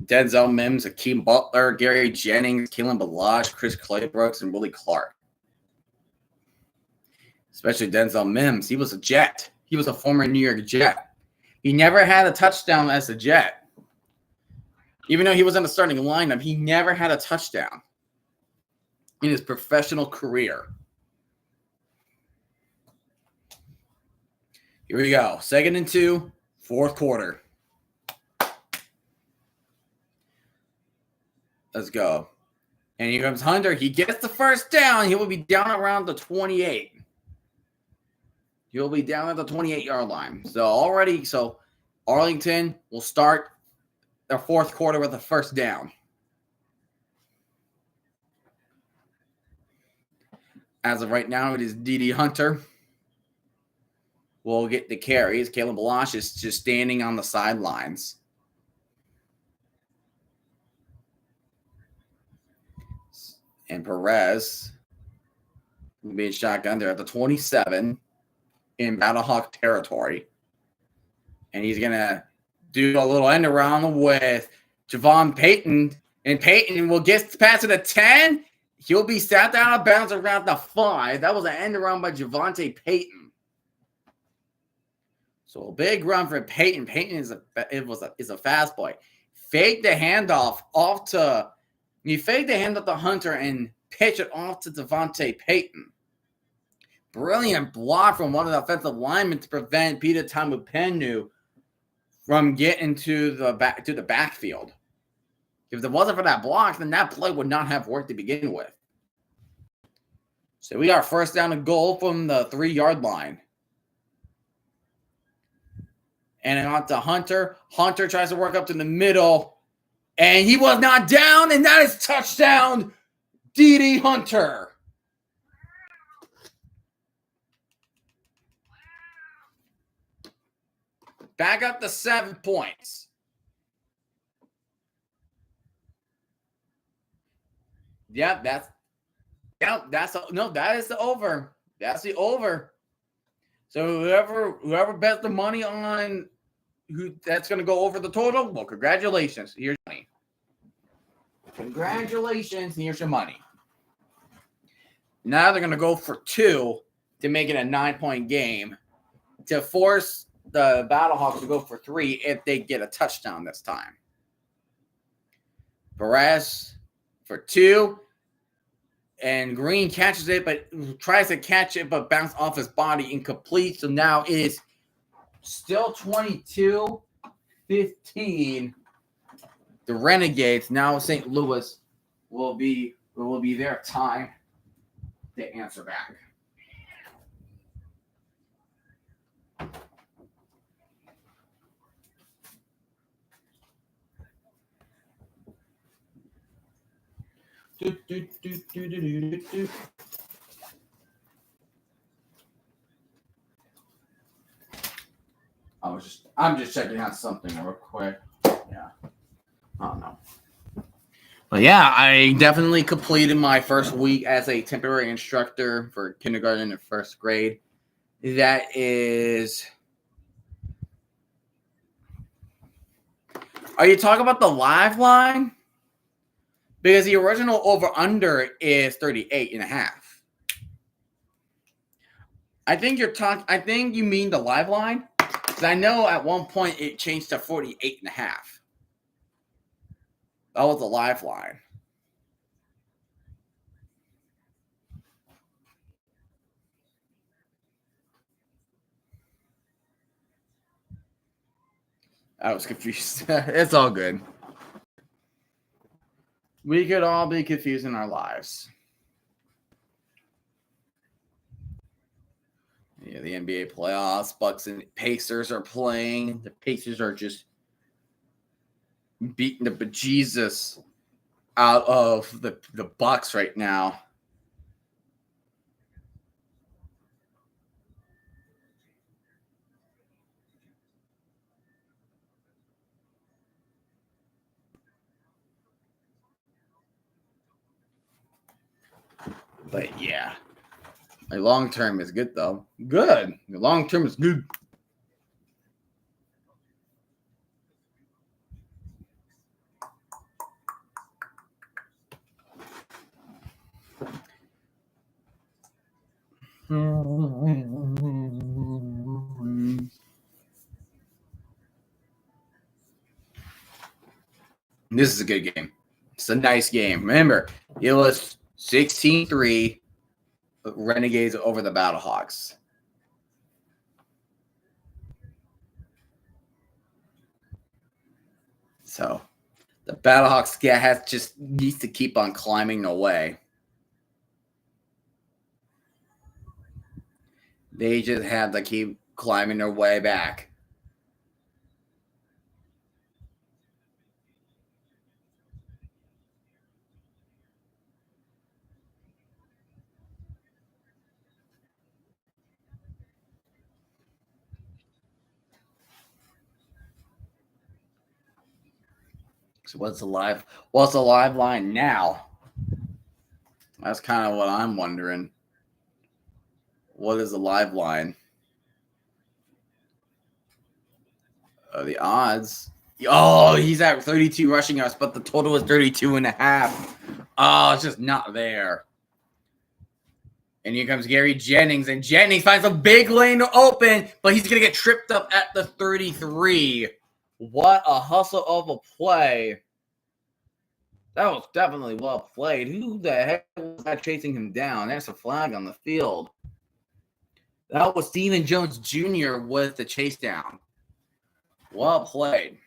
Denzel Mims, Akeem Butler, Gary Jennings, Kalen Balazs, Chris Claybrooks, and Willie Clark. Especially Denzel Mims. He was a Jet. He was a former New York Jet. He never had a touchdown as a Jet. Even though he was in the starting lineup, he never had a touchdown in his professional career. Here we go. 2nd and 2, 4th quarter. Let's go. And here comes Hunter. He gets the first down. He will be down around the 28. He'll be down at the 28-yard line. So Arlington will start their 4th quarter with a first down. As of right now, it is D.D. Hunter. We'll get the carries. Kalen Balazs is just standing on the sidelines. And Perez will be in shotgun there at the 27 in Battlehawk territory. And he's going to do a little end around with Javon Payton. And Payton will get past it at 10. He'll be sat out of bounds around the 5. That was an end around by Javonte Payton. So a big run for Payton. Payton is a fast boy. Fake the handoff to Hunter and pitch it off to Devontae Payton. Brilliant block from one of the offensive linemen to prevent Peter Tamupenu from getting to the backfield. If it wasn't for that block, then that play would not have worked to begin with. So we got first down and goal from the 3-yard line. And on to Hunter. Hunter tries to work up to the middle. And he was not down. And that is touchdown, D.D. Hunter. Back up to 7 points. Yeah, that is the over. That's the over. So whoever bets the money on who that's going to go over the total, well, congratulations. Here's your money. Congratulations. Here's your money. Now they're going to go for 2 to make it a 9-point game to force the Battlehawks to go for 3 if they get a touchdown this time. Perez for 2. And Green catches it, but tries to catch it, but bounces off his body, incomplete. So now it is still 22-15. The Renegades, now St. Louis, will be their time to answer back. I'm just checking out something real quick. Yeah. I don't know. But yeah, I definitely completed my first week as a temporary instructor for kindergarten and first grade. That is. Are you talking about the live line? Because the original over-under is 38.5. I think I think you mean the live line. Because I know at one point it changed to 48.5. That was the live line. I was confused. It's all good. We could all be confused in our lives. Yeah, the NBA playoffs, Bucks and Pacers are playing. The Pacers are just beating the bejesus out of the Bucks right now. But yeah, my long term is good though. Good. The long term is good. This is a good game. It's a nice game. Remember, it was 16-3 Renegades over the Battlehawks. So the Battlehawks just needs to keep on climbing away. They just have to keep climbing their way back. So what's the live line now? That's kind of what I'm wondering. What is the live line? The odds. Oh, he's at 32 rushing yards, but the total is 32.5. Oh, it's just not there. And here comes Gary Jennings, and Jennings finds a big lane to open, but he's going to get tripped up at the 33. What a hustle of a play. That was definitely well played. Who the heck was that chasing him down? There's a flag on the field. That was Steven Jones Jr. with the chase down. Well played.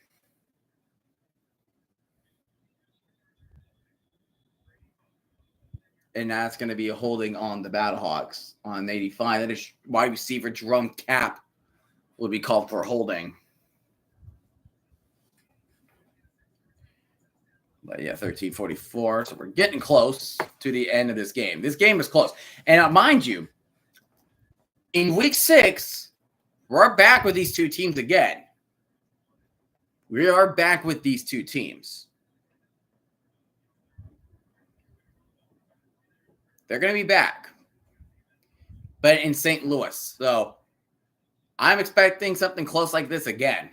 And that's going to be a holding on the Battlehawks on 85. That is wide receiver Jerome Cap would be called for holding. But yeah, 13:44. So we're getting close to the end of this game. This game is close. And mind you, in week 6, we're back with these two teams again. We are back with these two teams. They're going to be back, but in St. Louis. So I'm expecting something close like this again.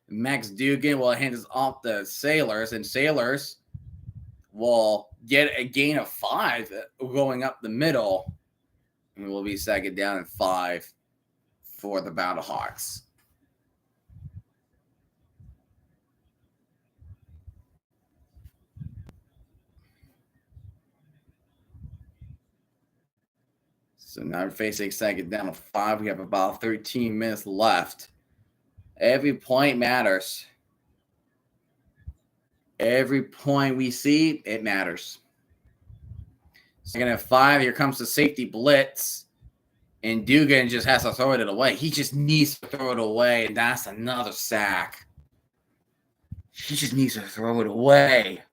Max Dugan will hand us off the Sailors, and Sailors will get a gain of 5 going up the middle, and we'll be second down and 5 for the Battlehawks. So now we're facing second down and 5. We have about 13 minutes left. Every point matters. Every point we see, it matters. Second and 5, here comes the safety blitz. And Dugan just has to throw it away. He just needs to throw it away, and that's another sack. He just needs to throw it away.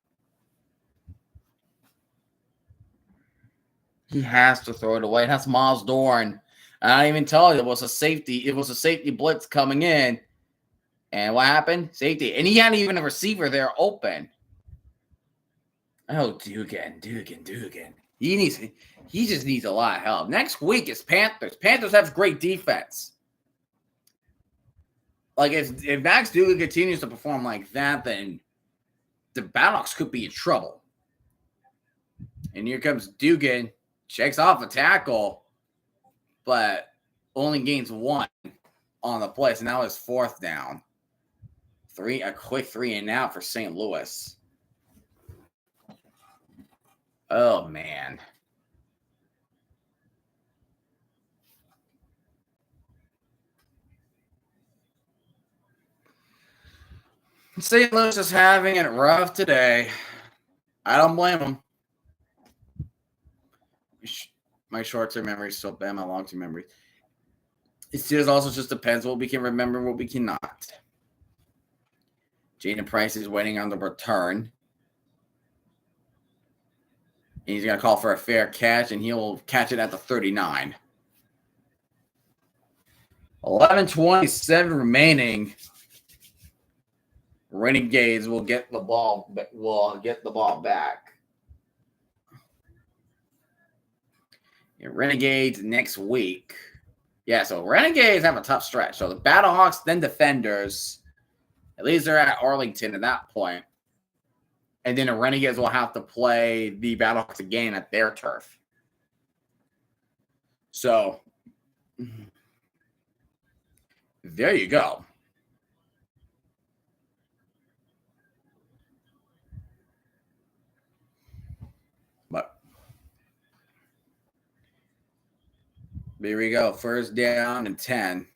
He has to throw it away. And that's Miles Dorn. I didn't even tell you it was a safety. It was a safety blitz coming in. And what happened? Safety. And he hadn't even a receiver there open. Oh, Dugan. He just needs a lot of help. Next week is Panthers. Panthers have great defense. Like if Max Dugan continues to perform like that, then the Battlehawks could be in trouble. And here comes Dugan, checks off a tackle, but only gains one on the play. So now it's 4th down. A quick 3 and out for St. Louis. Oh man. St. Louis is having it rough today. I don't blame them. My short-term memory is so bad. My long-term memory. It also just depends what we can remember and what we cannot. Jaden Price is waiting on the return. And he's going to call for a fair catch, and he'll catch it at the 39. 11:27 remaining. Renegades will get the ball back. And Renegades next week. Yeah, so Renegades have a tough stretch. So the Battlehawks, then Defenders. At least they're at Arlington at that point. And then the Renegades will have to play the Battlehawks again at their turf. So there you go. But here we go. 1st down and 10.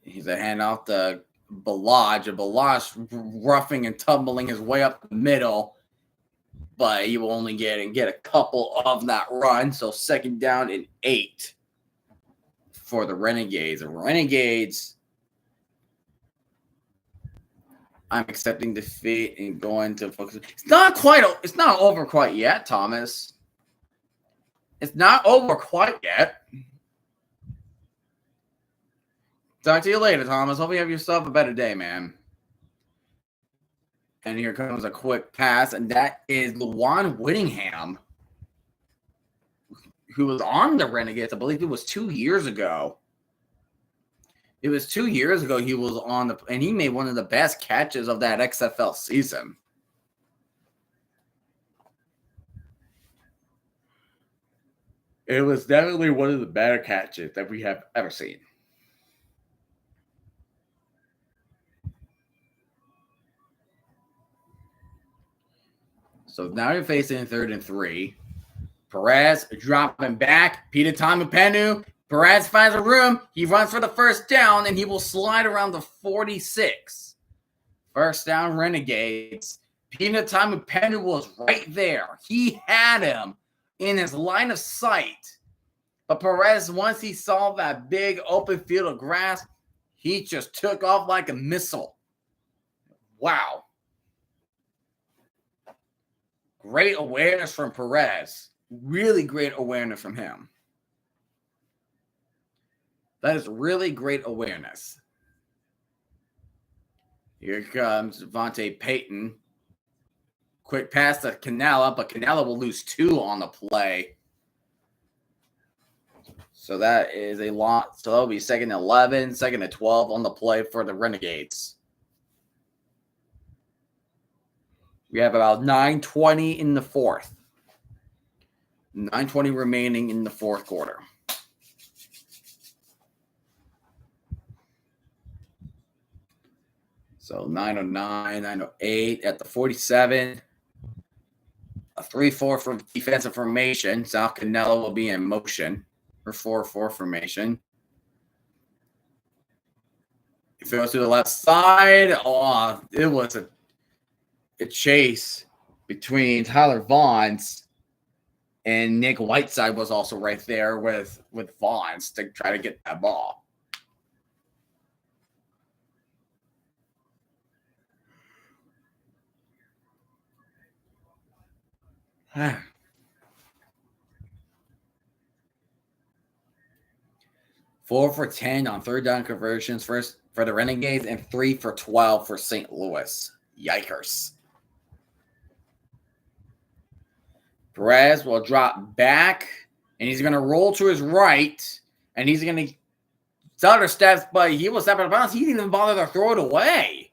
He's a handoff to Balaj. Balaj roughing and tumbling his way up the middle. But he will only get a couple of that run. So 2nd down and 8 for the Renegades. The Renegades, I'm accepting defeat and going to focus. It's not over quite yet, Thomas. It's not over quite yet. Talk to you later, Thomas. Hope you have yourself a better day, man. And here comes a quick pass, and that is Luwan Whittingham, who was on the Renegades. I believe it was 2 years ago. It was 2 years ago he was on and he made one of the best catches of that XFL season. It was definitely one of the better catches that we have ever seen. So now you're facing 3rd and 3. Perez dropping back. Peter Tamupenu. Perez finds a room. He runs for the 1st down, and he will slide around the 46. 1st down, Renegades. Peter Tamupenu was right there. He had him in his line of sight. But Perez, once he saw that big open field of grass, he just took off like a missile. Wow. Great awareness from Perez. Really great awareness from him. That is really great awareness. Here comes Devontae Payton. Quick pass to Canella, but Canella will lose 2 on the play. So that is a lot. So that'll be 2nd and 11, 2nd and 12 on the play for the Renegades. We have about 9:20 in the 4th. 9:20 remaining in the 4th quarter. So 9:09, 9:08 at the 47. A 3-4 from defensive formation. Sal Canelo will be in motion for 4-4 formation. If it goes to the left side, it was a chase between Tyler Vaughns and Nick Whiteside was also right there with Vaughns to try to get that ball. Four for 10 on 3rd down conversions first for the Renegades and 3 for 12 for St. Louis. Yikers. Perez will drop back, and he's going to roll to his right, and he's going to stutter steps, but he will step out of bounds. He didn't even bother to throw it away.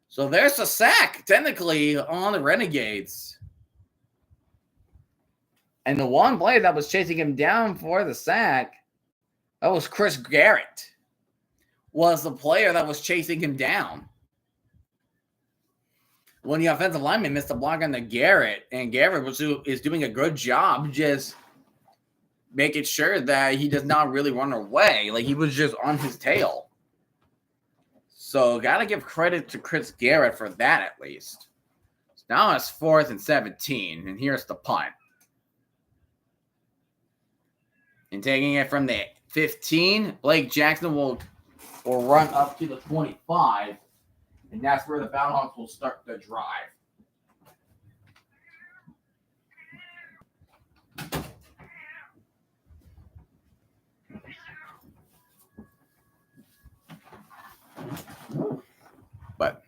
So there's a sack, technically, on the Renegades. And the one player that was chasing him down for the sack, that was Chris Garrett, was the player that was chasing him down. When the offensive lineman missed a block on the Garrett, and Garrett is doing a good job just making sure that he does not really run away. Like, he was just on his tail. So, got to give credit to Chris Garrett for that, at least. So now it's 4th and 17, and here's the punt. And taking it from the 15, Blake Jackson will run up to the 25, and that's where the Battlehawks will start the drive. But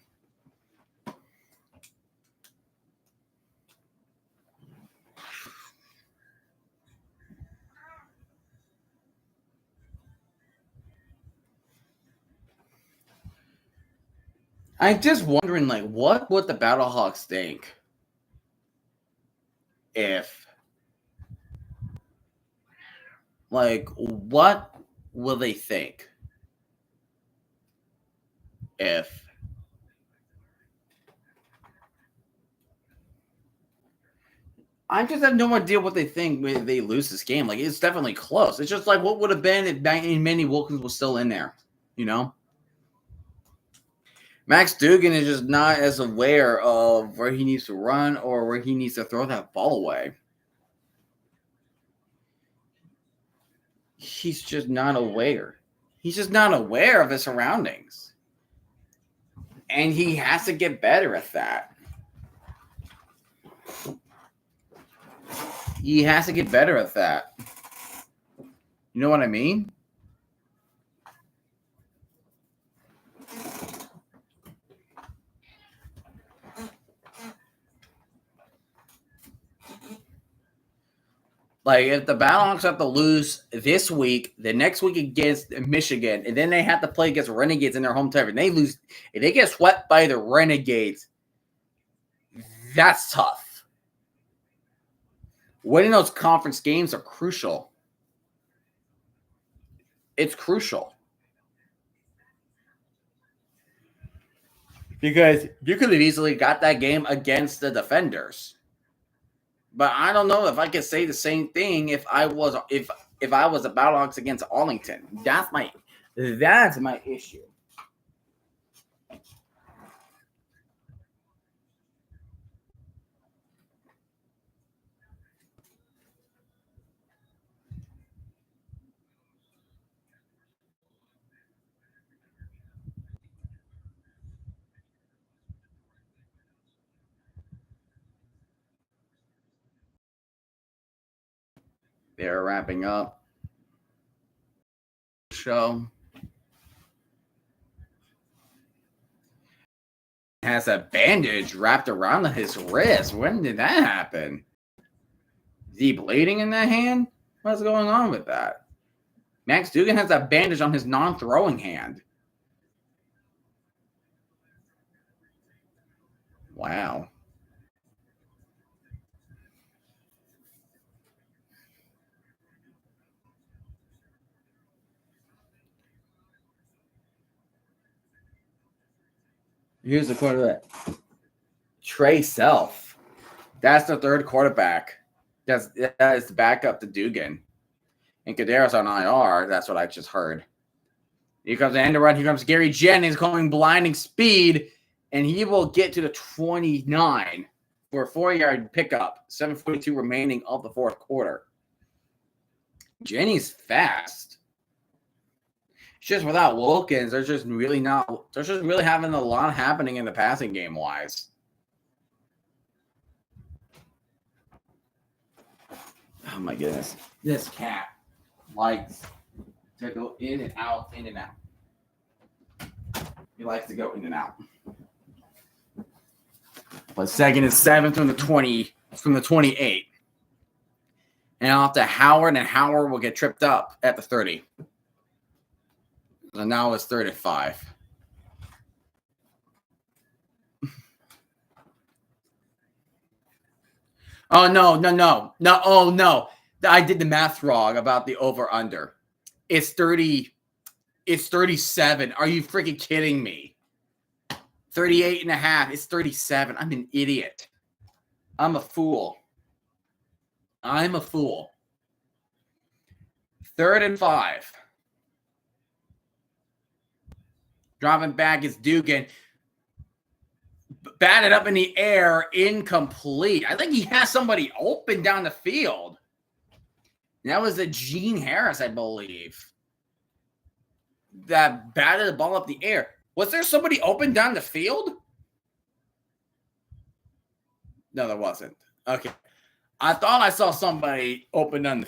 I'm just wondering, like, what would the Battlehawks think if, like, what will they think if I just have no idea what they think when they lose this game. Like, it's definitely close. It's just like what would have been if Manny Wilkins was still in there, you know? Max Dugan is just not as aware of where he needs to run or where he needs to throw that ball away. He's just not aware. He's just not aware of his surroundings. And he has to get better at that. He has to get better at that. You know what I mean? Like, if the Battlehawks have to lose this week, the next week against Michigan, and then they have to play against Renegades in their home turf, and they lose, if they get swept by the Renegades, that's tough. Winning those conference games are crucial. It's crucial. Because you could have easily got that game against the Defenders. But I don't know if I could say the same thing if I was the Battlehawks against Arlington. That's my issue. They're wrapping up the show. Has a bandage wrapped around his wrist. When did that happen? Is he bleeding in that hand? What's going on with that? Max Dugan has a bandage on his non-throwing hand. Wow. Here's the quarterback. Trey Self. That's the third quarterback. That is the backup to Dugan. And Kadarius on IR. That's what I just heard. Here comes the end run. Here comes Gary Jennings going blinding speed. And he will get to the 29 for a 4-yard pickup. 7:42 remaining of the fourth quarter. Jennings fast. It's just without Wilkins, there's just really having a lot happening in the passing game wise. Oh my goodness. This cat likes to go in and out, in and out. He likes to go in and out. But 2nd and 7 from the 28. And off to Howard, and Howard will get tripped up at the 30. So now it's 3rd and 5. Oh, no. Oh, no. I did the math wrong about the over-under. It's 30. It's 37. Are you freaking kidding me? 38 and a half. It's 37. I'm an idiot. I'm a fool. 3rd and 5. Dropping back is Dugan. Batted up in the air, incomplete. I think he has somebody open down the field. That was a Gene Harris, I believe, that batted the ball up the air. Was there somebody open down the field? No, there wasn't. Okay. I thought I saw somebody open in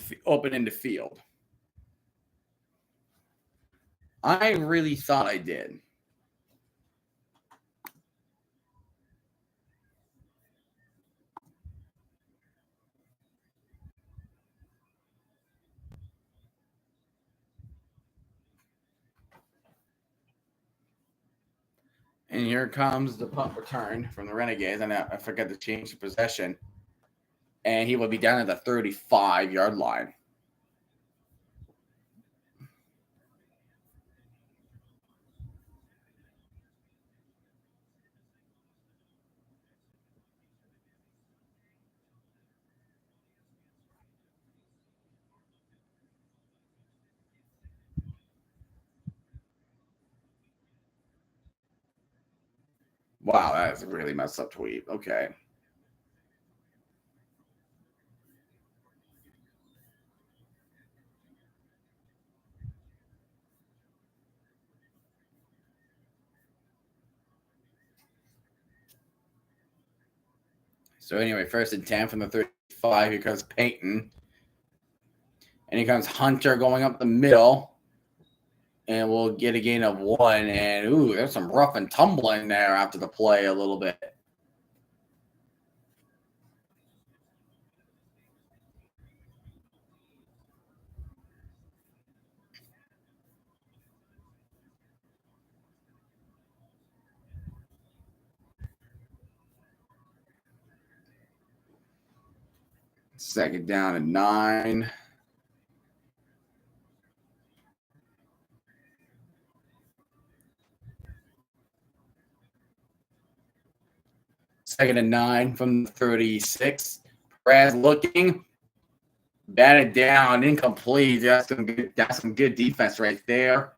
the field. I really thought I did. And here comes the punt return from the Renegades. I forgot to change the possession. And he will be down at the 35-yard line. Wow, that is a really messed up tweet. Okay. So anyway, 1st and 10 from the 35. Here comes Peyton. And here comes Hunter going up the middle. And we'll get a gain of 1. And, ooh, there's some rough and tumbling there after the play a little bit. Second down and 9. Second and 9 from the 36. Perez looking. Batted down, incomplete. That's some good defense right there.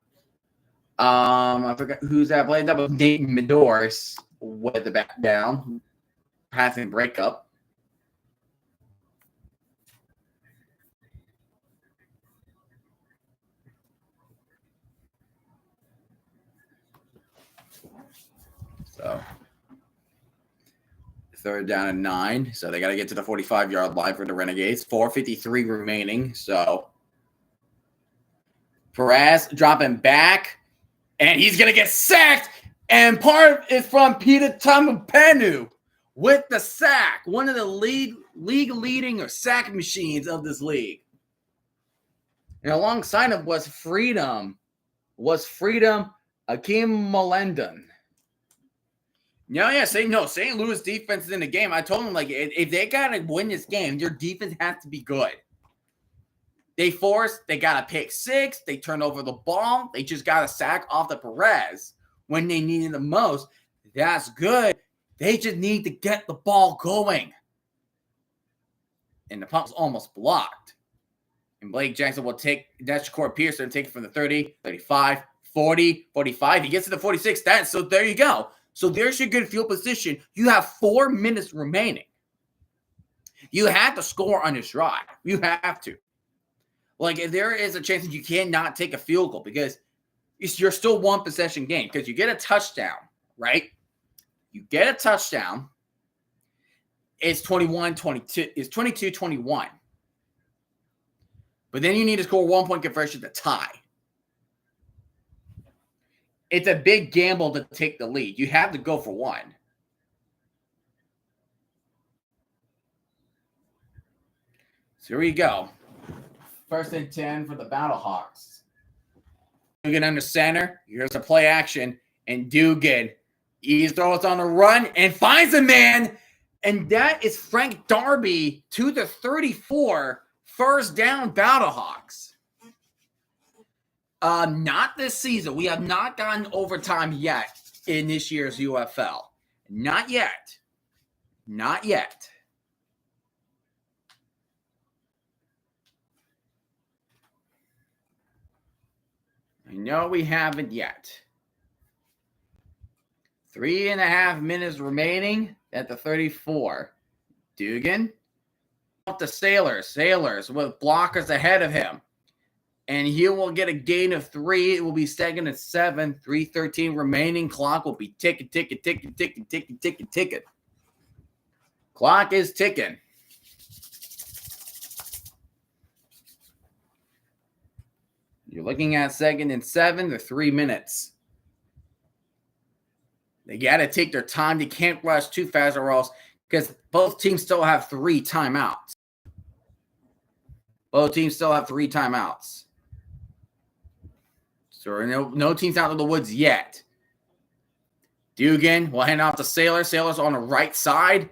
I forgot who's that played. That was Nate Medors with the back down. Passing breakup. So 3rd down and 9. So they got to get to the 45-yard line for the Renegades. 4:53 remaining. So Perez dropping back, and he's going to get sacked. And part is from Peter Tamapenu with the sack. One of the league leading or sack machines of this league. And alongside him was Freedom Akeem Melendon. St. Louis defense is in the game. I told him, like, if they got to win this game, their defense has to be good. They got to pick 6. They turn over the ball. They just got to sack off the Perez when they need it the most. That's good. They just need to get the ball going. And the punt's almost blocked. And Blake Jackson will take that's Shakur Pearson, take it from the 30, 35, 40, 45. He gets to the 46. So there you go. So there's your good field position. You have 4 minutes remaining. You have to score on this drive. You have to. Like, if there is a chance that you cannot take a field goal because you're still 1 possession game because you get a touchdown, right? You get a touchdown. It's 21-22. It's 22-21. But then you need to score 1-point conversion to tie. It's a big gamble to take the lead. You have to go for 1. So here we go. 1st and 10 for the Battlehawks. Dugan under center. Here's the play action. And Dugan, he throws on a run and finds a man. And that is Frank Darby to the 34. 1st down, Battlehawks. Not this season. We have not gotten overtime yet in this year's UFL. Not yet. Not yet. I know we haven't yet. 3.5 minutes remaining at the 34. Dugan. Up the Sailors. Sailors with blockers ahead of him. And he will get a gain of 3. It will be 2nd and 7. 3:13 remaining. Clock will be ticking. Clock is ticking. You're looking at 2nd and 7 to 3 minutes. They got to take their time. They can't rush too fast or else, because both teams still have 3 timeouts. Both teams still have 3 timeouts. So no teams out of the woods yet. Dugan will hand off to Sailors. Sailors on the right side.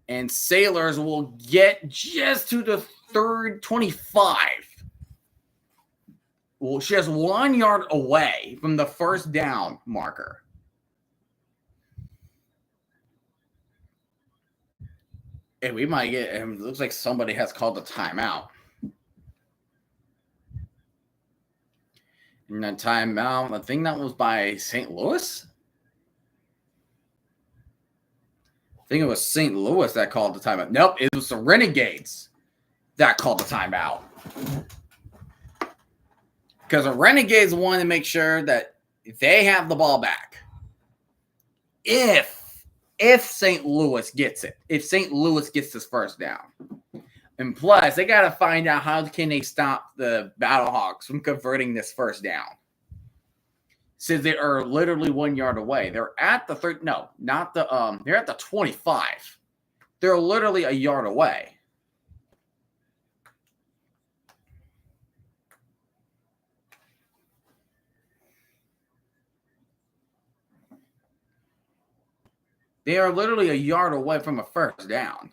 And Sailors will get just to the 25. Well, she has 1 yard away from the 1st down marker. And we might get, it looks like somebody has called a timeout. And that timeout, I think that was by St. Louis. I think it was St. Louis that called the timeout. Nope, it was the Renegades that called the timeout. Because the Renegades wanted to make sure that they have the ball back. If St. Louis gets it. If St. Louis gets this 1st down. And plus, they got to find out how can they stop the Battlehawks from converting this 1st down. Since they are literally 1 yard away. They're at the they're at the 25. They're literally a yard away. They are literally a yard away from a 1st down.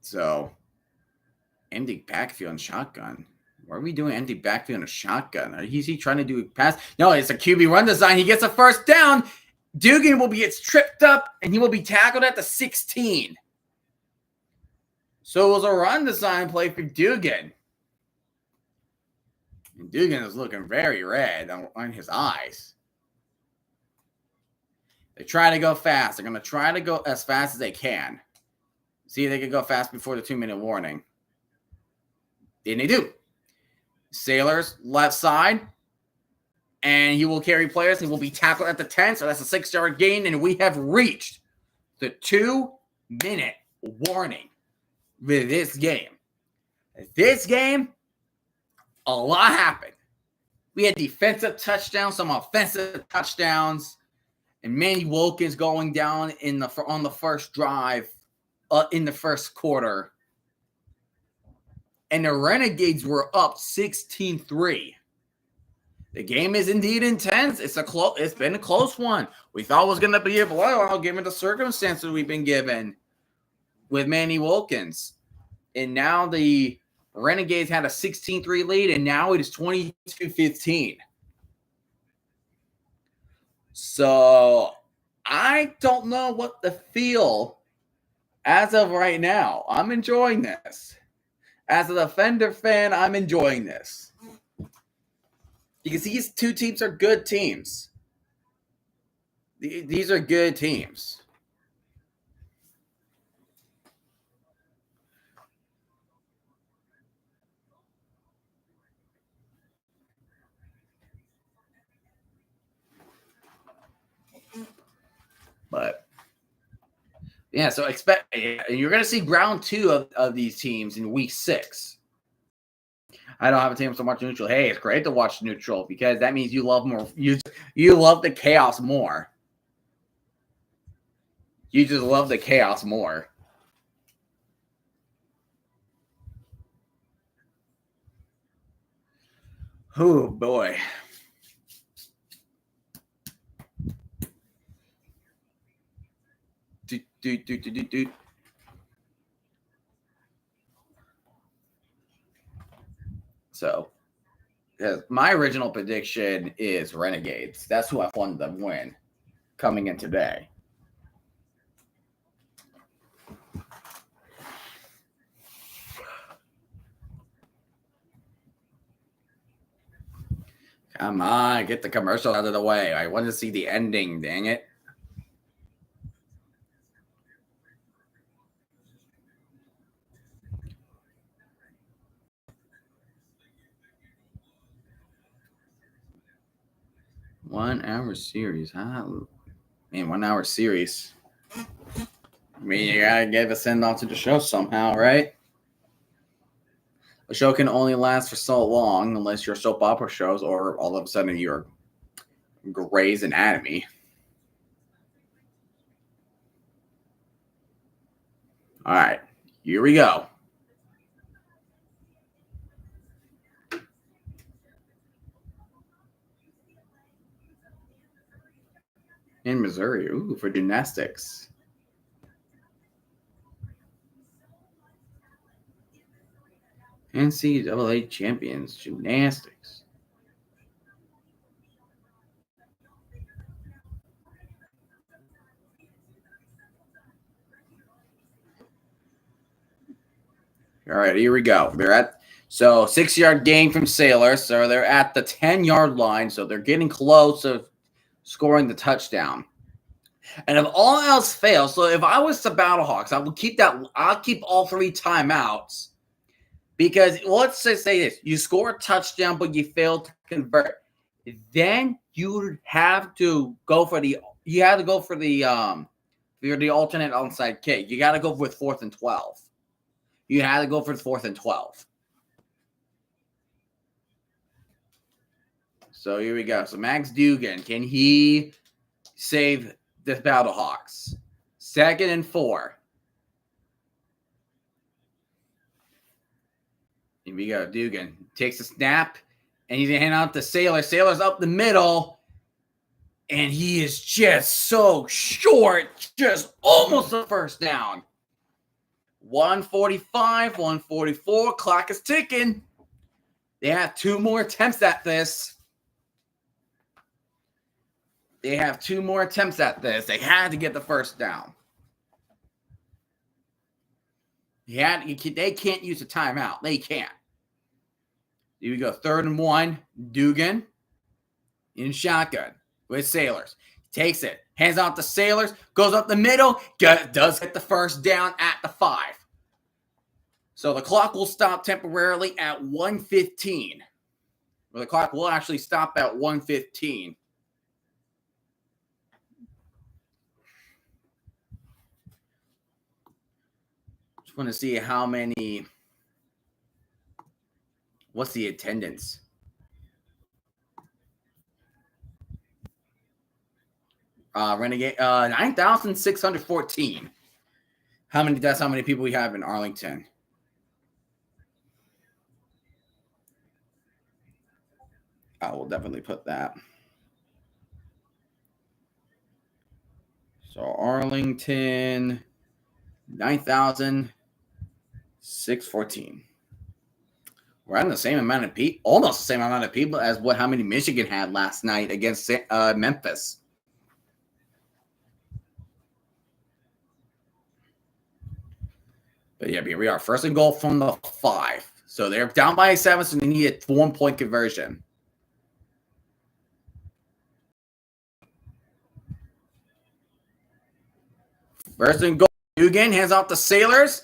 So, empty backfield and shotgun. Why are we doing empty backfield and a shotgun? Is he trying to do a pass? No, it's a QB run design. He gets a 1st down. Dugan will be tripped up, and he will be tackled at the 16. So it was a run design play for Dugan. And Dugan is looking very red on his eyes. They try to go fast. They're going to try to go as fast as they can. See if they can go fast before the 2-minute warning. And they do. Sailors, left side. And he will carry players. He will be tackled at the 10. So that's a 6-yard gain. And we have reached the 2-minute warning with this game. This game, a lot happened. We had defensive touchdowns, some offensive touchdowns. And Manny Wilkins going down on the first drive in the 1st quarter. And the Renegades were up 16-3. The game is indeed intense. It's been a close one. We thought it was going to be a blowout given the circumstances we've been given with Manny Wilkins. And now the Renegades had a 16-3 lead, and now it is 22-15. So I don't know what to feel as of right now. I'm enjoying this. As a Defender fan, I'm enjoying this. Because these 2 teams are good teams. These are good teams. But yeah, so you're going to see round 2 of these teams in week 6. I don't have a team so much neutral. Hey, it's great to watch neutral because that means you love more. You love the chaos more. You just love the chaos more. Oh, boy. So, my original prediction is Renegades. That's who I wanted them to win coming in today. Come on, get the commercial out of the way. I want to see the ending, dang it. One-hour series, huh? Man, 1 hour series. I mean, you gotta give a send off to the show somehow, right? A show can only last for so long unless you're soap opera shows or all of a sudden you're Grey's Anatomy. All right, here we go. In Missouri, ooh, for gymnastics. NCAA champions, gymnastics. All right, here we go. They're at 6-yard gain from Sailor, so they're at the 10-yard line, so they're getting close to scoring the touchdown. And if all else fails, so if I was the Battlehawks, I would keep that. I'll keep all 3 timeouts because let's just say this: you score a touchdown, but you fail to convert. Then you would have to go for the. You had to go for the alternate onside kick. You got to go with 4th and 12. You had to go for 4th and 12. So here we go. So Max Dugan, can he save the Battlehawks? 2nd and 4. Here we go. Dugan takes a snap, and he's going to hand out to Sailor. Sailor's up the middle, and he is just so short, just almost a first down. 145, 144, clock is ticking. They have 2 more attempts at this. They had to get the first down. They can't use a timeout. They can't. Here we go. 3rd and 1. Dugan in shotgun with Sailors. Takes it. Hands out to Sailors. Goes up the middle. Does get the first down at the 5. So the clock will stop temporarily at 1:15. Well, the clock will actually stop at 1:15. Just want to see how many. What's the attendance? Renegade 9,614. That's how many people we have in Arlington. I will definitely put that. So Arlington 9,614. We're at the same amount of people, almost the same amount of people as how many Michigan had last night against Memphis. But yeah, here we are. 1st and goal from the 5. So they're down by 7, so they need a 1-point conversion. First and goal. Dugan hands off to Sailors.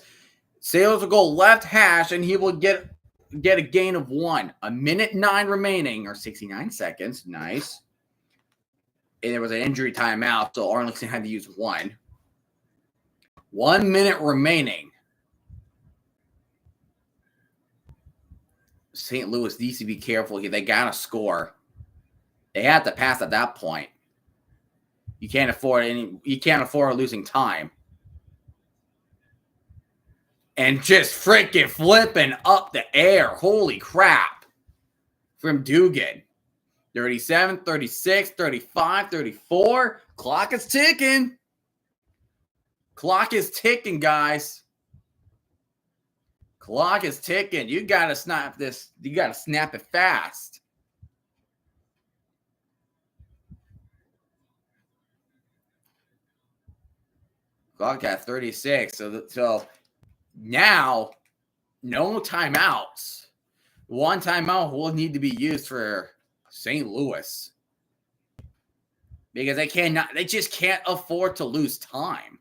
Sailors will go left hash, and he will get a gain of 1. 1:09 remaining, or 69 seconds. Nice. And there was an injury timeout, so Arlington had to use 1. 1 minute remaining. St. Louis needs to be careful here. They got to score. They had to pass at that point. You can't afford losing time. And just freaking flipping up the air. Holy crap. From Dugan. 37, 36, 35, 34. Clock is ticking. Clock is ticking, guys. Clock is ticking. You got to snap this. You got to snap it fast. Clock at 36. So now, no timeouts. One timeout will need to be used for St. Louis. Because they just can't afford to lose time.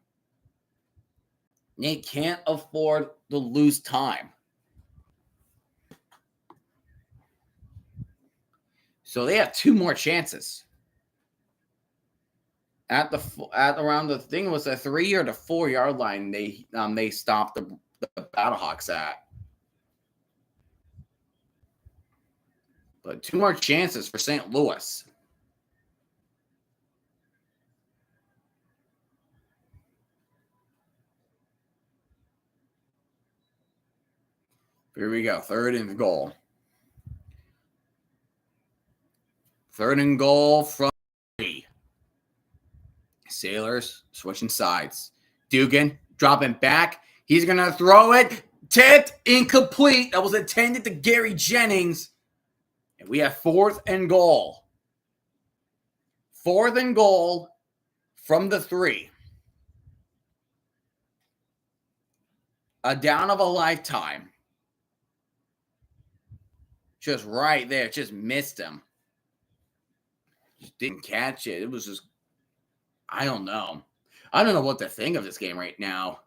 They can't afford to lose time. So they have 2 more chances. At around the thing was the 3 or the 4 yard line. They stopped the Battlehawks at. But 2 more chances for St. Louis. Here we go. 3rd and goal. 3rd and goal from 3. Sailors switching sides. Dugan dropping back. He's going to throw it. Tipped. Incomplete. That was intended to Gary Jennings. And we have 4th and goal. 4th and goal from the 3. A down of a lifetime. Just right there. Just missed him. Just didn't catch it. It was just, I don't know. I don't know what to think of this game right now.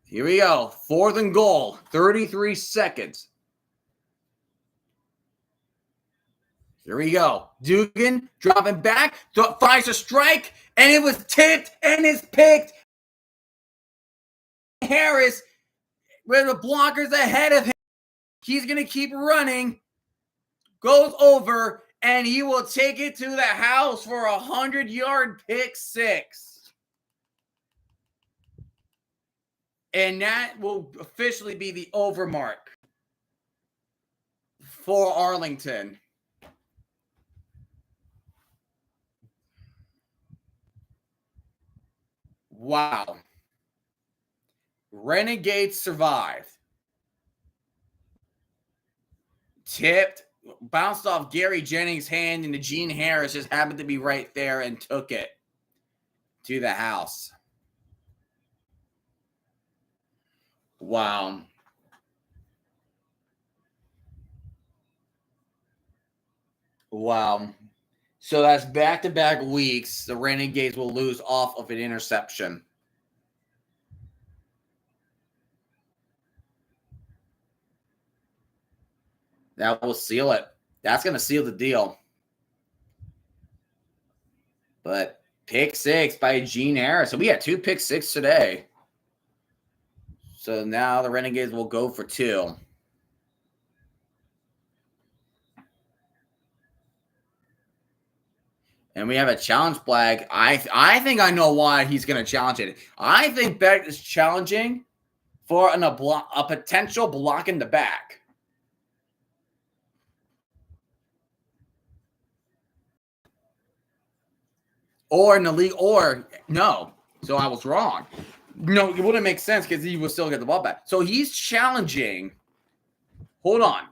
Here we go. 4th and goal. 33 seconds. Here we go. Dugan dropping back. Finds a strike. And it was tipped and it's picked. Harris with the blockers ahead of him. He's going to keep running. Goes over. And he will take it to the house for a 100-yard pick 6. And that will officially be the over mark for Arlington. Wow. Renegades survived. Tipped. Bounced off Gary Jennings' hand, and the Gene Harris just happened to be right there and took it to the house. Wow. Wow. So that's back-to-back weeks. The Renegades will lose off of an interception. That will seal it. That's going to seal the deal. But pick 6 by Gene Harris. So we had 2 pick 6 today. So now the Renegades will go for 2. And we have a challenge flag. I think I know why he's going to challenge it. I think Beck is challenging for a potential block in the back. Or in the league, or no. So I was wrong. No, it wouldn't make sense because he would still get the ball back. So he's challenging. Hold on.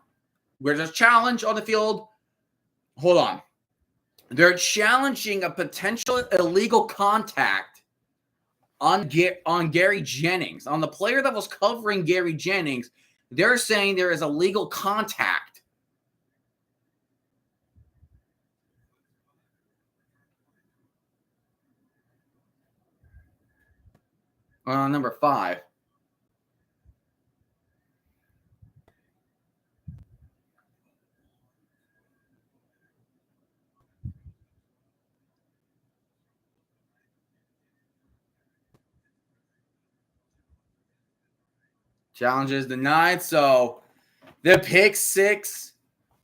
Where's a challenge on the field? Hold on. They're challenging a potential illegal contact on Gary Jennings. On the player that was covering Gary Jennings, they're saying there is a legal contact. Number 5. Challenge is denied, so the pick 6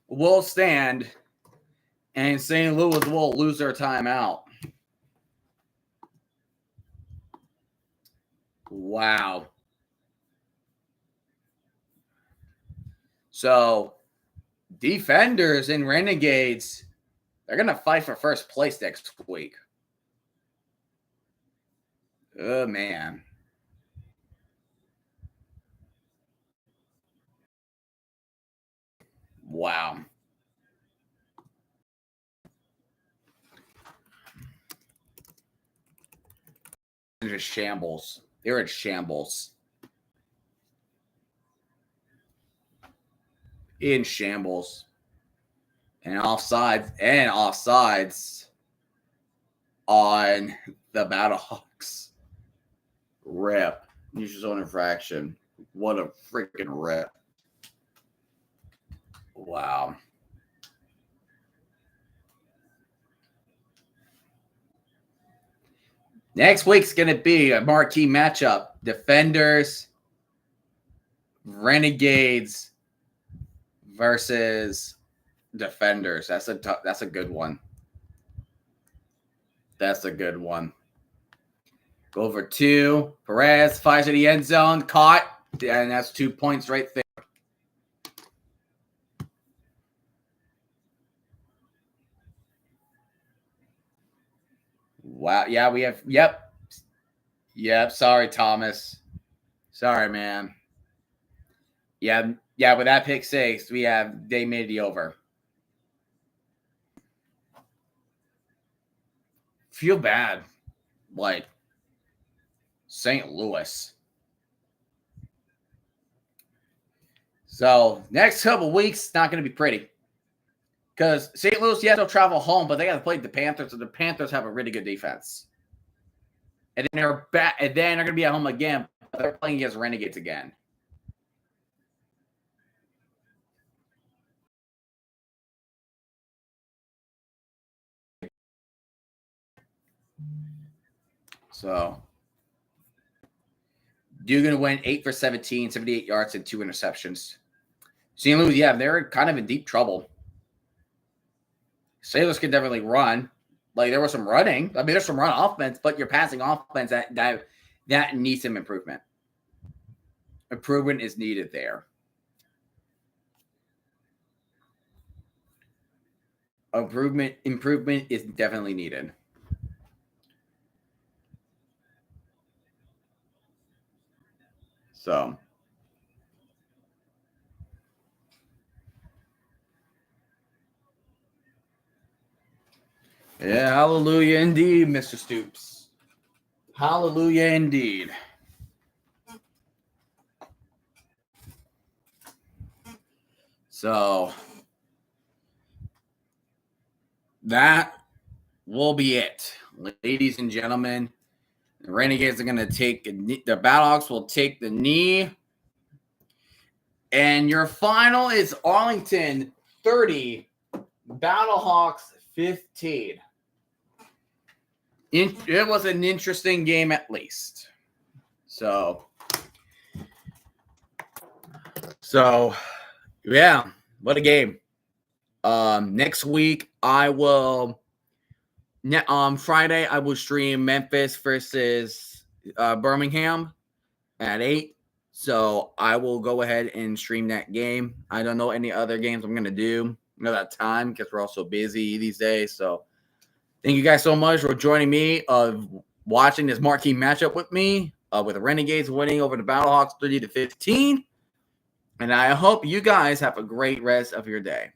will stand, and St. Louis will lose their timeout. Wow. So, Defenders and Renegades, they're going to fight for first place next week. Oh, man. Wow. They're just shambles. They're in shambles. In shambles. And offsides on the Battlehawks. Rip. Neutral zone infraction. What a freaking rip. Wow. Next week's going to be a marquee matchup. Defenders, Renegades versus Defenders. That's a good one. That's a good one. Go over 2. Perez fires to the end zone. Caught. And that's 2 points right there. Wow. Yeah, we have. Yep. Yep. Sorry, Thomas. Sorry, man. Yeah. Yeah, with that pick 6, they made the over. Feel bad. Like St. Louis. So next couple weeks, not going to be pretty. Because St. Louis, yes, they'll travel home, but they got to play the Panthers, and the Panthers have a really good defense. And then they're back, and then they're going to be at home again, but they're playing against Renegades again. So, Duke going to win 8 for 17, 78 yards, and 2 interceptions. St. Louis, yeah, they're kind of in deep trouble. St. Louis can definitely run. Like, there was some running. I mean, there's some run offense, but your passing offense, that needs some improvement. Improvement is needed there. Improvement is definitely needed. So, yeah, hallelujah indeed, Mr. Stoops. Hallelujah indeed. So, that will be it. Ladies and gentlemen, the Renegades are going to take the Battlehawks will take the knee. And your final is Arlington 30, Battlehawks 15. It was an interesting game at least. So yeah, what a game. Next week I will Friday I will stream Memphis versus Birmingham at 8. So I will go ahead and stream that game. I don't know any other games I'm gonna do at that time because we're all so busy these days. So thank you guys so much for joining me watching this marquee matchup with me with the Renegades winning over the Battlehawks 30-15. And I hope you guys have a great rest of your day.